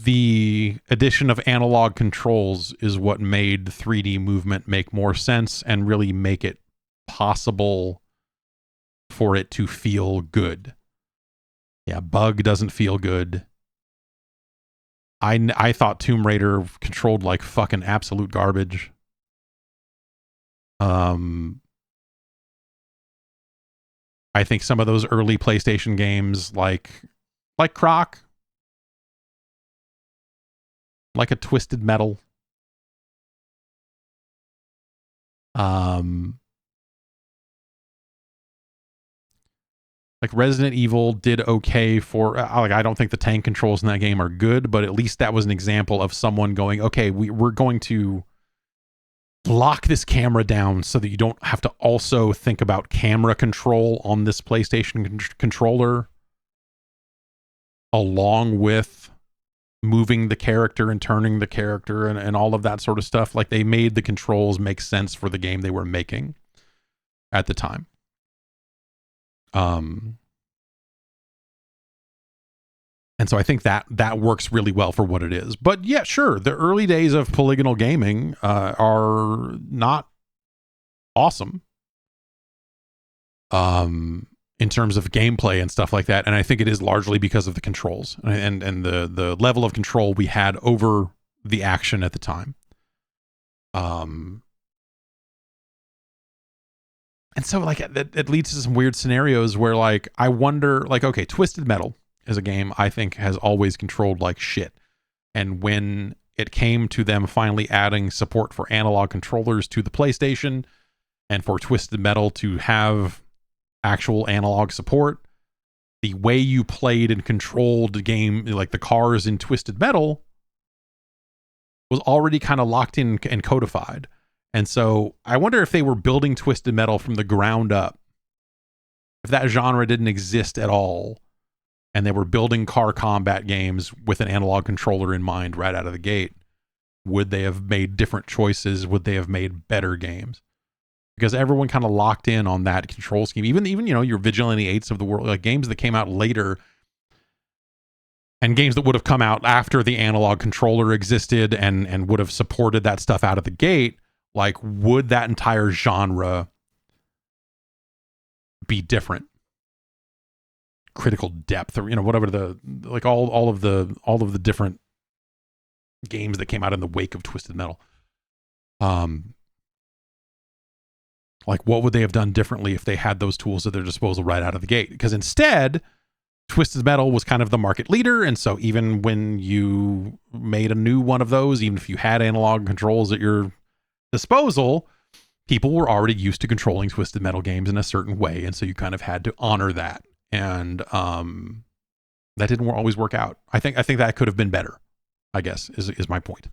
the addition of analog controls is what made 3D movement make more sense and really make it possible for it to feel good. Yeah, Bug doesn't feel good. I thought Tomb Raider controlled like fucking absolute garbage. I think some of those early PlayStation games like Croc, like a Twisted Metal, like Resident Evil did okay for like, I don't think the tank controls in that game are good, but at least that was an example of someone going, okay, we're going to lock this camera down so that you don't have to also think about camera control on this PlayStation controller along with moving the character and turning the character and all of that sort of stuff. Like, they made the controls make sense for the game they were making at the time. And so I think that works really well for what it is. But yeah, sure, the early days of polygonal gaming are not awesome in terms of gameplay and stuff like that. And I think it is largely because of the controls and the level of control we had over the action at the time. And so like it leads to some weird scenarios where like I wonder, like, okay, Twisted Metal is a game I think has always controlled like shit. And when it came to them finally adding support for analog controllers to the PlayStation and for Twisted Metal to have actual analog support, the way you played and controlled the game, like the cars in Twisted Metal, was already kind of locked in and codified. And so I wonder if they were building Twisted Metal from the ground up, if that genre didn't exist at all, and they were building car combat games with an analog controller in mind right out of the gate, would they have made different choices? Would they have made better games? Because everyone kind of locked in on that control scheme. Even you know, your Vigilante 8s of the world, like games that came out later and games that would have come out after the analog controller existed and would have supported that stuff out of the gate, like, would that entire genre be different? Critical Depth, or, you know, whatever the, like, all of the different games that came out in the wake of Twisted Metal. Like, what would they have done differently if they had those tools at their disposal right out of the gate? Because instead, Twisted Metal was kind of the market leader, and so even when you made a new one of those, even if you had analog controls at your disposal, people were already used to controlling Twisted Metal games in a certain way, and so you kind of had to honor that. And that didn't always work out. I think that could have been better, I guess, is my point.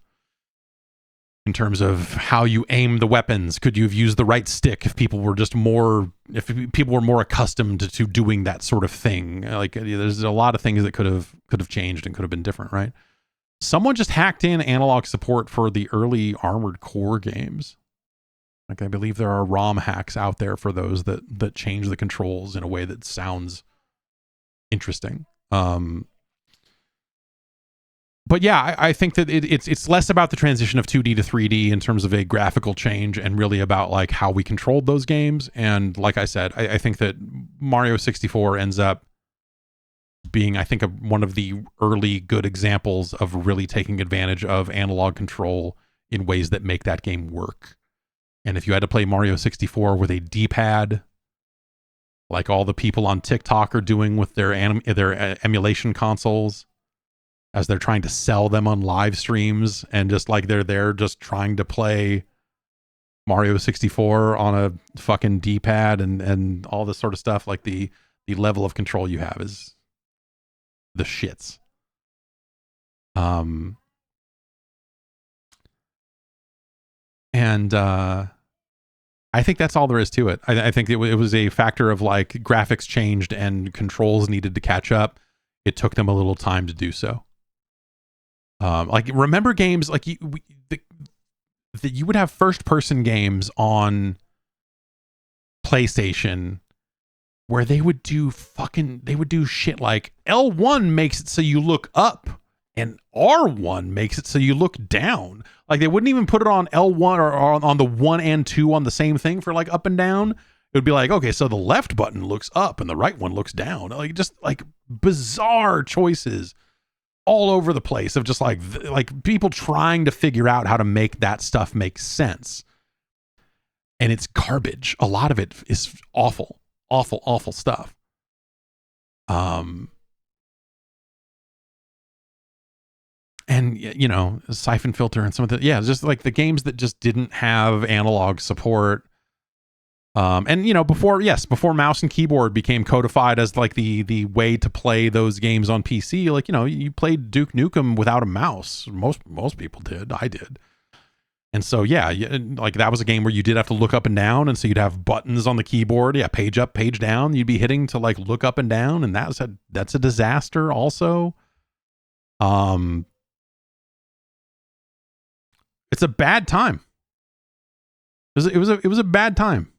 In terms of how you aim the weapons, could you have used the right stick if people were more accustomed to doing that sort of thing? Like, there's a lot of things that could have changed and could have been different, right? Someone just hacked in analog support for the early Armored Core games. Like, I believe there are ROM hacks out there for those that change the controls in a way that sounds interesting. But yeah, I think that it's less about the transition of 2D to 3D in terms of a graphical change, and really about like how we controlled those games. And like I said, I think that Mario 64 ends up being, I think, one of the early good examples of really taking advantage of analog control in ways that make that game work. And if you had to play Mario 64 with a D-pad, like all the people on TikTok are doing with their emulation consoles, as they're trying to sell them on live streams, and just like they're there just trying to play Mario 64 on a fucking D-pad and all this sort of stuff, like the level of control you have is the shits. And I think that's all there is to it. I think it was a factor of like graphics changed and controls needed to catch up. It took them a little time to do so. Like remember games like you would have first person games on PlayStation where they would do shit like L1 makes it so you look up and R1 makes it so you look down. Like they wouldn't even put it on L1 or on the 1 and 2 on the same thing for like up and down. It would be like, okay, so the left button looks up and the right one looks down. Like just like bizarre choices all over the place of just like people trying to figure out how to make that stuff make sense. And it's garbage. A lot of it is awful stuff. And you know, Siphon Filter and some of the just like the games that just didn't have analog support. And you know, before mouse and keyboard became codified as like the way to play those games on PC, like, you know, you played Duke Nukem without a mouse. Most people did. I did. And so, like that was a game where you did have to look up and down. And so you'd have buttons on the keyboard. Yeah. Page up, page down. You'd be hitting to like look up and down. And that's a disaster also. It's a bad time. It was a bad time.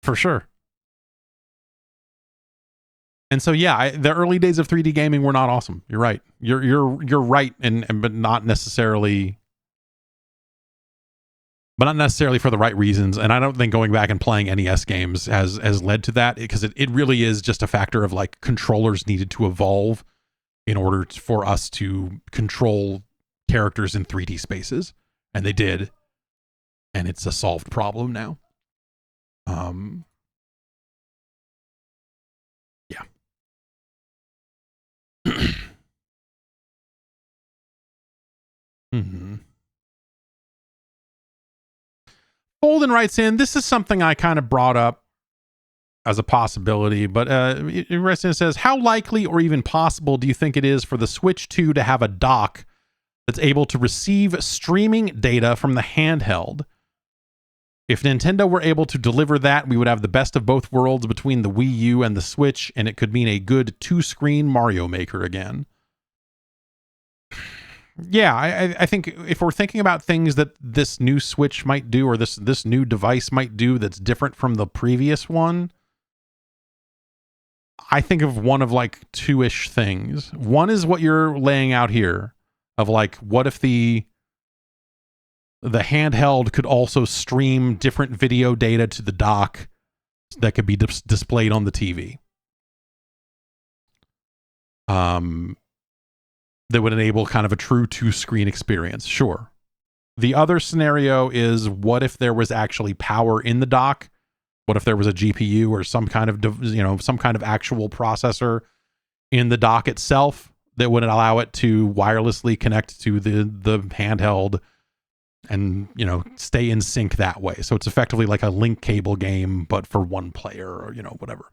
For sure. And so, the early days of 3D gaming were not awesome. You're right. You're right, but not necessarily for the right reasons. And I don't think going back and playing NES games has led to that, because it really is just a factor of like controllers needed to evolve in order for us to control characters in 3D spaces, and they did, and it's a solved problem now. Mm-hmm. Bolden writes in, this is something I kind of brought up as a possibility, but it writes in and says, how likely or even possible do you think it is for the Switch 2 to have a dock that's able to receive streaming data from the handheld? If Nintendo were able to deliver that, we would have the best of both worlds between the Wii U and the Switch, and it could mean a good 2-screen Mario Maker again. Yeah, I think if we're thinking about things that this new Switch might do, or this new device might do that's different from the previous one, I think of one of like 2-ish things. One is what you're laying out here of like, what if the handheld could also stream different video data to the dock that could be displayed on the TV. That would enable kind of a true 2-screen experience. Sure. The other scenario is, what if there was actually power in the dock? What if there was a GPU or some kind of actual processor in the dock itself that would allow it to wirelessly connect to the handheld and, you know, stay in sync that way. So it's effectively like a link cable game, but for one player, or, you know, whatever.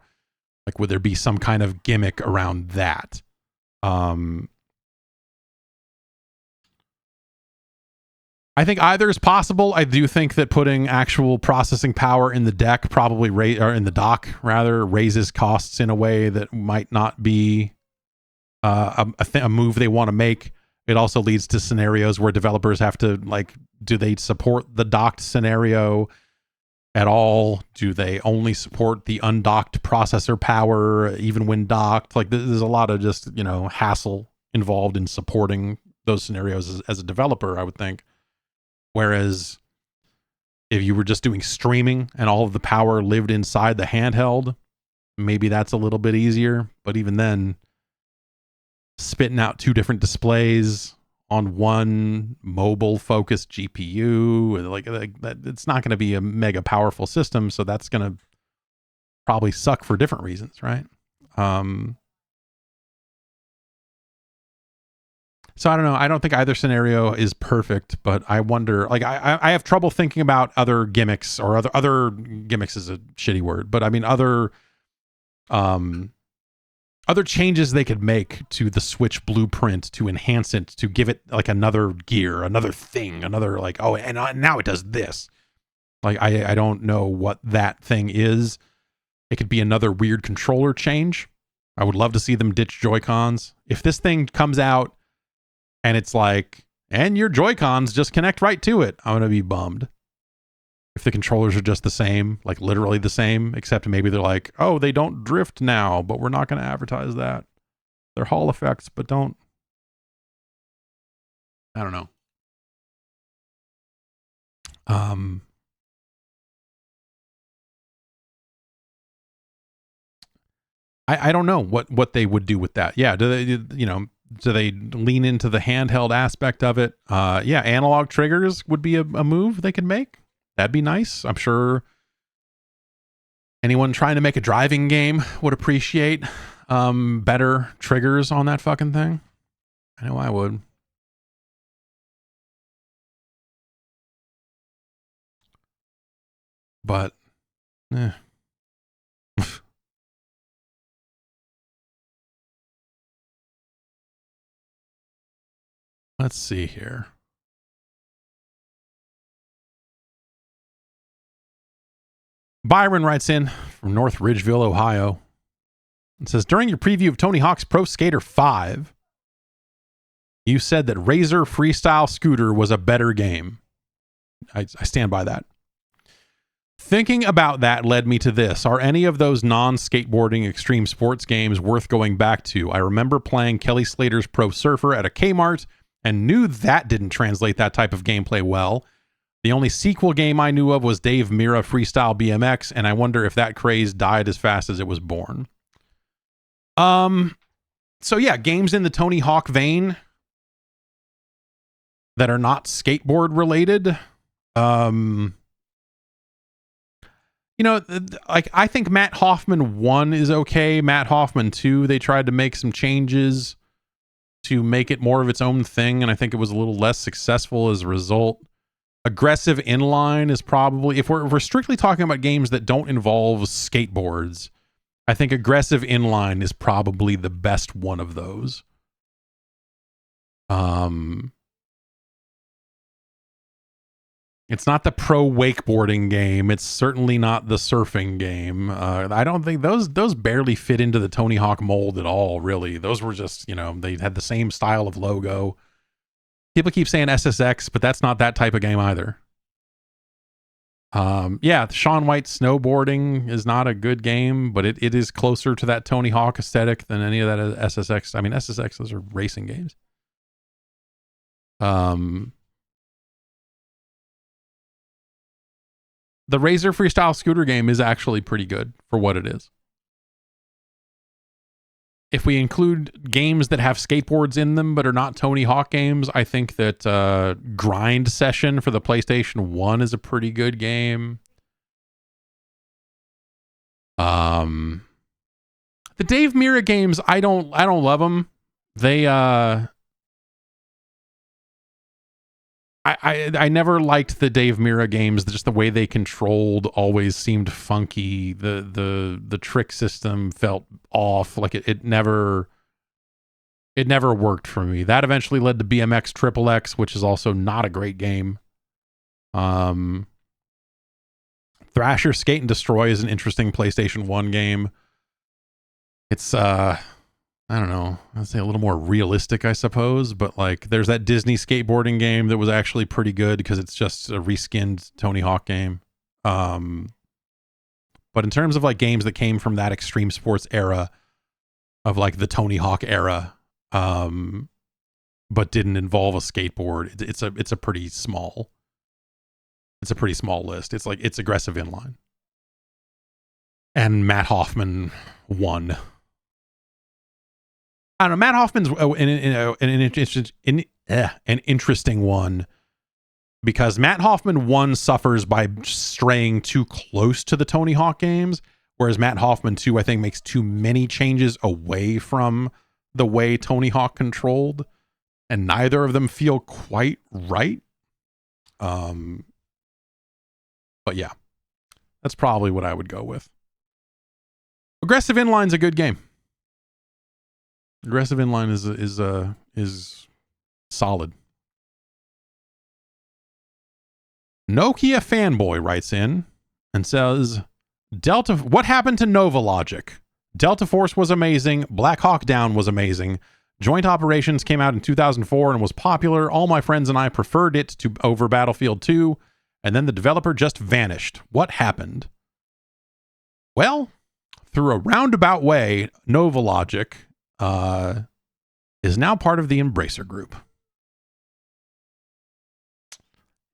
Like, would there be some kind of gimmick around that? I think either is possible. I do think that putting actual processing power in the deck or in the dock rather, raises costs in a way that might not be a move they want to make. It also leads to scenarios where developers have to, like, do they support the docked scenario at all? Do they only support the undocked processor power even when docked? Like, there's a lot of just, you know, hassle involved in supporting those scenarios as a developer, I would think. Whereas if you were just doing streaming and all of the power lived inside the handheld, maybe that's a little bit easier. But even then, spitting out 2 different displays on one mobile focused GPU, like that, it's not going to be a mega powerful system. So that's going to probably suck for different reasons, right? So I don't know. I don't think either scenario is perfect, but I wonder, like, I have trouble thinking about other gimmicks, or other gimmicks is a shitty word, but I mean, other other changes they could make to the Switch blueprint to enhance it, to give it like another gear, another thing, another like, oh, and now it does this. Like, I don't know what that thing is. It could be another weird controller change. I would love to see them ditch Joy-Cons. If this thing comes out and it's like, and your Joy-Cons just connect right to it, I'm going to be bummed. If the controllers are just the same, like literally the same, except maybe they're like, oh, they don't drift now, but we're not going to advertise that. They're Hall effects, but don't. I don't know. I don't know what they would do with that. Yeah, do they lean into the handheld aspect of it? Yeah, analog triggers would be a move they could make. That'd be nice. I'm sure anyone trying to make a driving game would appreciate better triggers on that fucking thing. I know I would. But, let's see here. Byron writes in from North Ridgeville, Ohio. It says, during your preview of Tony Hawk's Pro Skater 5, you said that Razor Freestyle Scooter was a better game. I stand by that. Thinking about that led me to this. Are any of those non-skateboarding extreme sports games worth going back to? I remember playing Kelly Slater's Pro Surfer at a Kmart and knew that didn't translate that type of gameplay well. The only sequel game I knew of was Dave Mirra Freestyle BMX, and I wonder if that craze died as fast as it was born. So yeah, games in the Tony Hawk vein that are not skateboard related. Like, I think Matt Hoffman 1 is okay. Matt Hoffman 2, they tried to make some changes to make it more of its own thing, and I think it was a little less successful as a result. Aggressive Inline is probably, if we're strictly talking about games that don't involve skateboards, I think Aggressive Inline is probably the best one of those. It's not the pro wakeboarding game. It's certainly not the surfing game. I don't think those barely fit into the Tony Hawk mold at all, really. Those were just, they had the same style of logo. People keep saying SSX, but that's not that type of game either. Yeah, Shaun White snowboarding is not a good game, but it is closer to that Tony Hawk aesthetic than any of that SSX. I mean, SSXs are racing games. The Razor Freestyle Scooter game is actually pretty good for what it is. If we include games that have skateboards in them but are not Tony Hawk games, I think that Grind Session for the PlayStation 1 is a pretty good game. The Dave Mirra games, I don't love them. They I never liked the Dave Mirra games. Just the way they controlled always seemed funky. The trick system felt off. Like it never worked for me. That eventually led to BMX Triple X, which is also not a great game. Thrasher Skate and Destroy is an interesting PlayStation 1 game. It's I don't know, I'd say a little more realistic, I suppose, but like there's that Disney skateboarding game that was actually pretty good because it's just a reskinned Tony Hawk game. But in terms of like games that came from that extreme sports era of like the Tony Hawk era, but didn't involve a skateboard, it's a pretty small list. It's like, it's Aggressive Inline and Matt Hoffman 1. I don't know. Matt Hoffman's an interesting one because Matt Hoffman 1 suffers by straying too close to the Tony Hawk games, whereas Matt Hoffman 2, I think, makes too many changes away from the way Tony Hawk controlled, and neither of them feel quite right. But yeah, that's probably what I would go with. Aggressive Inline's a good game. Aggressive inline is solid. Nokia fanboy writes in and says, what happened to Nova Logic? Delta Force was amazing. Black Hawk Down was amazing. Joint Operations came out in 2004 and was popular. All my friends and I preferred it to over Battlefield 2, and then the developer just vanished. What happened? Well, through a roundabout way, Nova Logic is now part of the Embracer Group.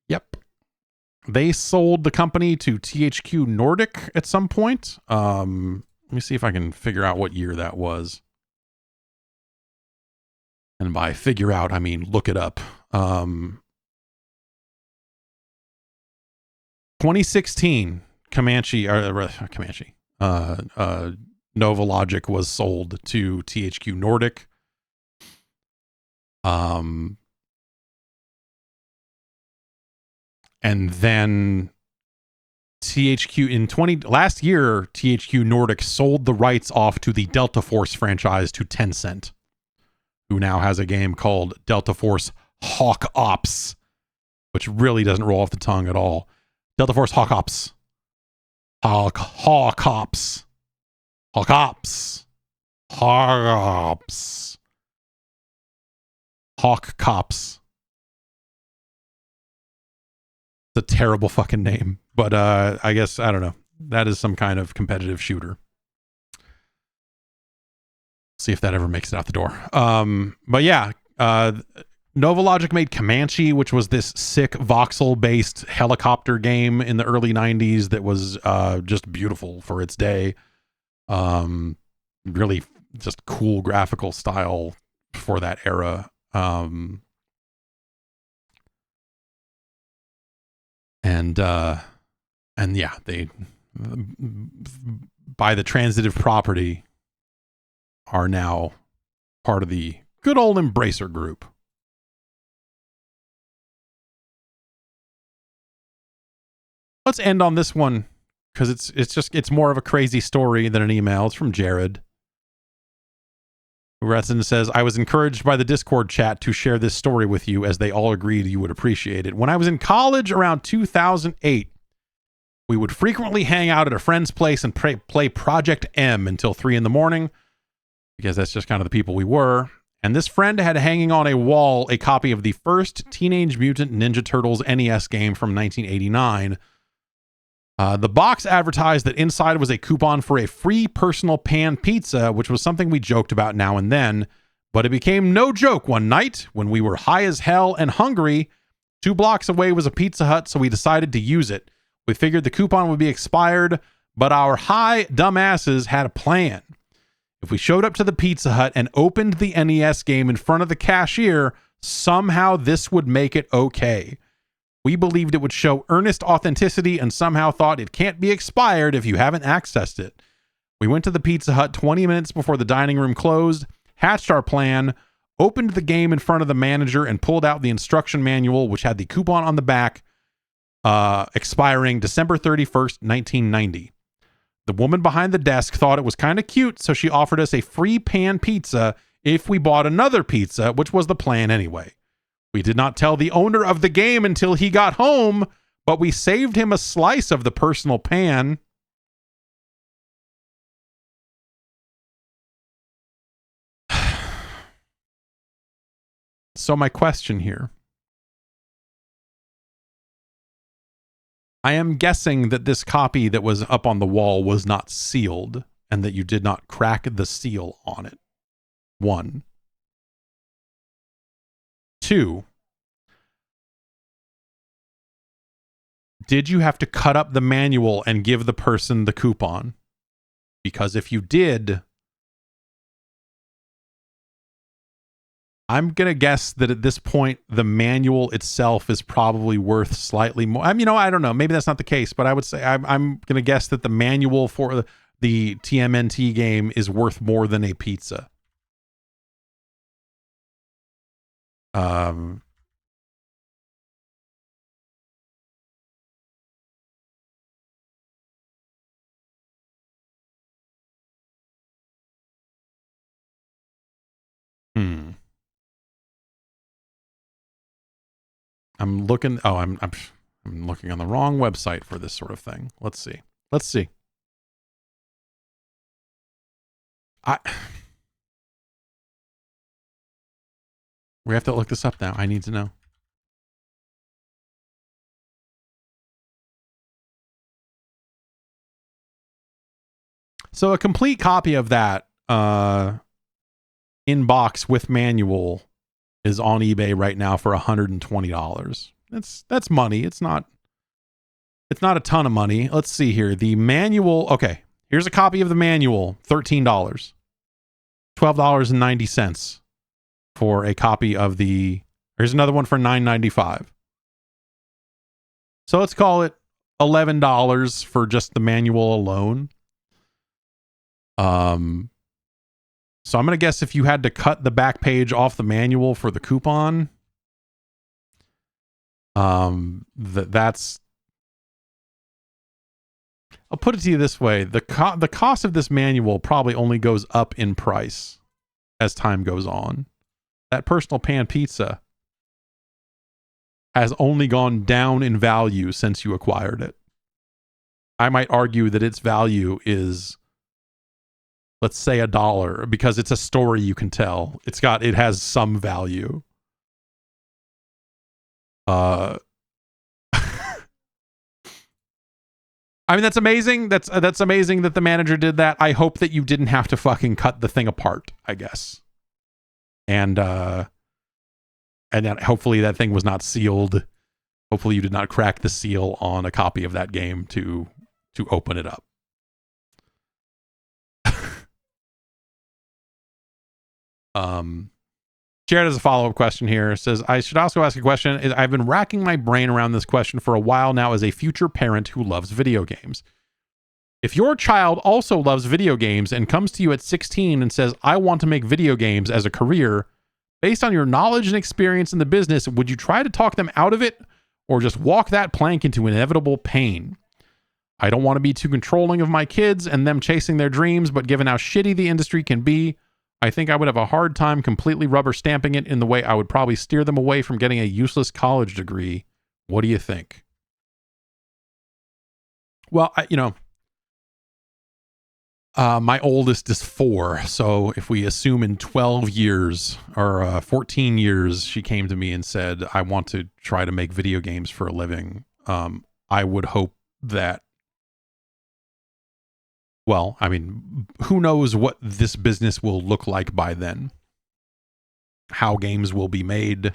Yep. They sold the company to THQ Nordic at some point. Let me see if I can figure out what year that was. And by figure out, I mean look it up. 2016, Nova Logic was sold to THQ Nordic. And then last year, THQ Nordic sold the rights off to the Delta Force franchise to Tencent, who now has a game called Delta Force Hawk Ops, which really doesn't roll off the tongue at all. Delta Force Hawk Ops. Hawk Ops. Hawk Ops. Hawk Ops. Hawk Cops. It's a terrible fucking name, but I guess, I don't know. That is some kind of competitive shooter. See if that ever makes it out the door. But yeah, Nova Logic made Comanche, which was this sick voxel-based helicopter game in the early 90s that was just beautiful for its day. Really just cool graphical style for that era. And yeah, they, by the transitive property, are now part of the good old Embracer Group. Let's end on this one because it's more of a crazy story than an email. It's from Jared, who writes in and says, I was encouraged by the Discord chat to share this story with you as they all agreed you would appreciate it. When I was in college around 2008, we would frequently hang out at a friend's place and play Project M until 3 a.m, because that's just kind of the people we were. And this friend had hanging on a wall a copy of the first Teenage Mutant Ninja Turtles NES game from 1989. The box advertised that inside was a coupon for a free personal pan pizza, which was something we joked about now and then. But it became no joke one night when we were high as hell and hungry. 2 blocks away was a Pizza Hut, so we decided to use it. We figured the coupon would be expired, but our high dumbasses had a plan. If we showed up to the Pizza Hut and opened the NES game in front of the cashier, somehow this would make it okay. We believed it would show earnest authenticity and somehow thought it can't be expired if you haven't accessed it. We went to the Pizza Hut 20 minutes before the dining room closed, hatched our plan, opened the game in front of the manager, and pulled out the instruction manual, which had the coupon on the back, expiring December 31st, 1990. The woman behind the desk thought it was kind of cute, so she offered us a free pan pizza if we bought another pizza, which was the plan anyway. We did not tell the owner of the game until he got home, but we saved him a slice of the personal pan. So my question here. I am guessing that this copy that was up on the wall was not sealed and that you did not crack the seal on it. 1. 2. Did you have to cut up the manual and give the person the coupon? Because if you did, I'm going to guess that at this point, the manual itself is probably worth slightly more. I mean, I don't know. Maybe that's not the case, but I would say I'm going to guess that the manual for the TMNT game is worth more than a pizza. I'm looking. Oh, I'm looking on the wrong website for this sort of thing. Let's see. Let's see. We have to look this up now. I need to know. So a complete copy of that in box with manual is on eBay right now for $120. That's money. It's not a ton of money. Let's see here. The manual. Okay, here's a copy of the manual. $13. $12.90 for a copy of the. Here's another one for $9.95. So let's call it $11 for just the manual alone. So I'm gonna guess if you had to cut the back page off the manual for the coupon, that's. I'll put it to you this way: the cost of this manual probably only goes up in price as time goes on. That personal pan pizza has only gone down in value since you acquired it. I might argue that its value is, let's say, $1, because it's a story you can tell. It has some value. I mean, that's amazing. That's amazing that the manager did that. I hope that you didn't have to fucking cut the thing apart, I guess. And then hopefully that thing was not sealed. Hopefully you did not crack the seal on a copy of that game to open it up. Jared has a follow-up question here. It says, I should also ask a question. I've been racking my brain around this question for a while now as a future parent who loves video games. If your child also loves video games and comes to you at 16 and says, I want to make video games as a career, based on your knowledge and experience in the business, would you try to talk them out of it or just walk that plank into inevitable pain? I don't want to be too controlling of my kids and them chasing their dreams, but given how shitty the industry can be, I think I would have a hard time completely rubber stamping it in the way I would probably steer them away from getting a useless college degree. What do you think? Well, my oldest is 4. So if we assume in 12 years or 14 years, she came to me and said, I want to try to make video games for a living. I would hope that, well, I mean, who knows what this business will look like by then? How games will be made,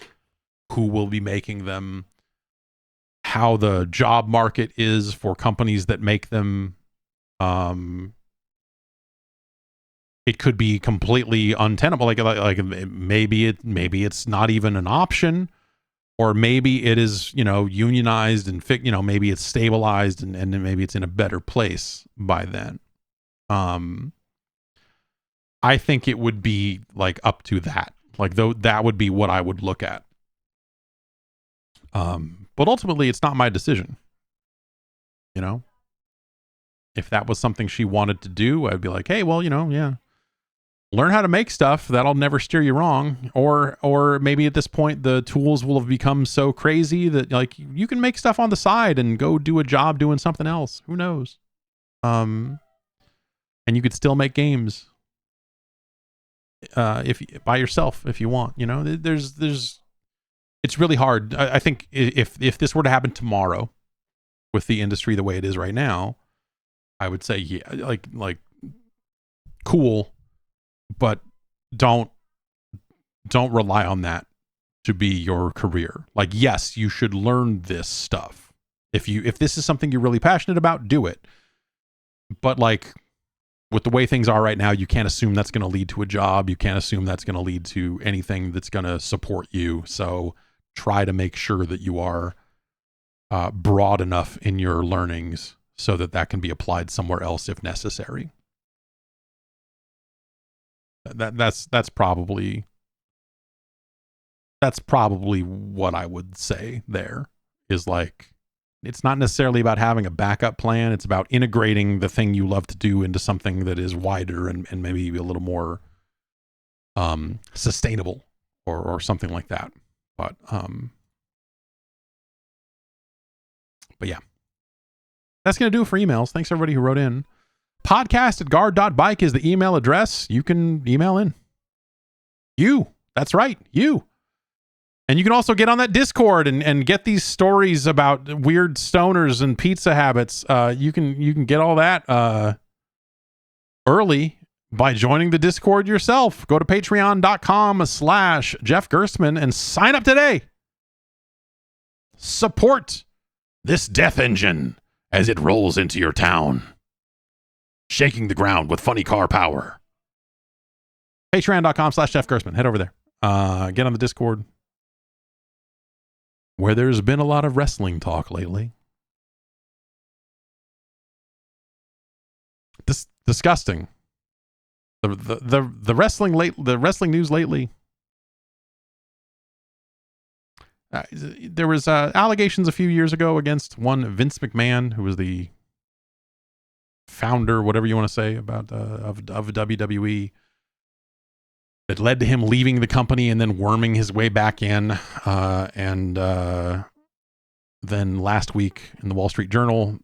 who will be making them, how the job market is for companies that make them. It could be completely untenable. Like maybe it's not even an option, or maybe it is, unionized and maybe it's stabilized and maybe it's in a better place by then. I think it would be like up to that. Like though that would be what I would look at. But ultimately it's not my decision. If that was something she wanted to do, I'd be like, hey, well, yeah. Learn how to make stuff. That'll never steer you wrong. Or maybe at this point the tools will have become so crazy that like you can make stuff on the side and go do a job doing something else. Who knows? And you could still make games if by yourself if you want. There's it's really hard. I think if this were to happen tomorrow with the industry the way it is right now, I would say yeah, like cool, but don't rely on that to be your career. Like, yes, you should learn this stuff. If this is something you're really passionate about, do it. But like with the way things are right now, you can't assume that's going to lead to a job. You can't assume that's going to lead to anything that's going to support you. So try to make sure that you are broad enough in your learnings so that can be applied somewhere else if necessary. That's probably what I would say there is like, it's not necessarily about having a backup plan. It's about integrating the thing you love to do into something that is wider and maybe a little more sustainable or something like that. But But yeah, that's going to do it for emails. Thanks everybody who wrote in. podcast@guard.bike is the email address. You can email in. That's right. And you can also get on that Discord and get these stories about weird stoners and pizza habits. You can get all that early by joining the Discord yourself. Go to patreon.com/Jeff Gerstmann and sign up today. Support this death engine as it rolls into your town, shaking the ground with funny car power. Patreon.com/Jeff Gerstmann. Head over there. Get on the Discord, where there's been a lot of wrestling talk lately. Disgusting. The wrestling news lately. There was allegations a few years ago against one Vince McMahon, who was the founder, whatever you want to say, about of WWE, that led to him leaving the company and then worming his way back in. And then last week in the Wall Street Journal,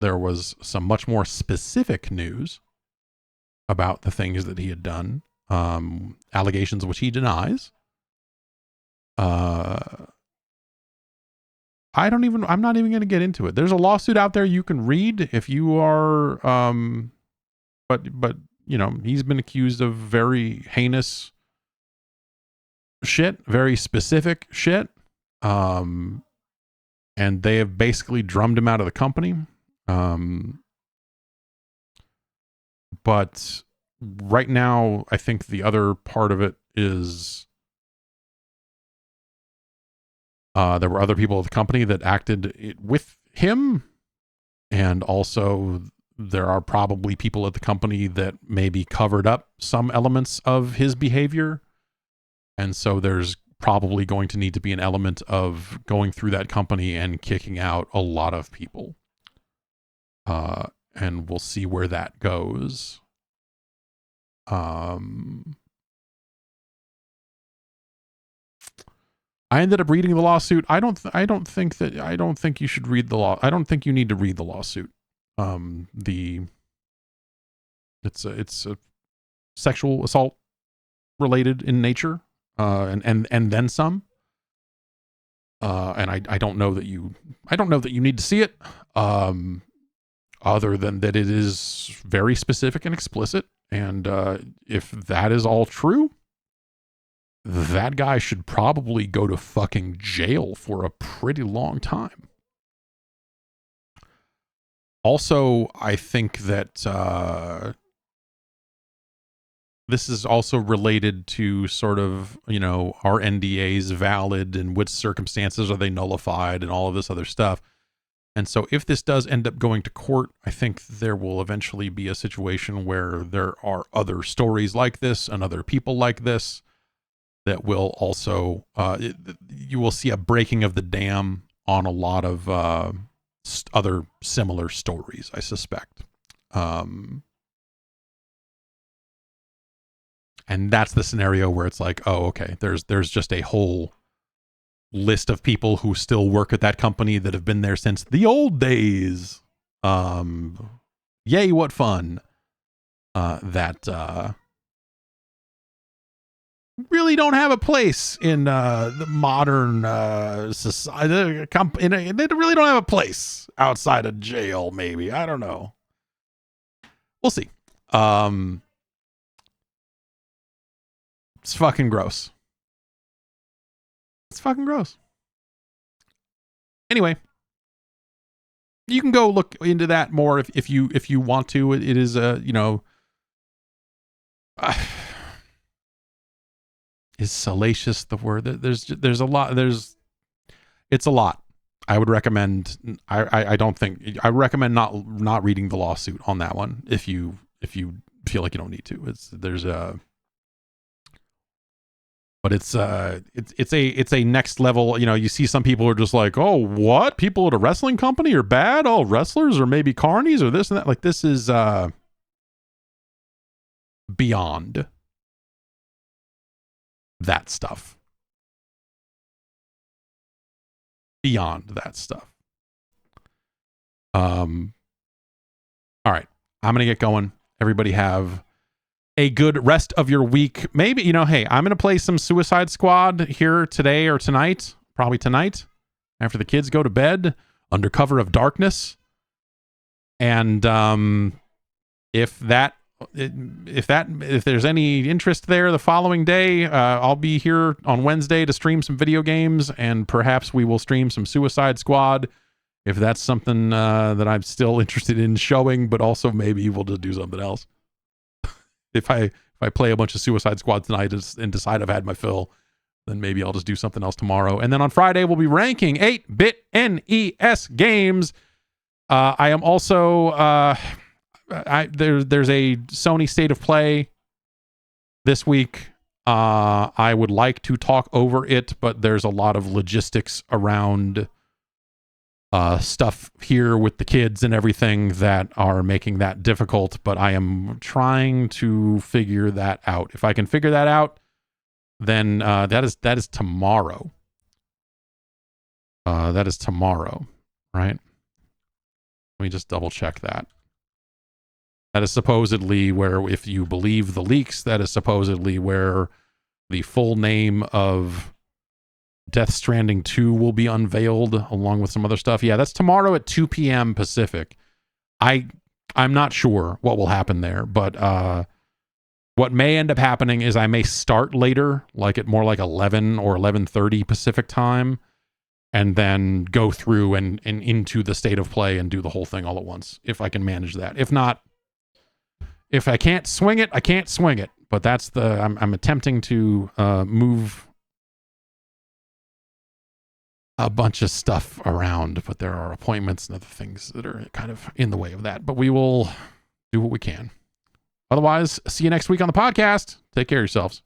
there was some much more specific news about the things that he had done, allegations which he denies. I'm not even going to get into it. There's a lawsuit out there you can read if you are, but you know, he's been accused of very heinous shit, very specific shit. And they have basically drummed him out of the company. But right now, I think the other part of it is there were other people at the company that acted with him. And also there are probably people at the company that maybe covered up some elements of his behavior. And so there's probably going to need to be an element of going through that company and kicking out a lot of people. And we'll see where that goes. I ended up reading the lawsuit. I don't think you should read the law. I don't think you need to read the lawsuit. It's a sexual assault related in nature, and then some. And I don't know that you need to see it. Other than that, it is very specific and explicit. And if that is all true, that guy should probably go to fucking jail for a pretty long time. Also, I think that this is also related to sort of, you know, are NDAs valid and which circumstances are they nullified and all of this other stuff. And so if this does end up going to court, I think there will eventually be a situation where there are other stories like this and other people like this that will also, you will see a breaking of the dam on a lot of other similar stories, I suspect. And that's the scenario where it's like, oh, okay, there's just a whole list of people who still work at that company that have been there since the old days. Yay, what fun. That really don't have a place in the modern society. They really don't have a place outside of jail, maybe. I don't know. We'll see. It's fucking gross. It's fucking gross. Anyway, you can go look into that more if you want to. It is you know, is salacious the word? There's a lot. It's a lot. I would recommend. I don't think I recommend not reading the lawsuit on that one if you feel like you don't need to. But it's a next level. You know, you see some people are just like, oh, what? People at a wrestling company are bad? Oh, wrestlers or maybe carnies or this and that. Like, this is beyond that stuff. Beyond that stuff. All right, I'm gonna get going. Everybody have a good rest of your week. Maybe, hey, I'm gonna play some Suicide Squad here today or tonight, probably tonight, after the kids go to bed, under cover of darkness. And if there's any interest there the following day, I'll be here on Wednesday to stream some video games, and perhaps we will stream some Suicide Squad if that's something that I'm still interested in showing, but also maybe we'll just do something else. If I play a bunch of Suicide Squad tonight and decide I've had my fill, then maybe I'll just do something else tomorrow. And then on Friday, we'll be ranking 8-bit NES games. I am also there's a Sony State of Play this week. I would like to talk over it, but there's a lot of logistics around stuff here with the kids and everything that are making that difficult, but I am trying to figure that out. If I can figure that out, then that is tomorrow. That is tomorrow, right? Let me just double check that. That is supposedly where, if you believe the leaks, that is supposedly where the full name of Death Stranding 2 will be unveiled, along with some other stuff. Yeah, that's tomorrow at 2 p.m. Pacific. I'm not sure what will happen there, but what may end up happening is I may start later, like at more like 11 or 11:30 Pacific time, and then go through and into the State of Play and do the whole thing all at once, if I can manage that. If not, if I can't swing it, I can't swing it. But that's I'm attempting to move a bunch of stuff around, but there are appointments and other things that are kind of in the way of that. But we will do what we can. Otherwise, see you next week on the podcast. Take care of yourselves.